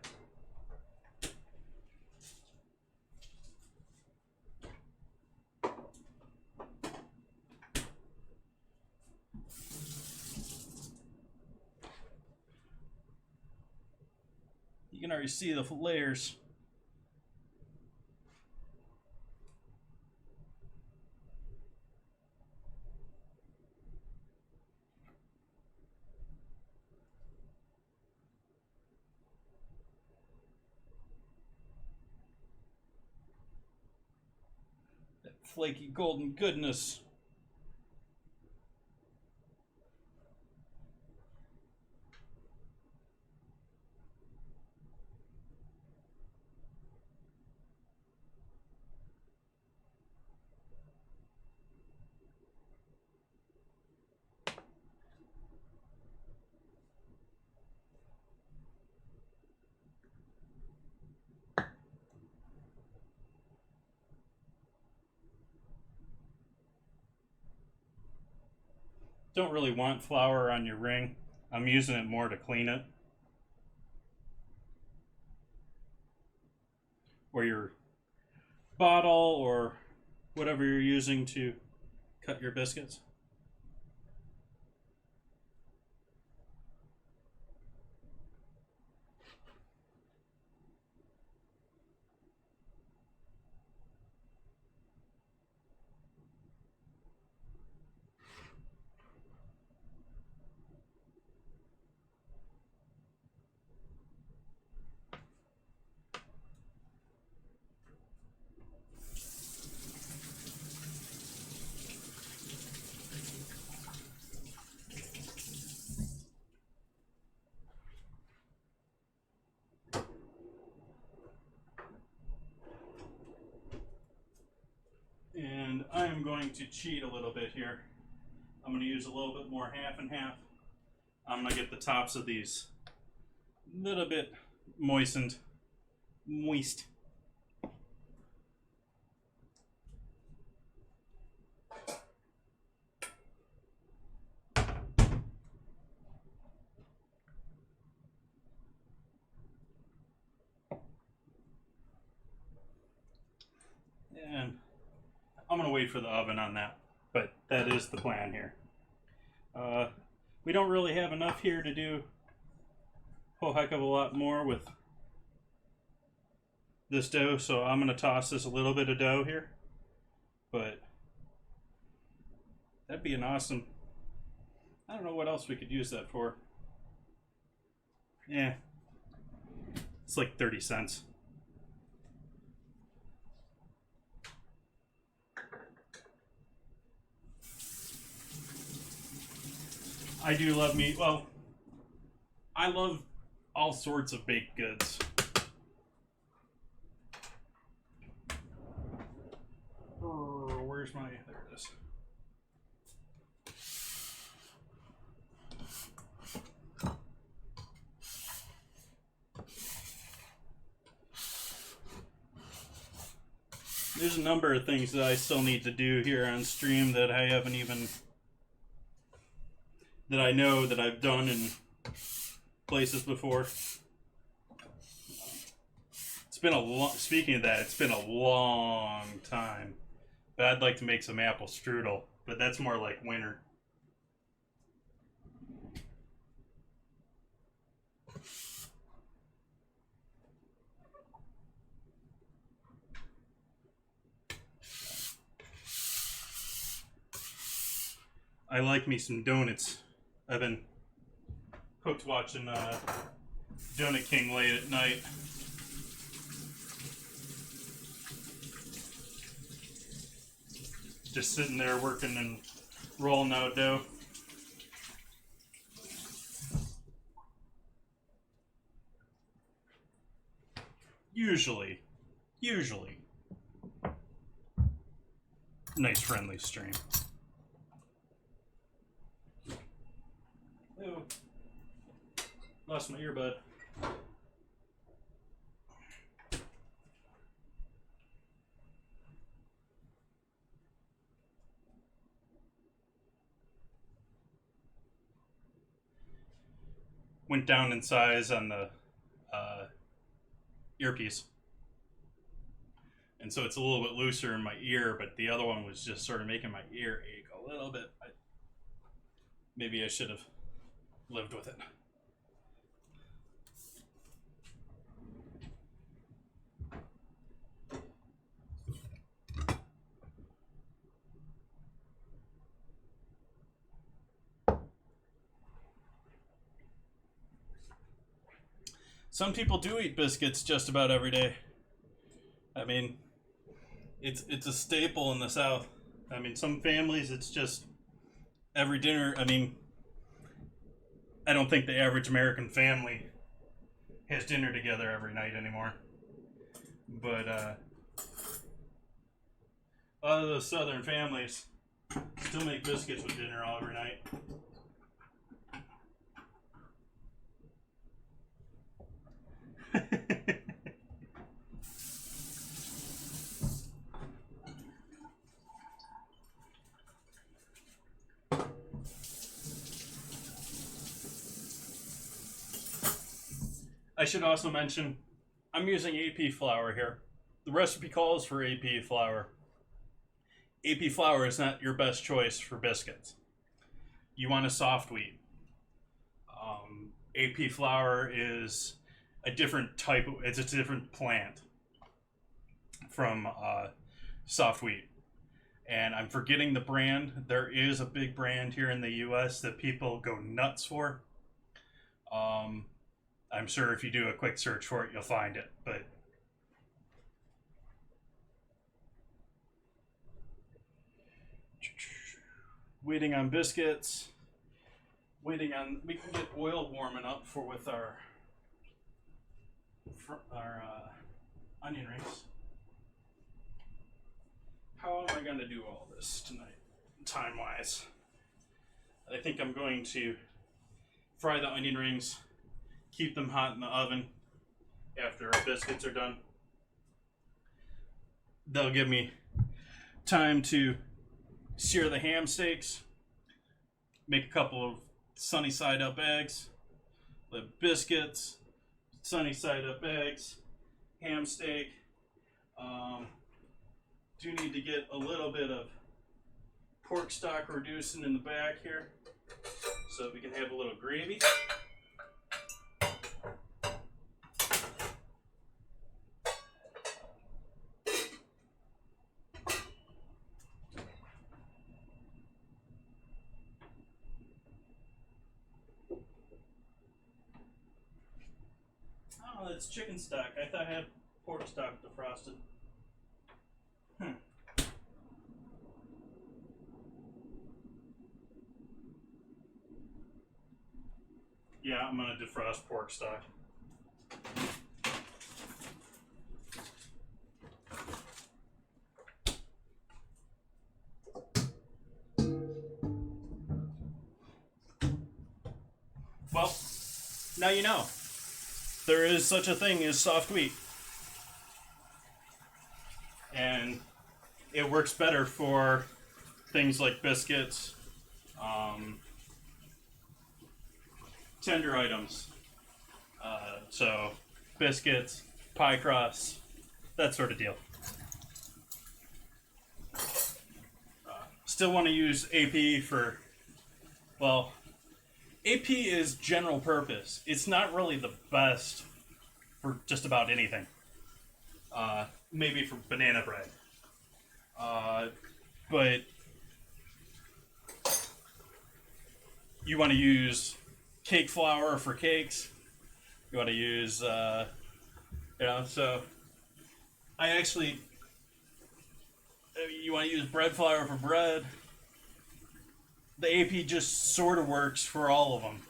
You can already see the layers. That flaky golden goodness. Don't really want flour on your ring. I'm using it more to clean it. Or your bottle or whatever you're using to cut your biscuits. And I am going to cheat a little bit here. I'm going to use a little bit more half and half. I'm going to get the tops of these a little bit moist. And I'm going to wait for the oven on that, but that is the plan here. We don't really have enough here to do a whole heck of a lot more with this dough, so I'm going to toss this a little bit of dough here, but that'd be an awesome, I don't know what else we could use that for. Yeah, it's like 30 cents. I do love meat. Well, I love all sorts of baked goods. Where's my... There it is. There's a number of things that I still need to do here on stream that I haven't even... that I know that I've done in places before. It's been a long... Speaking of that, it's been a long time. But I'd like to make some apple strudel. But that's more like winter. I like me some donuts. I've been hooked watching Donut King late at night. Just sitting there working and rolling out dough. Usually. Nice friendly stream. Ew. Lost my earbud. Went down in size on the earpiece. And so it's a little bit looser in my ear, but the other one was just sort of making my ear ache a little bit. Maybe I should have lived with it. Some people do eat biscuits just about every day. I mean, it's a staple in the South. I mean, some families, it's just every dinner. I mean, I don't think the average American family has dinner together every night anymore. But a lot of those Southern families still make biscuits with dinner all every night. I should also mention, I'm using AP flour here. The recipe calls for AP flour. AP flour is not your best choice for biscuits. You want a soft wheat. AP flour is a different type. It's a different plant from soft wheat. And I'm forgetting the brand. There is a big brand here in the US that people go nuts for. I'm sure if you do a quick search for it, you'll find it. But waiting on biscuits. Waiting on, we can get oil warming up for with our onion rings. How am I going to do all this tonight, time-wise? I think I'm going to fry the onion rings, keep them hot in the oven after our biscuits are done. They'll give me time to sear the ham steaks, make a couple of sunny side up eggs, the biscuits, sunny side up eggs, ham steak. Do need to get a little bit of pork stock reducing in the back here so we can have a little gravy. Oh, that's chicken stock. I thought I had pork stock defrosted. Yeah, I'm gonna defrost pork stock. Well, now you know. There is such a thing as soft wheat. And it works better for things like biscuits, tender items. So biscuits, pie crusts, that sort of deal. Still want to use AP for, well, AP is general purpose. It's not really the best for just about anything. Maybe for banana bread. But you want to use cake flour for cakes. You want to use, so I actually, you want to use bread flour for bread. The AP just sort of works for all of them.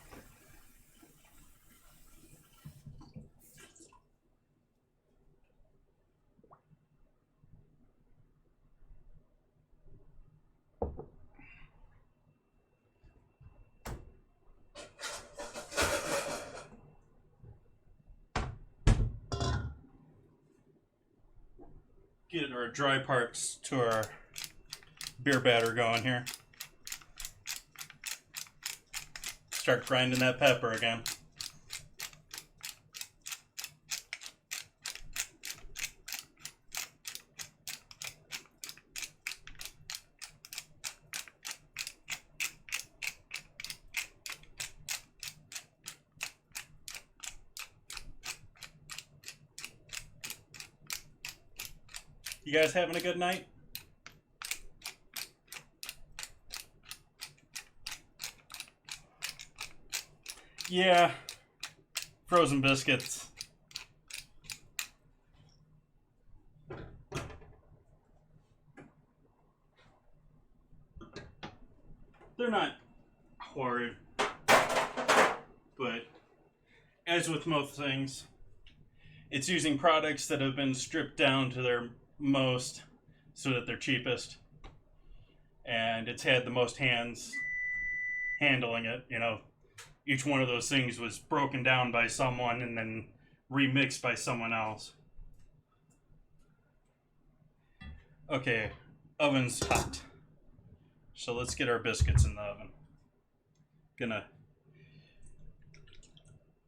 get our dry parts to our beer batter going here. Start grinding that pepper again. You guys having a good night? Yeah. Frozen biscuits. They're not horrid. But as with most things, it's using products that have been stripped down to their most so that they're cheapest. And it's had the most hands handling it, you know. Each one of those things was broken down by someone and then remixed by someone else. Okay, oven's hot. So let's get our biscuits in the oven. Gonna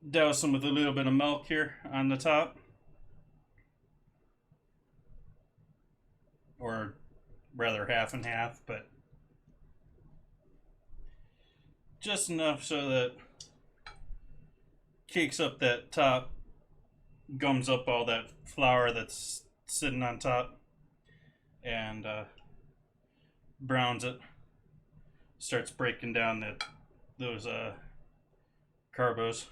douse them with a little bit of milk here on the top. Or rather half and half, but just enough so that cakes up that top, gums up all that flour that's sitting on top, and browns it. Starts breaking down those carbos,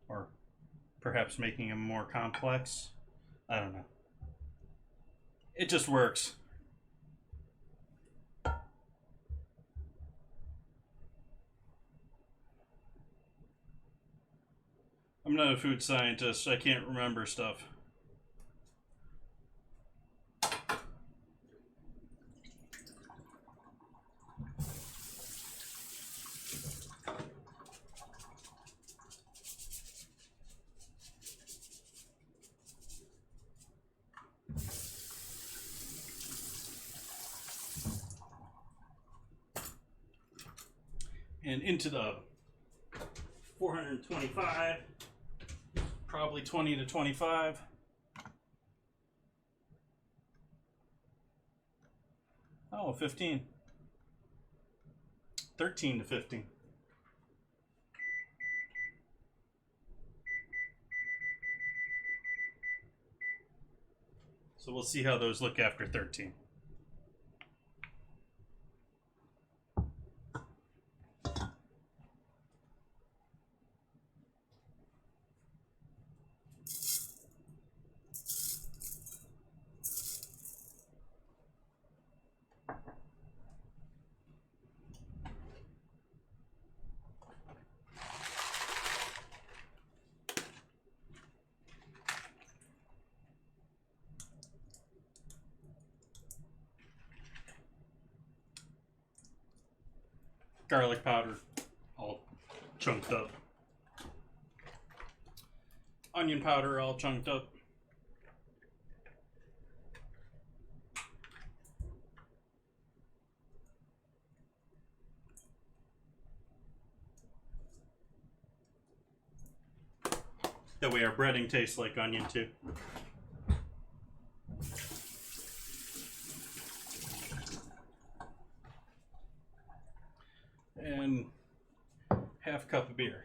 or perhaps making them more complex. I don't know. It just works. I'm not a food scientist. I can't remember stuff. And into the 425, probably 20 to 25. Oh, 15. 13 to 15. So we'll see how those look after 13. Garlic powder, all chunked up. Onion powder, all chunked up. That way our breading tastes like onion too. And half cup of beer.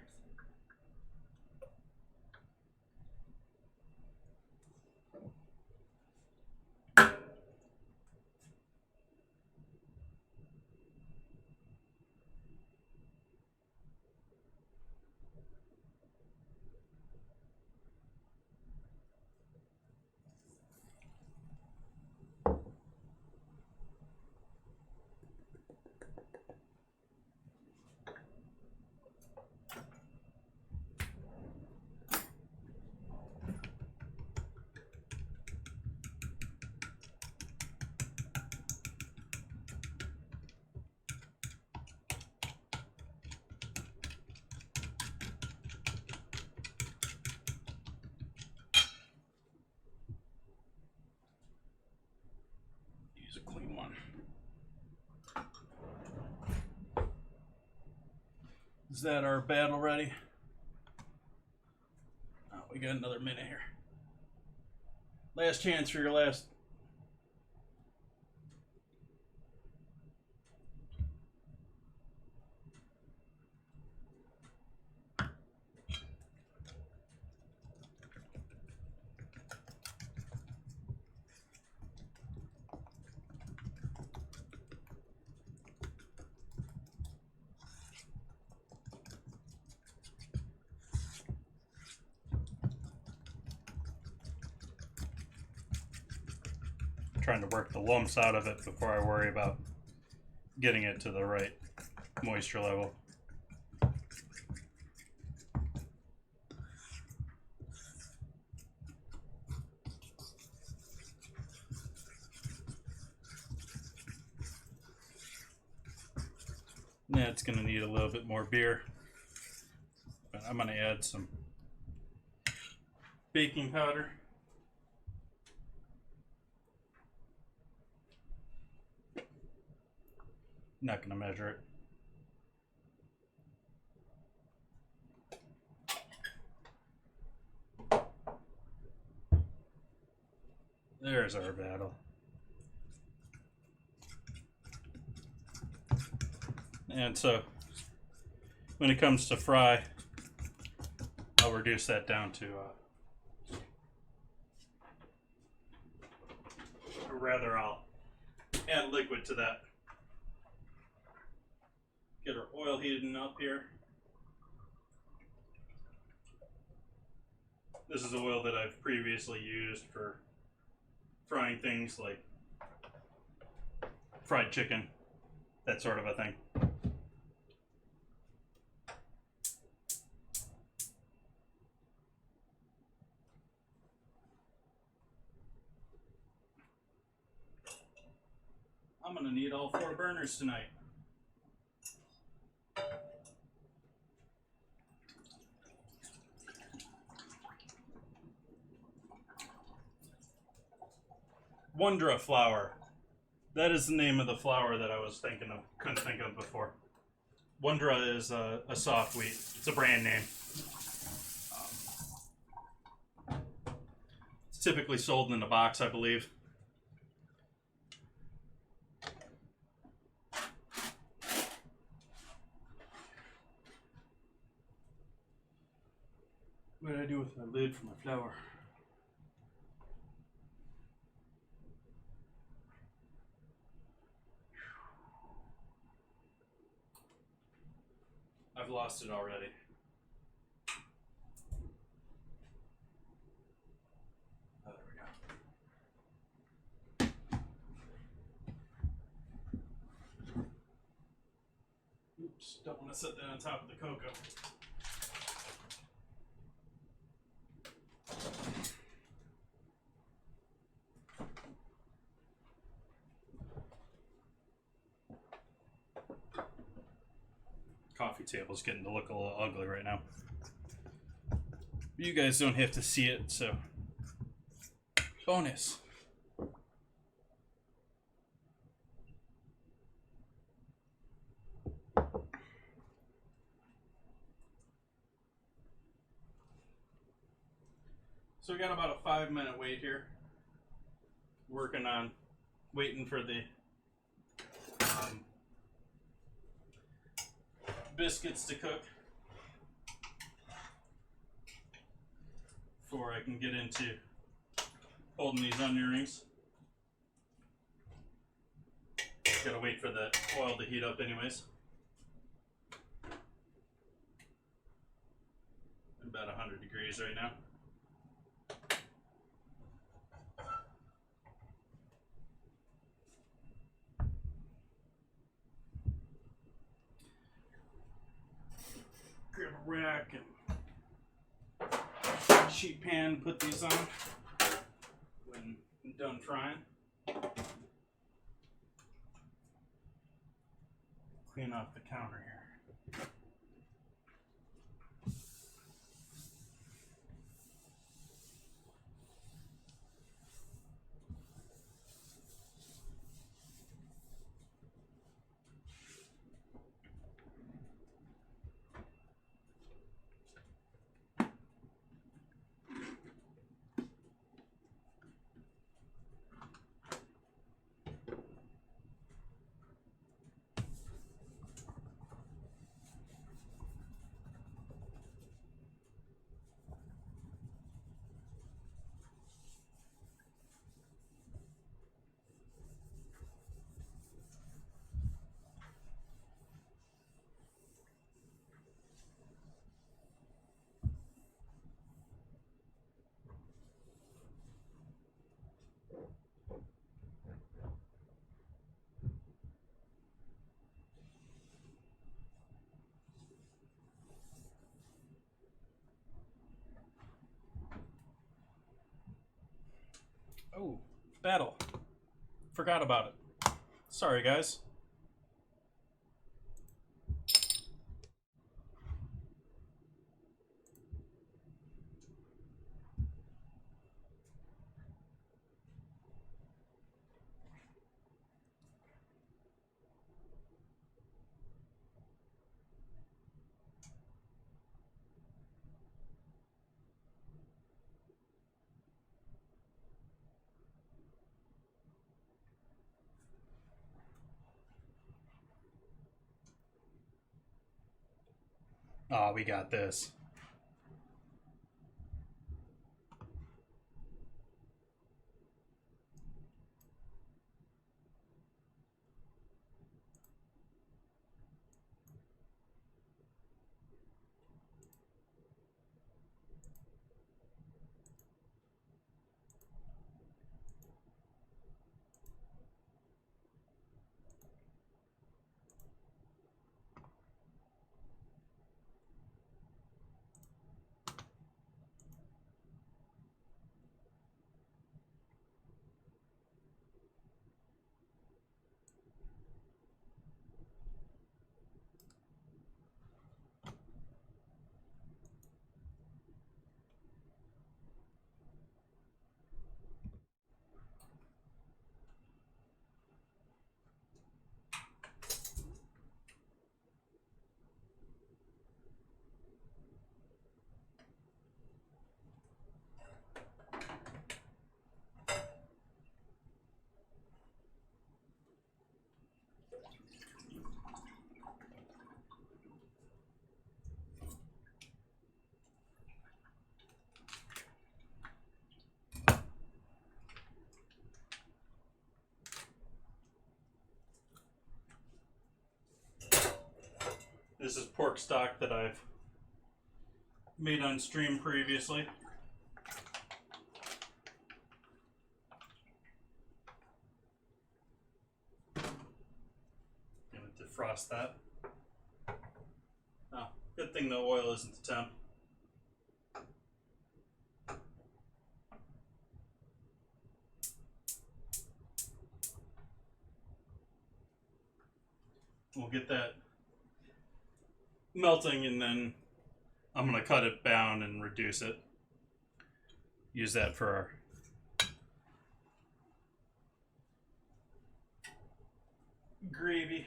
Is that our battle ready? Oh, we got another minute here. Last chance for your last. Trying to work the lumps out of it before I worry about getting it to the right moisture level. Now it's going to need a little bit more beer, but I'm going to add some baking powder. Not going to measure it. There's our battle. And so when it comes to fry, I'll reduce that down to or rather I'll add liquid to that. Get our oil heating up here. This is oil that I've previously used for frying things like fried chicken, that sort of a thing. I'm gonna need all 4 burners tonight. Wondra flour. That is the name of the flour that I was thinking of, couldn't think of before. Wondra is a soft wheat. It's a brand name. It's typically sold in a box, I believe. What did I do with my lid for my flour? I've lost it already. Oh, there we go. Oops, don't want to set that on top of the cocoa. Coffee table's getting to look a little ugly right now. You guys don't have to see it, so bonus. So we got about a 5-minute wait here. Waiting for the biscuits to cook before I can get into holding these onion rings. Gotta wait for the oil to heat up anyways. About 100 degrees right now. Grab a rack and sheet pan, put these on when I'm done frying. Clean off the counter here. Oh, battle. Forgot about it. Sorry, guys. Oh, we got this. This is pork stock that I've made on stream previously. Gonna defrost that. Oh, good thing the oil isn't the temp. We'll get that melting, and then I'm gonna cut it down and reduce it. Use that for our gravy.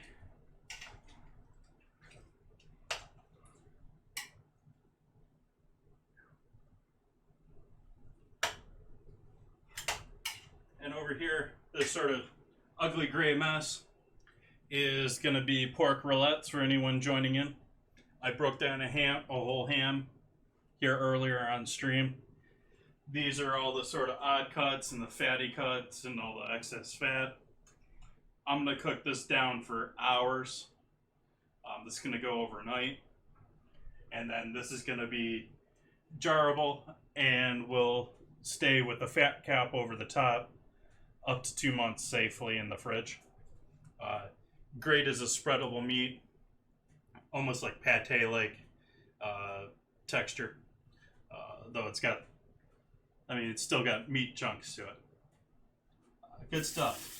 And over here, this sort of ugly gray mess is gonna be pork roulets for anyone joining in. I broke down a whole ham here earlier on stream. These are all the sort of odd cuts and the fatty cuts and all the excess fat. I'm gonna cook this down for hours. This is gonna go overnight. And then this is gonna be jarrable and will stay with the fat cap over the top up to 2 months safely in the fridge. Great as a spreadable meat. Almost like pate-like texture, though it's still got meat chunks to it. Good stuff.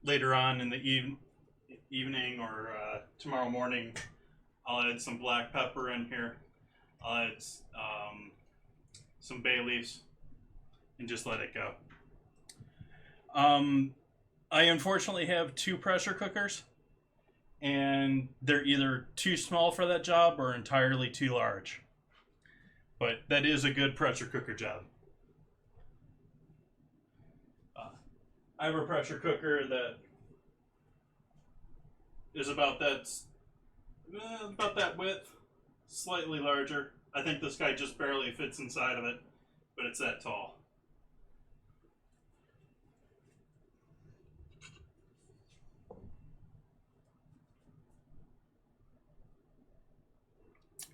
Later on in the evening or tomorrow morning, I'll add some black pepper in here. I'll add some bay leaves and just let it go. I unfortunately have 2 pressure cookers, and they're either too small for that job or entirely too large. But that is a good pressure cooker job. I have a pressure cooker that is about that width, slightly larger. I think this guy just barely fits inside of it, but it's that tall.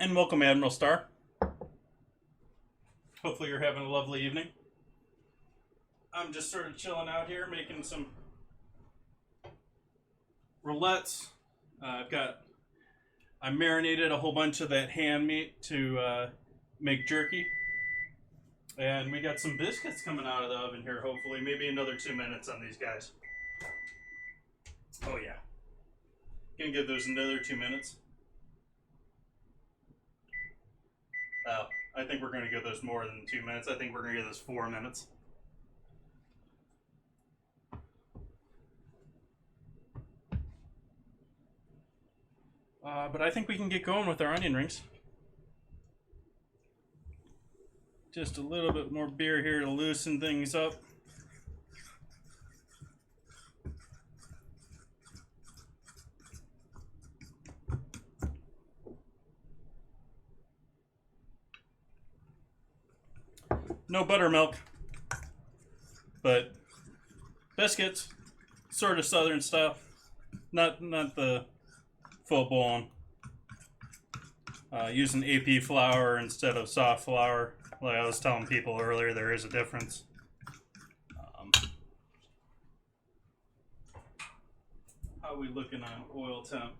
And welcome, Admiral Star. Hopefully you're having a lovely evening. I'm just sort of chilling out here, making some roulettes. I marinated a whole bunch of that ham meat to make jerky. And we got some biscuits coming out of the oven here, hopefully. Maybe another 2 minutes on these guys. Oh, yeah. Gonna give those another 2 minutes. Oh, I think we're gonna give those more than 2 minutes. I think we're gonna give this 4 minutes. But I think we can get going with our onion rings. Just a little bit more beer here to loosen things up. No buttermilk, but biscuits, sort of southern style. Not the full blown. Using AP flour instead of soft flour. Like I was telling people earlier, there is a difference. How are we looking on oil temp?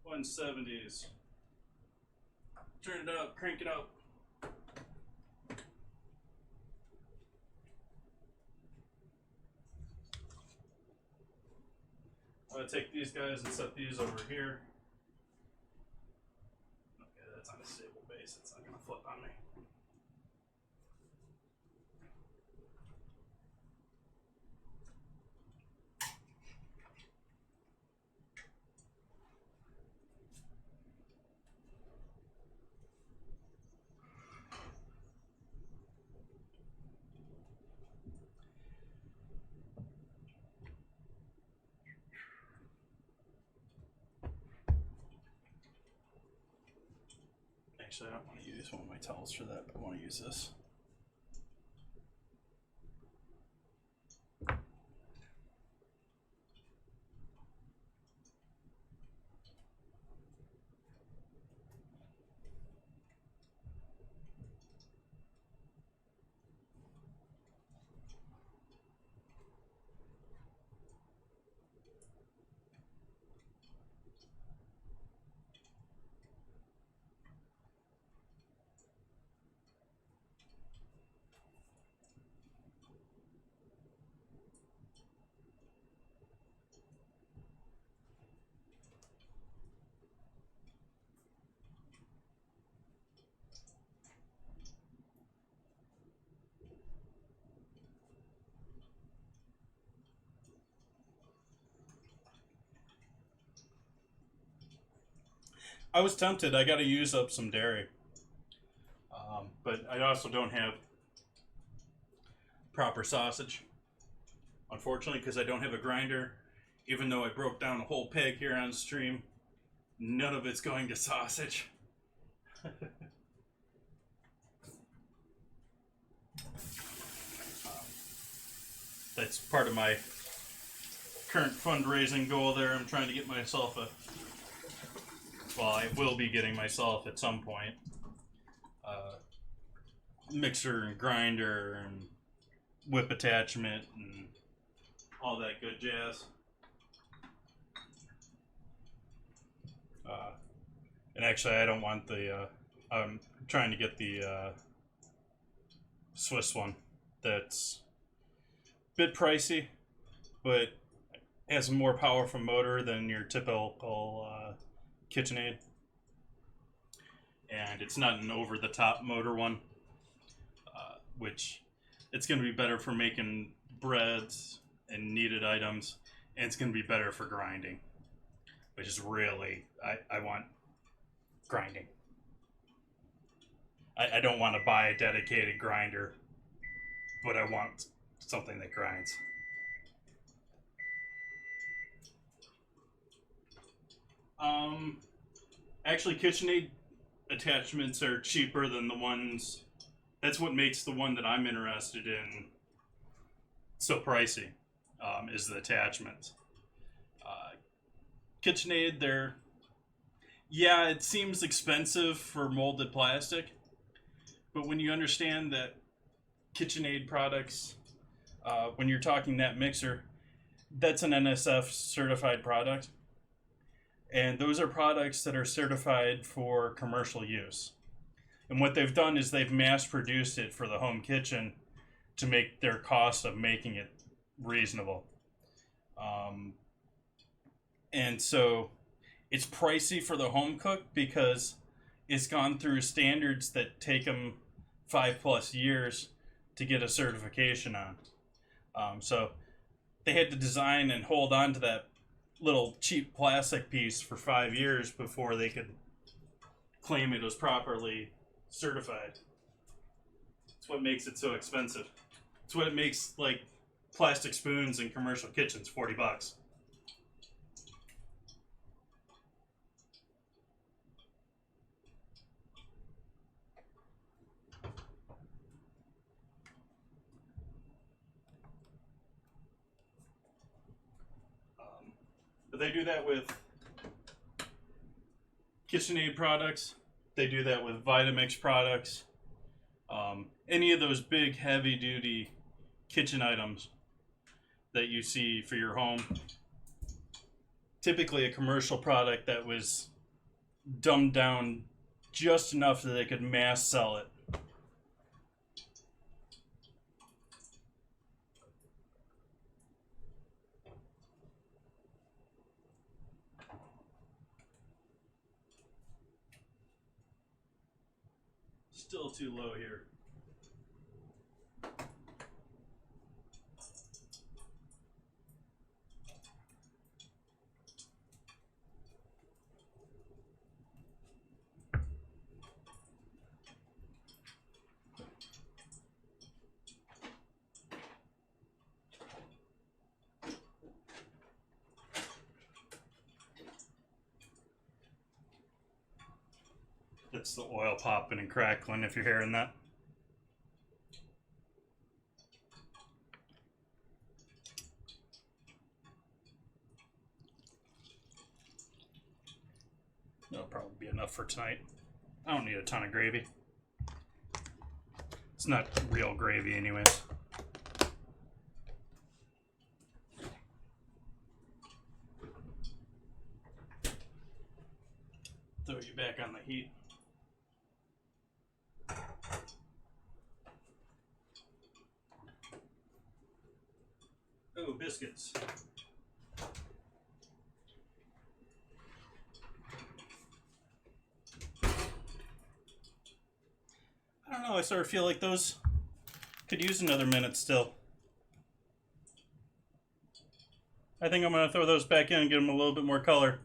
170s. Turn it up, crank it up. I'm gonna take these guys and set these over here. Okay, that's on a stable base. It's not gonna flip on me. Actually, I don't want to use one of my towels for that, but I want to use this. I was tempted. I got to use up some dairy. But I also don't have proper sausage. Unfortunately, because I don't have a grinder, even though I broke down a whole pig here on stream, none of it's going to sausage. That's part of my current fundraising goal there. I'm trying to get myself a... Well, I will be getting myself at some point mixer and grinder and whip attachment and all that good jazz. And actually, I don't want the... I'm trying to get the Swiss one. That's a bit pricey, but has a more powerful motor than your typical KitchenAid. And it's not an over-the-top motor one, which it's going to be better for making breads and kneaded items, and it's going to be better for grinding, which is really, I want grinding. I don't want to buy a dedicated grinder, but I want something that grinds. Actually, KitchenAid attachments are cheaper than the ones... That's what makes the one that I'm interested in so pricey, is the attachments. KitchenAid, they're... Yeah, it seems expensive for molded plastic, but when you understand that KitchenAid products, when you're talking that mixer, that's an NSF certified product. And those are products that are certified for commercial use. And what they've done is they've mass produced it for the home kitchen to make their cost of making it reasonable. And so it's pricey for the home cook because it's gone through standards that take them 5+ years to get a certification on. So they had to design and hold on to that little cheap plastic piece for 5 years before they could claim it was properly certified. It's what makes it so expensive. It's what it makes, like, plastic spoons in commercial kitchens $40. But they do that with KitchenAid products. They do that with Vitamix products. Any of those big, heavy-duty kitchen items that you see for your home. Typically a commercial product that was dumbed down just enough that they could mass sell it. Still too low here. That's the oil popping and crackling if you're hearing that. That'll probably be enough for tonight. I don't need a ton of gravy. It's not real gravy anyways. Throw you back on the heat. Oh, biscuits. I don't know, I sort of feel like those could use another minute still. I think I'm going to throw those back in and get them a little bit more color.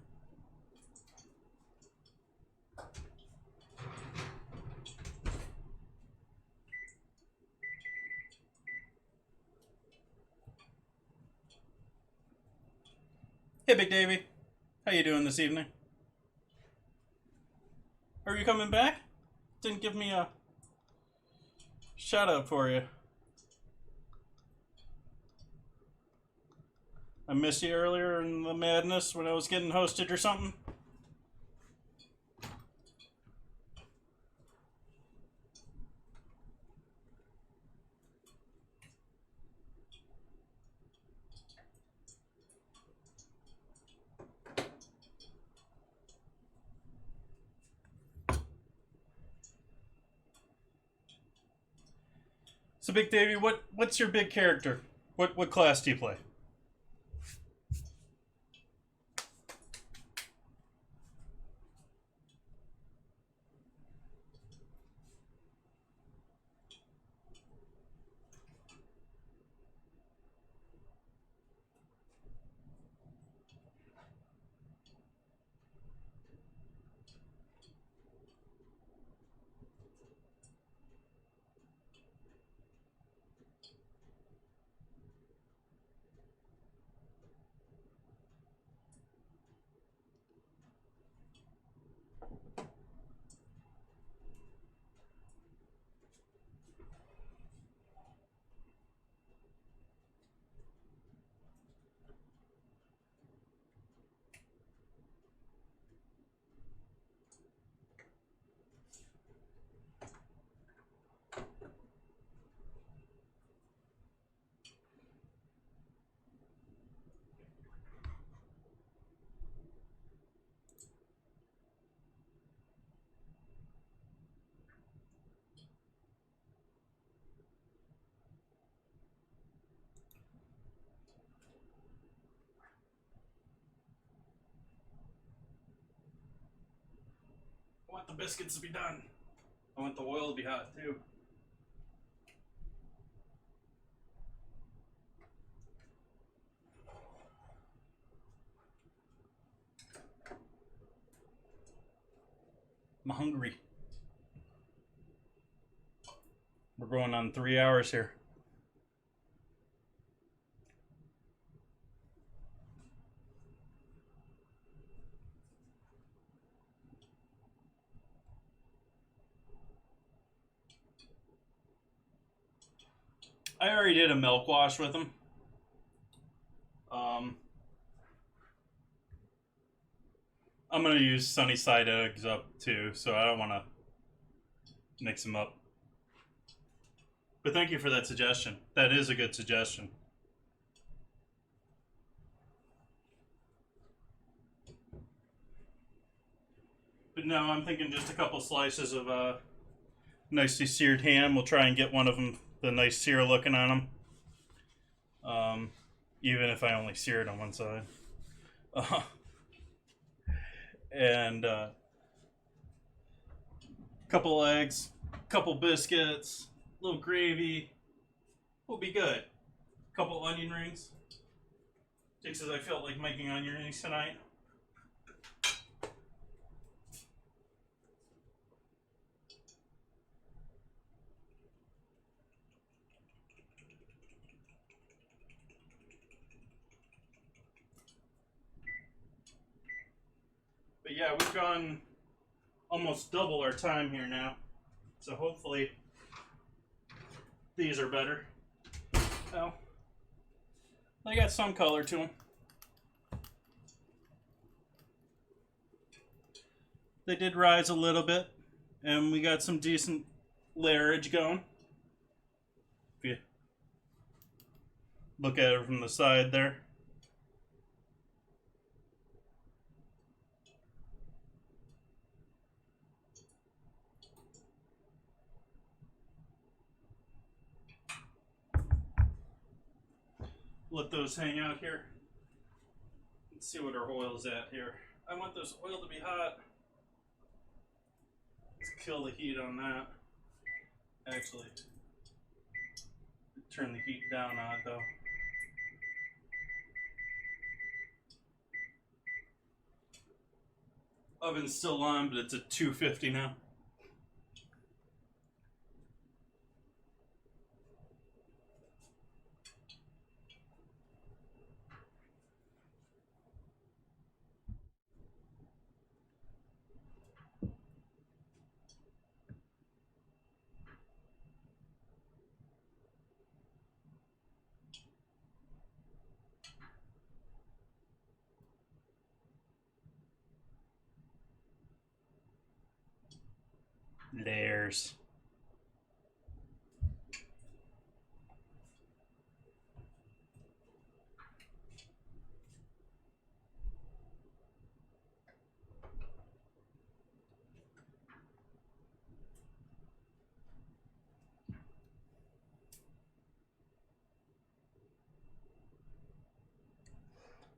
Hey, Big Davy. How you doing this evening? Are you coming back? Didn't give me a shout out for you. I missed you earlier in the madness when I was getting hosted or something. So, Big Davy, what's your big character? What class do you play? want the biscuits to be done. I want the oil to be hot too. I'm hungry. We're going on 3 hours here. I already did a milk wash with them. I'm going to use sunny side eggs up too, so I don't want to mix them up. But thank you for that suggestion. That is a good suggestion. But no, I'm thinking just a couple slices of nicely seared ham. We'll try and get one of them, the nice sear looking on them. Even if I only sear it on one side. And a couple eggs, couple biscuits, a little gravy. We'll be good. A couple onion rings. Just as I felt like making onion rings tonight. But yeah, we've gone almost double our time here now. So hopefully these are better. Well, they got some color to them. They did rise a little bit, and we got some decent layerage going. If you look at it from the side there. Let those hang out here. Let's see what our oil is at here. I want this oil to be hot. Let's kill the heat on that. Actually, turn the heat down on it though. Oven's still on, but it's at 250 now. Layers.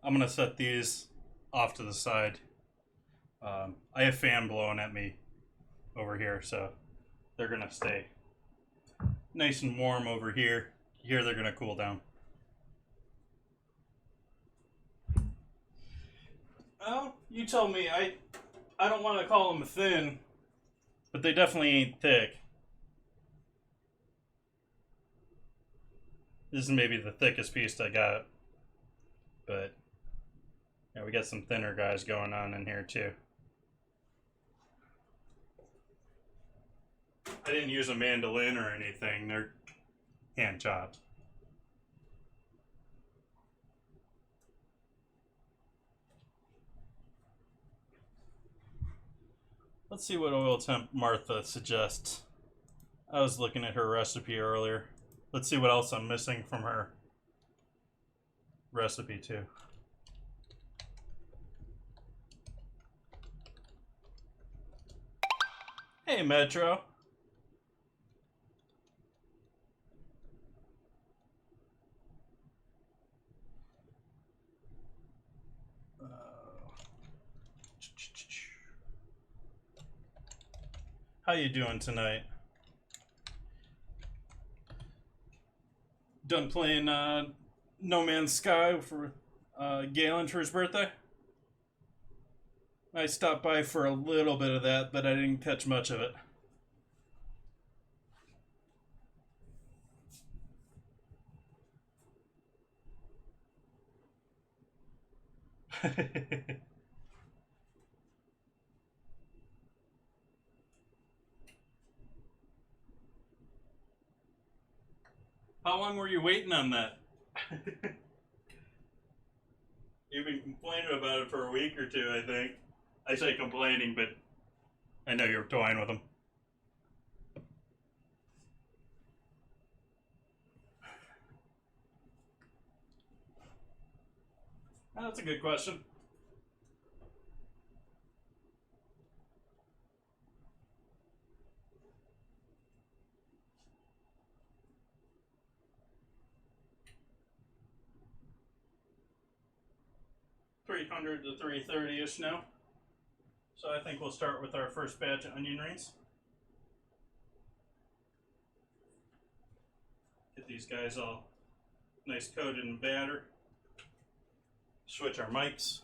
I'm gonna set these off to the side. I have fan blowing at me over here, so they're gonna stay nice and warm over here. Here they're gonna cool down. Well, you tell me. I don't want to call them thin, but they definitely ain't thick. This is maybe the thickest piece I got, but yeah, we got some thinner guys going on in here too. I didn't use a mandolin or anything. They're hand chopped. Let's see what oil temp Martha suggests. I was looking at her recipe earlier. Let's see what else I'm missing from her recipe too. Hey, Metro. How you doing tonight? Done playing No Man's Sky for Galen for his birthday? I stopped by for a little bit of that, but I didn't catch much of it. How long were you waiting on that? You've been complaining about it for a week or two, I think. I say complaining, but I know you're toying with them. Oh, that's a good question. $300 to $330-ish now. So I think we'll start with our first batch of onion rings. Get these guys all nice coated in batter. Switch our mics.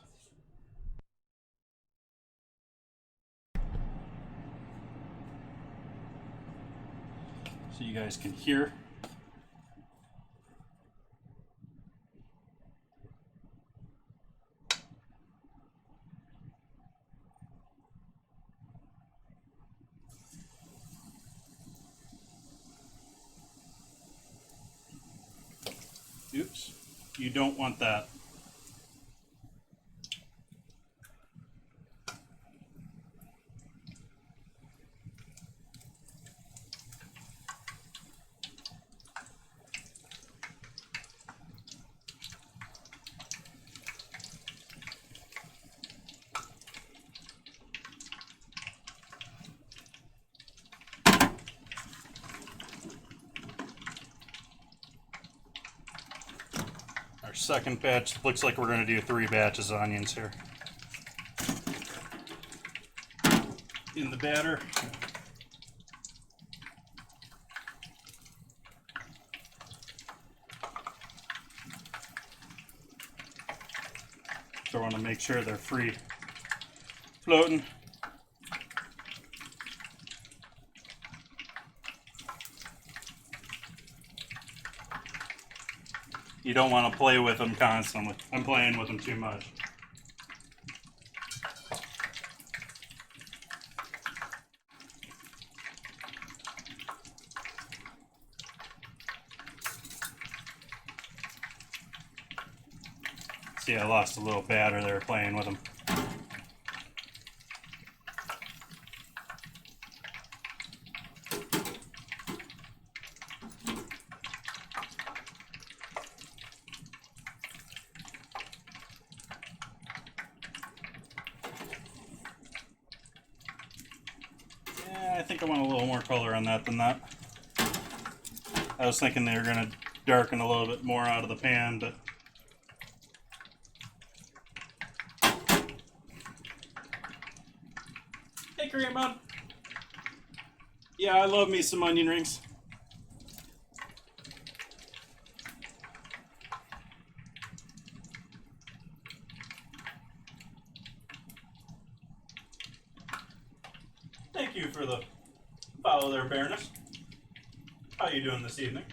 So you guys can hear. Oops, you don't want that. Second batch, looks like we're going to do 3 batches of onions here. In the batter. So I want to make sure they're free floating. You don't want to play with them constantly. I'm playing with them too much. See, I lost a little batter there playing with them. I think I want a little more color on that than that. I was thinking they were going to darken a little bit more out of the pan, but hey, Korean Bud. Yeah, I love me some onion rings. Thank you for the follow there, Baroness. How you doing this evening?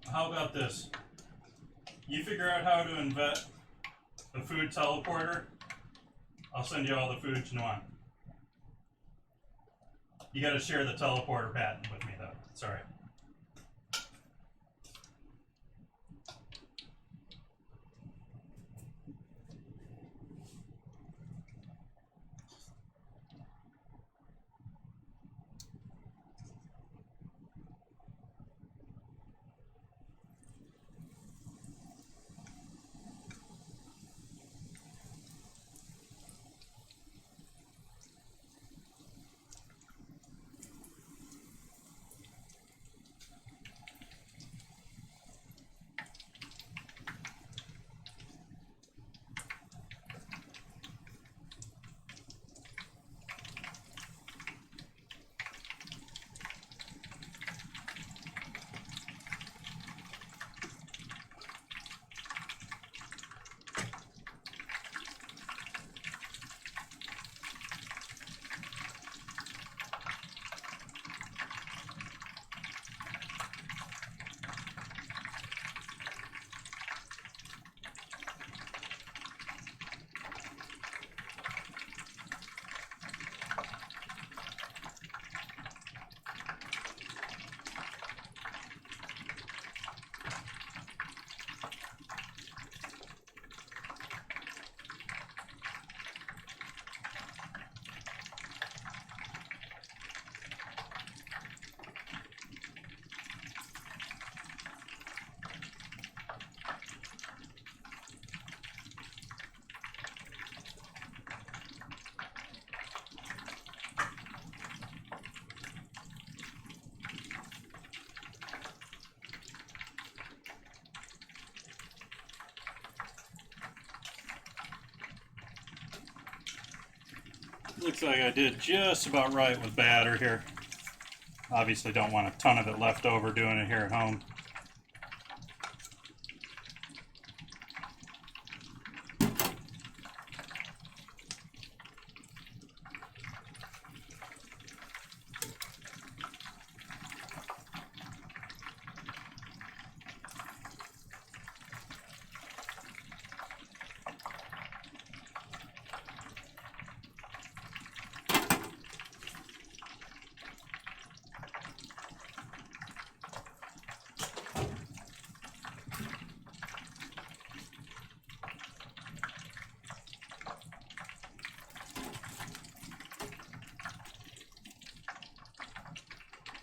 How about this? You figure out how to invent a food teleporter, I'll send you all the food you want. You gotta share the teleporter patent with me though. Sorry. Looks like I did just about right with batter here. Obviously don't want a ton of it left over doing it here at home.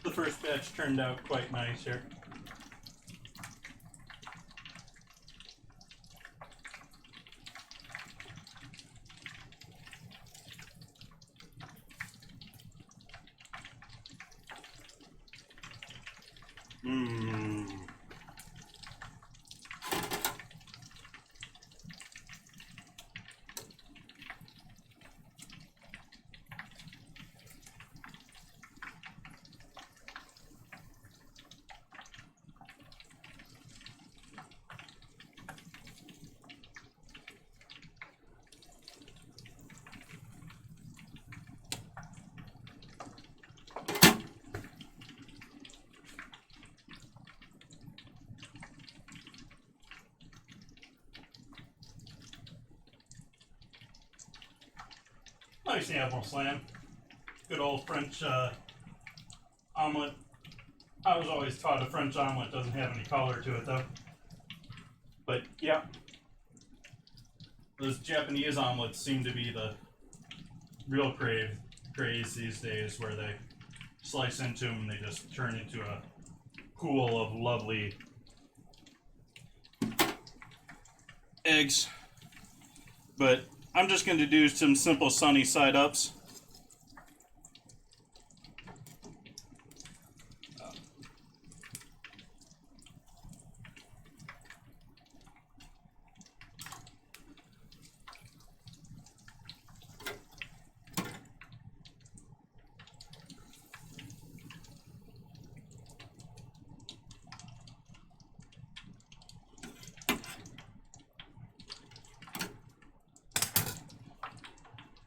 The first batch turned out quite nice here. Nice apple slam. Good old French omelet. I was always taught a French omelet doesn't have any color to it though. But yeah, those Japanese omelets seem to be the real craze these days, where they slice into them and they just turn into a pool of lovely eggs. But I'm just going to do some simple sunny side ups.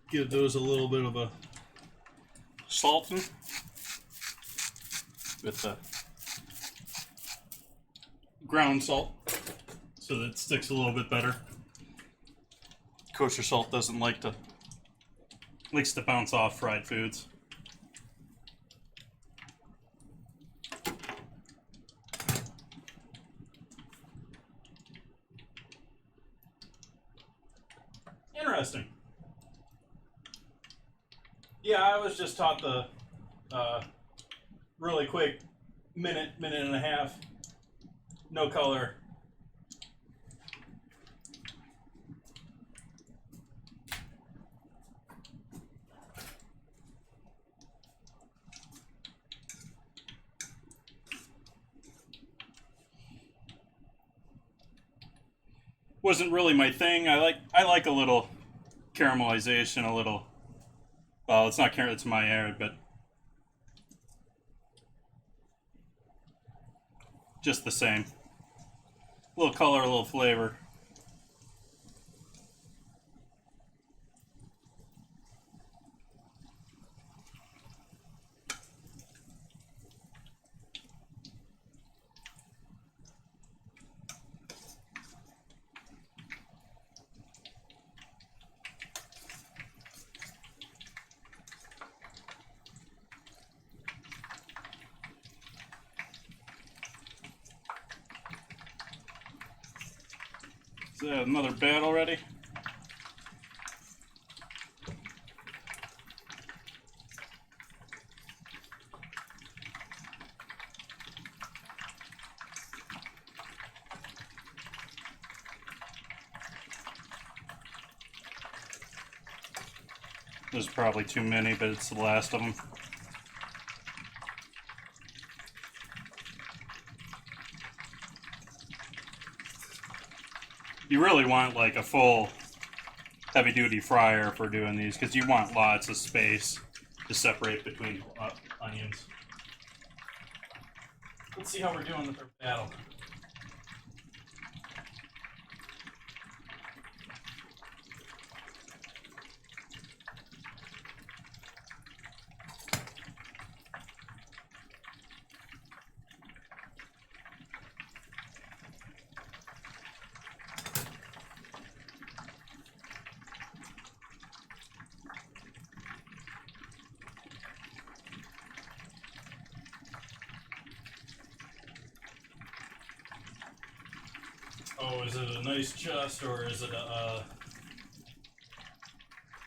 Give those a little bit of a salting with the ground salt so that it sticks a little bit better. Kosher salt doesn't likes to bounce off fried foods. Interesting. Yeah, I was just taught the really quick minute and a half, no color. Wasn't really my thing. I like a little caramelization, a little. Well, it's not caramel, it's Maillard, but just the same. A little color, a little flavor. Is that another bat already? There's probably too many, but it's the last of them. You really want like a full heavy-duty fryer for doing these, because you want lots of space to separate between onions. Let's see how we're doing with our battle. Oh, is it a nice chest, or is it a,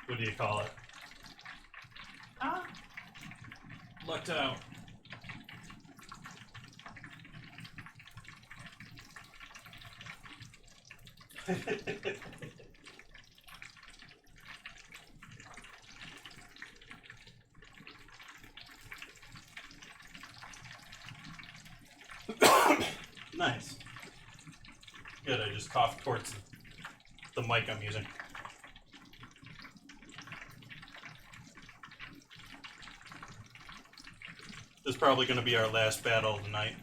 what do you call it? Ah, lucked out. Nice. Good, I just coughed towards the mic I'm using. This is probably going to be our last battle of the night.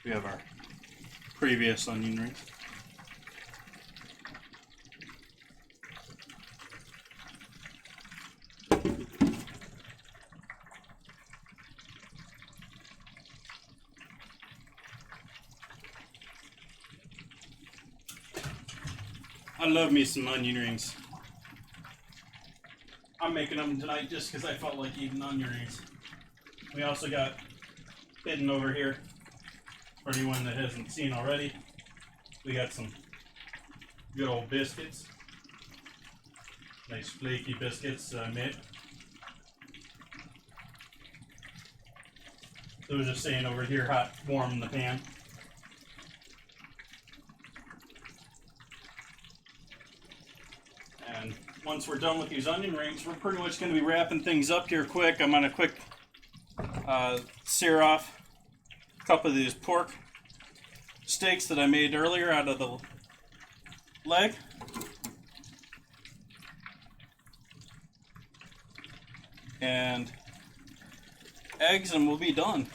We have our previous onion rings. I love me some onion rings. I'm making them tonight just because I felt like eating onion rings. We also got hidden over here, for anyone that hasn't seen already, we got some good old biscuits. Nice flaky biscuits that I made. Those are staying over here hot, warm in the pan. And once we're done with these onion rings, we're pretty much going to be wrapping things up here quick. I'm going to quick sear off a couple of these pork steaks that I made earlier out of the leg. And eggs, and we'll be done.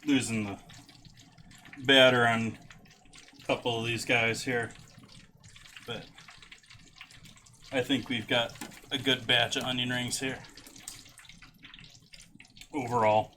Losing the batter on a couple of these guys here, but I think we've got a good batch of onion rings here overall.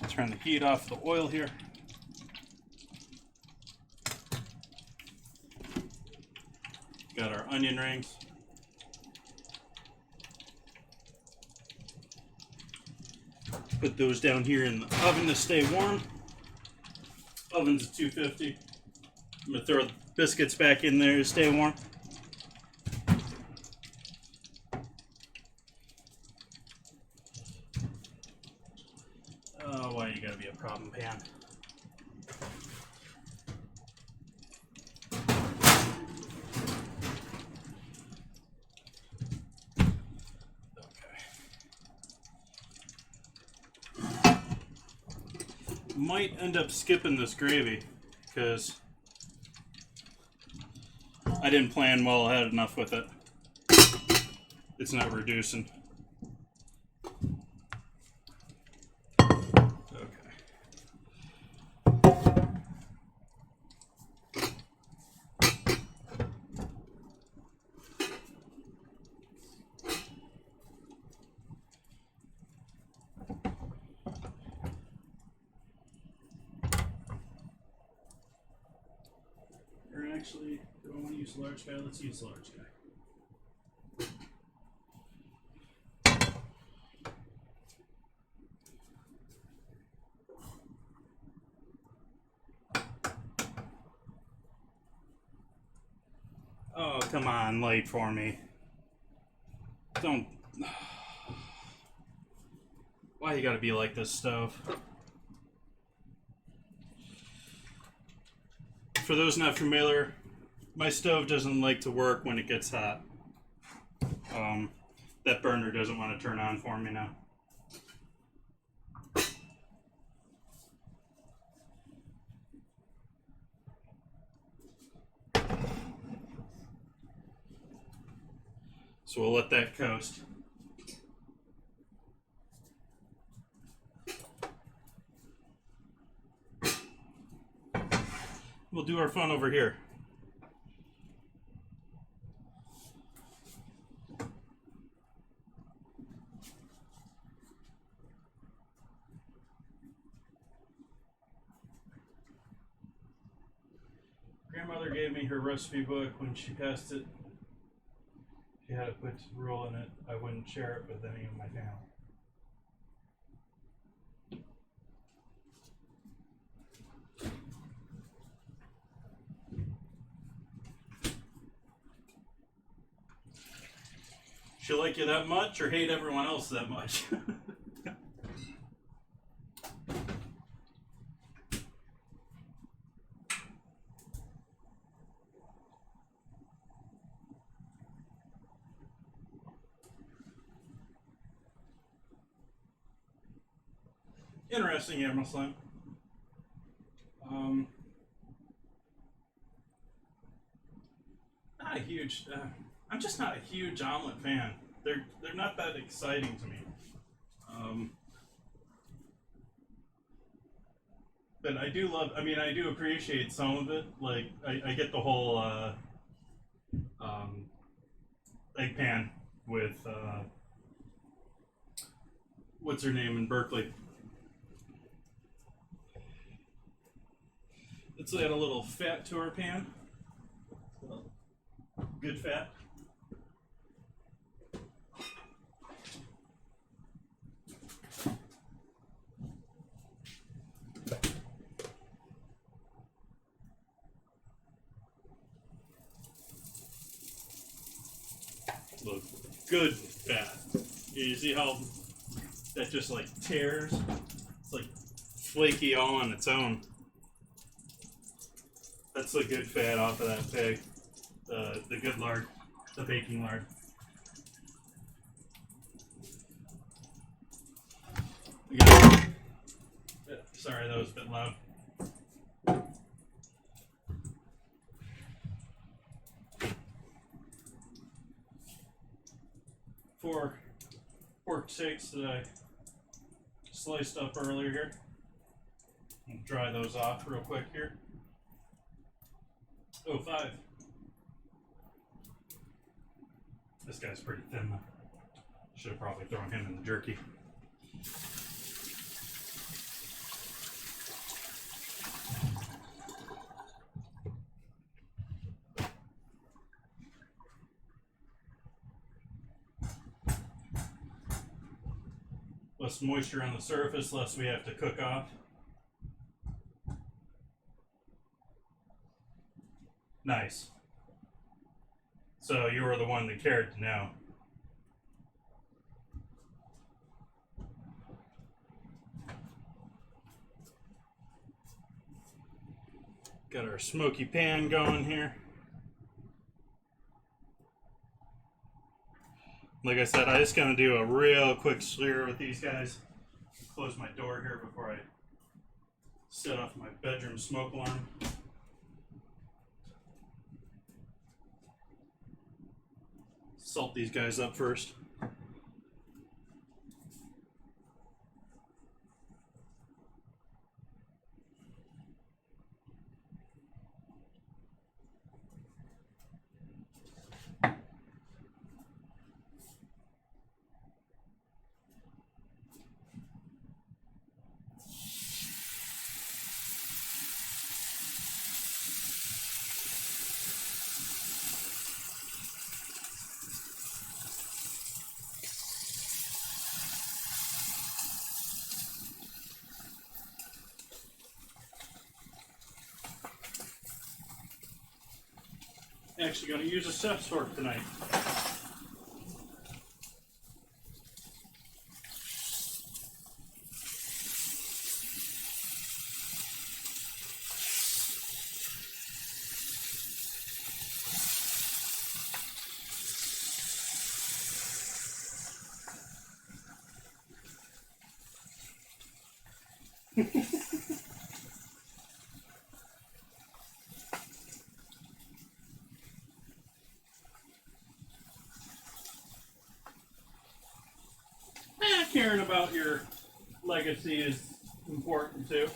Turn the heat off the oil here. Got our onion rings. Put those down here in the oven to stay warm. Oven's at 250. I'm gonna throw the biscuits back in there to stay warm. pan. Might end up skipping this gravy because I didn't plan well ahead enough with it. It's not reducing. Okay. Or actually, do I want to use a large guy? Let's use a large guy. Oh, come on, light for me. Don't. Why you gotta be like this, stove? For those not familiar, my stove doesn't like to work when it gets hot. That burner doesn't want to turn on for me now. So we'll let that coast. We'll do our fun over here. Grandmother gave me her recipe book when she passed it. She had a put rule in it. I wouldn't share it with any of my family. She like you that much or hate everyone else that much? Interesting, Admiral Slim. Not a huge. I'm just not a huge omelet fan. They're not that exciting to me. But I do love. I mean, I do appreciate some of it. Like I get the whole egg pan with what's her name in Berkeley. Let's add a little fat to our pan. Good fat. Look, good fat. You see how that just like tears? It's like flaky all on its own. That's the good fat off of that pig. The good lard, the baking lard. Sorry, that was a bit loud. Four pork steaks that I sliced up earlier here. I'll dry those off real quick here. Oh, 5. This guy's pretty thin. Should have probably thrown him in the jerky. Less moisture on the surface, less we have to cook off. Nice. So you were the one that cared to know. Got our smoky pan going here. Like I said, I just gonna do a real quick slur with these guys. Close my door here before I set off my bedroom smoke alarm. Salt these guys up first. Actually going to use a chef's fork tonight. Caring about your legacy is important too.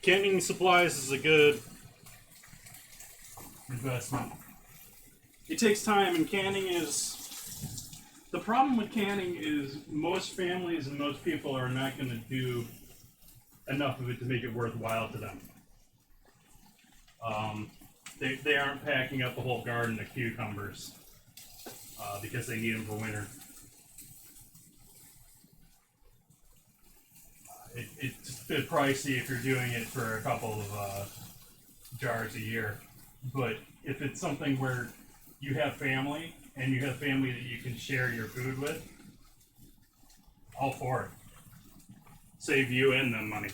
Canning supplies is a good investment. It takes time, and canning is... The problem with canning is most families and most people are not going to do enough of it to make it worthwhile to them. They aren't packing up a whole garden of cucumbers because they need them for winter. It's a bit pricey if you're doing it for a couple of jars a year. But if it's something where you have family and you have family that you can share your food with, all for it. Save you and them money.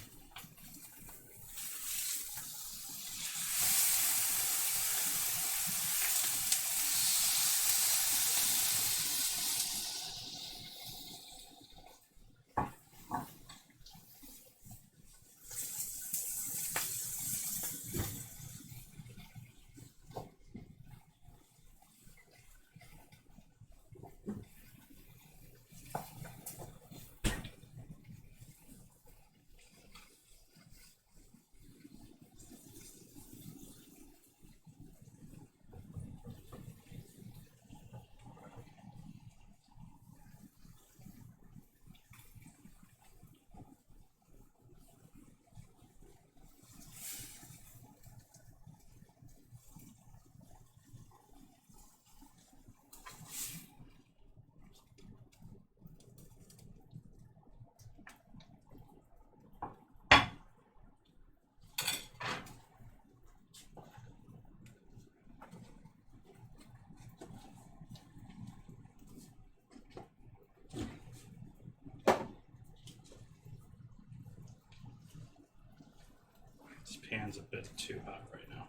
pan's a bit too hot right now.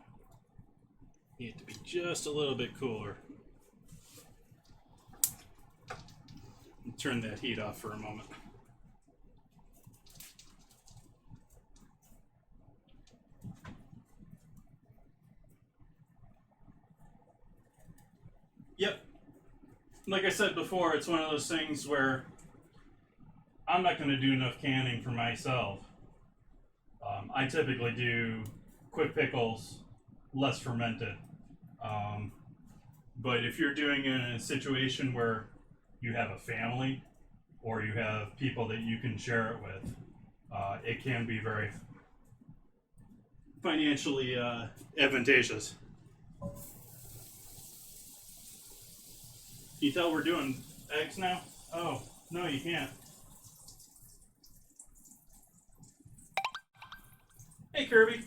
Need it to be just a little bit cooler. Turn that heat off for a moment. Yep. Like I said before, it's one of those things where I'm not going to do enough canning for myself. I typically do quick pickles, less fermented. But if you're doing it in a situation where you have a family or you have people that you can share it with, it can be very financially advantageous. Can you tell we're doing eggs now? Oh, no, you can't. Hey, Kirby.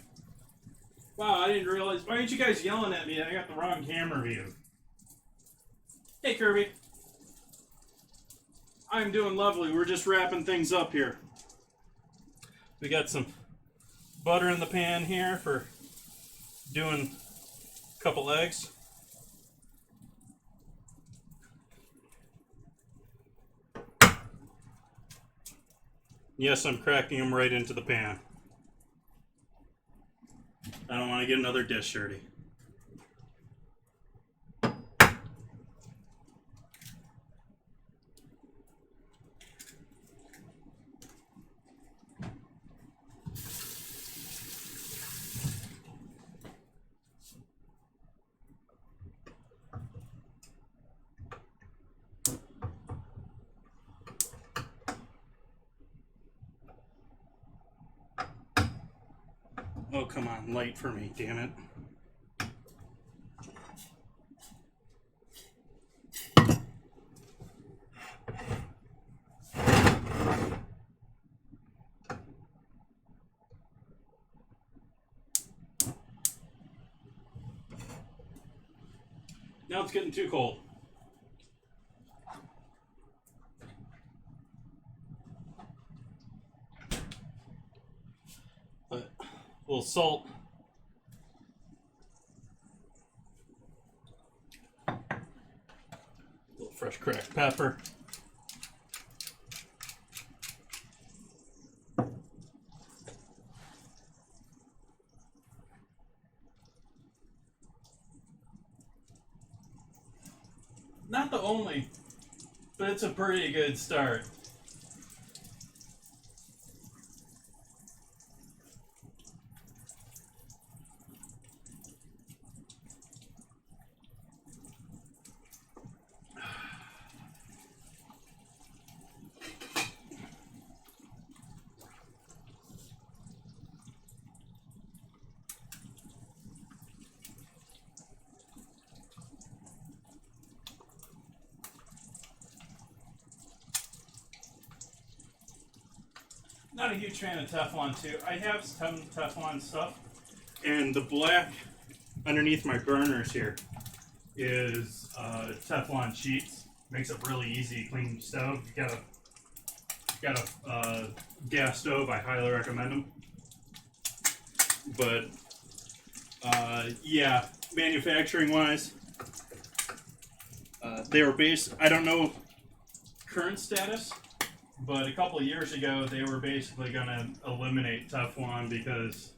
Wow, I didn't realize. Why aren't you guys yelling at me? I got the wrong camera view. Hey, Kirby. I'm doing lovely. We're just wrapping things up here. We got some butter in the pan here for doing a couple eggs. Yes, I'm cracking them right into the pan. I don't want to get another dish dirty. Oh, come on, light for me, damn it. Now it's getting too cold. But a little salt. A little fresh cracked pepper. Not the only, but it's a pretty good start. Not a huge fan of Teflon too. I have some Teflon stuff, and the black underneath my burners here is Teflon sheets. Makes it really easy to clean your stove. You got a gas stove, I highly recommend them. But yeah, manufacturing wise, they were based. I don't know current status. But a couple of years ago, they were basically going to eliminate Teflon because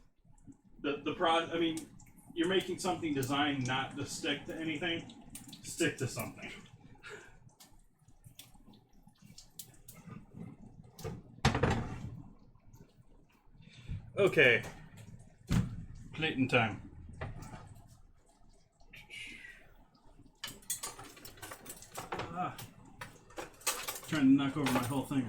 I mean, you're making something designed not to stick to anything, stick to something. Okay, plating time. Trying to knock over my whole thing.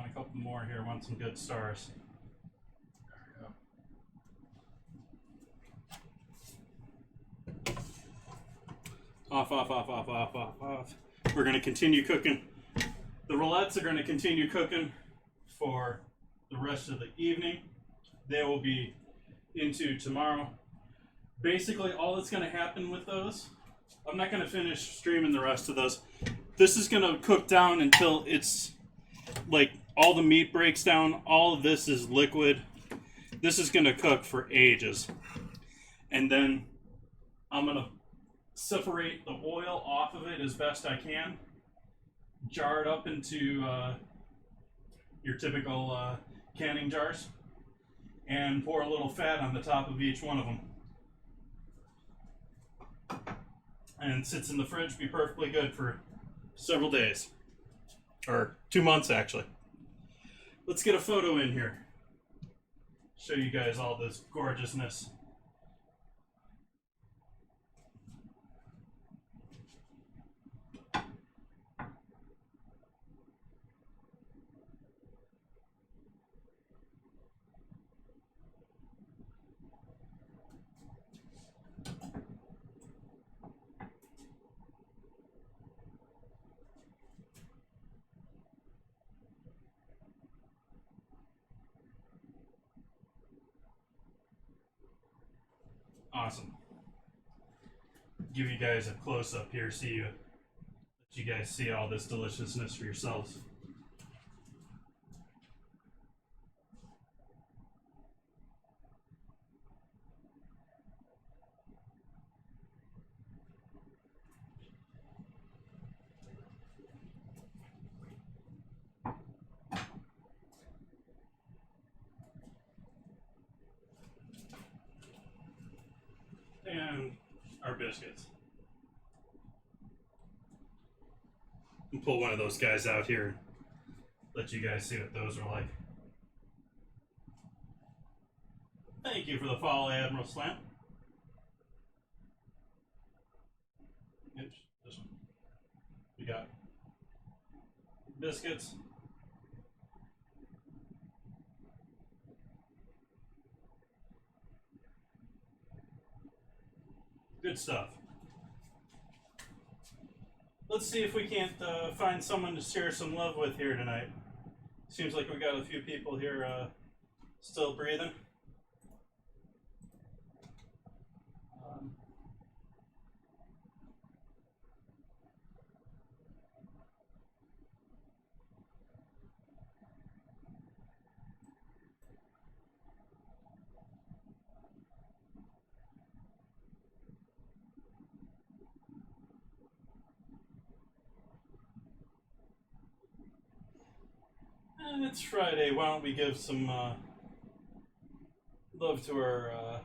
want a couple more here. Want some good stars. There we go. Off, off, off, off, off, off, off. We're going to continue cooking. The roulets are going to continue cooking for the rest of the evening. They will be into tomorrow. Basically, all that's going to happen with those, I'm not going to finish streaming the rest of those. This is going to cook down until it's like all the meat breaks down. All of this is liquid. This is going to cook for ages. And then I'm going to separate the oil off of it as best I can. Jar it up into your typical canning jars. And pour a little fat on the top of each one of them. And sits in the fridge, be perfectly good for several days. Or 2 months, actually. Let's get a photo in here. Show you guys all this gorgeousness. Awesome. Give you guys a close-up here, let you guys see all this deliciousness for yourselves. And our biscuits. We'll pull one of those guys out here, let you guys see what those are like. Thank you for the follow, Admiral Slam. Oops, this one. We got biscuits. Good stuff. Let's see if we can't find someone to share some love with here tonight. Seems like we got a few people here still breathing. And it's Friday. Why don't we give some love to our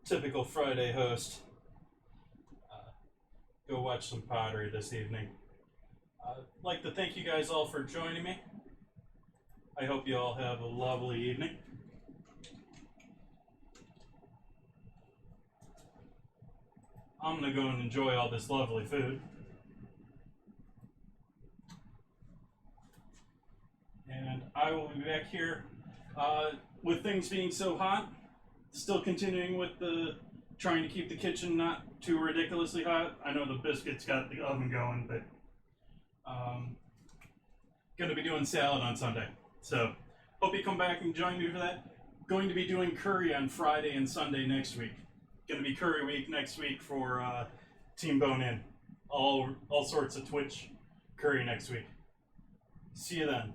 typical Friday host. Go watch some pottery this evening. I'd like to thank you guys all for joining me. I hope you all have a lovely evening. I'm going to go and enjoy all this lovely food. And I will be back here with things being so hot, still continuing with the trying to keep the kitchen not too ridiculously hot. I know the biscuits got the oven going, but going to be doing salad on Sunday. So hope you come back and join me for that. Going to be doing curry on Friday and Sunday next week. Going to be curry week next week for Team Bone In. All sorts of Twitch curry next week. See you then.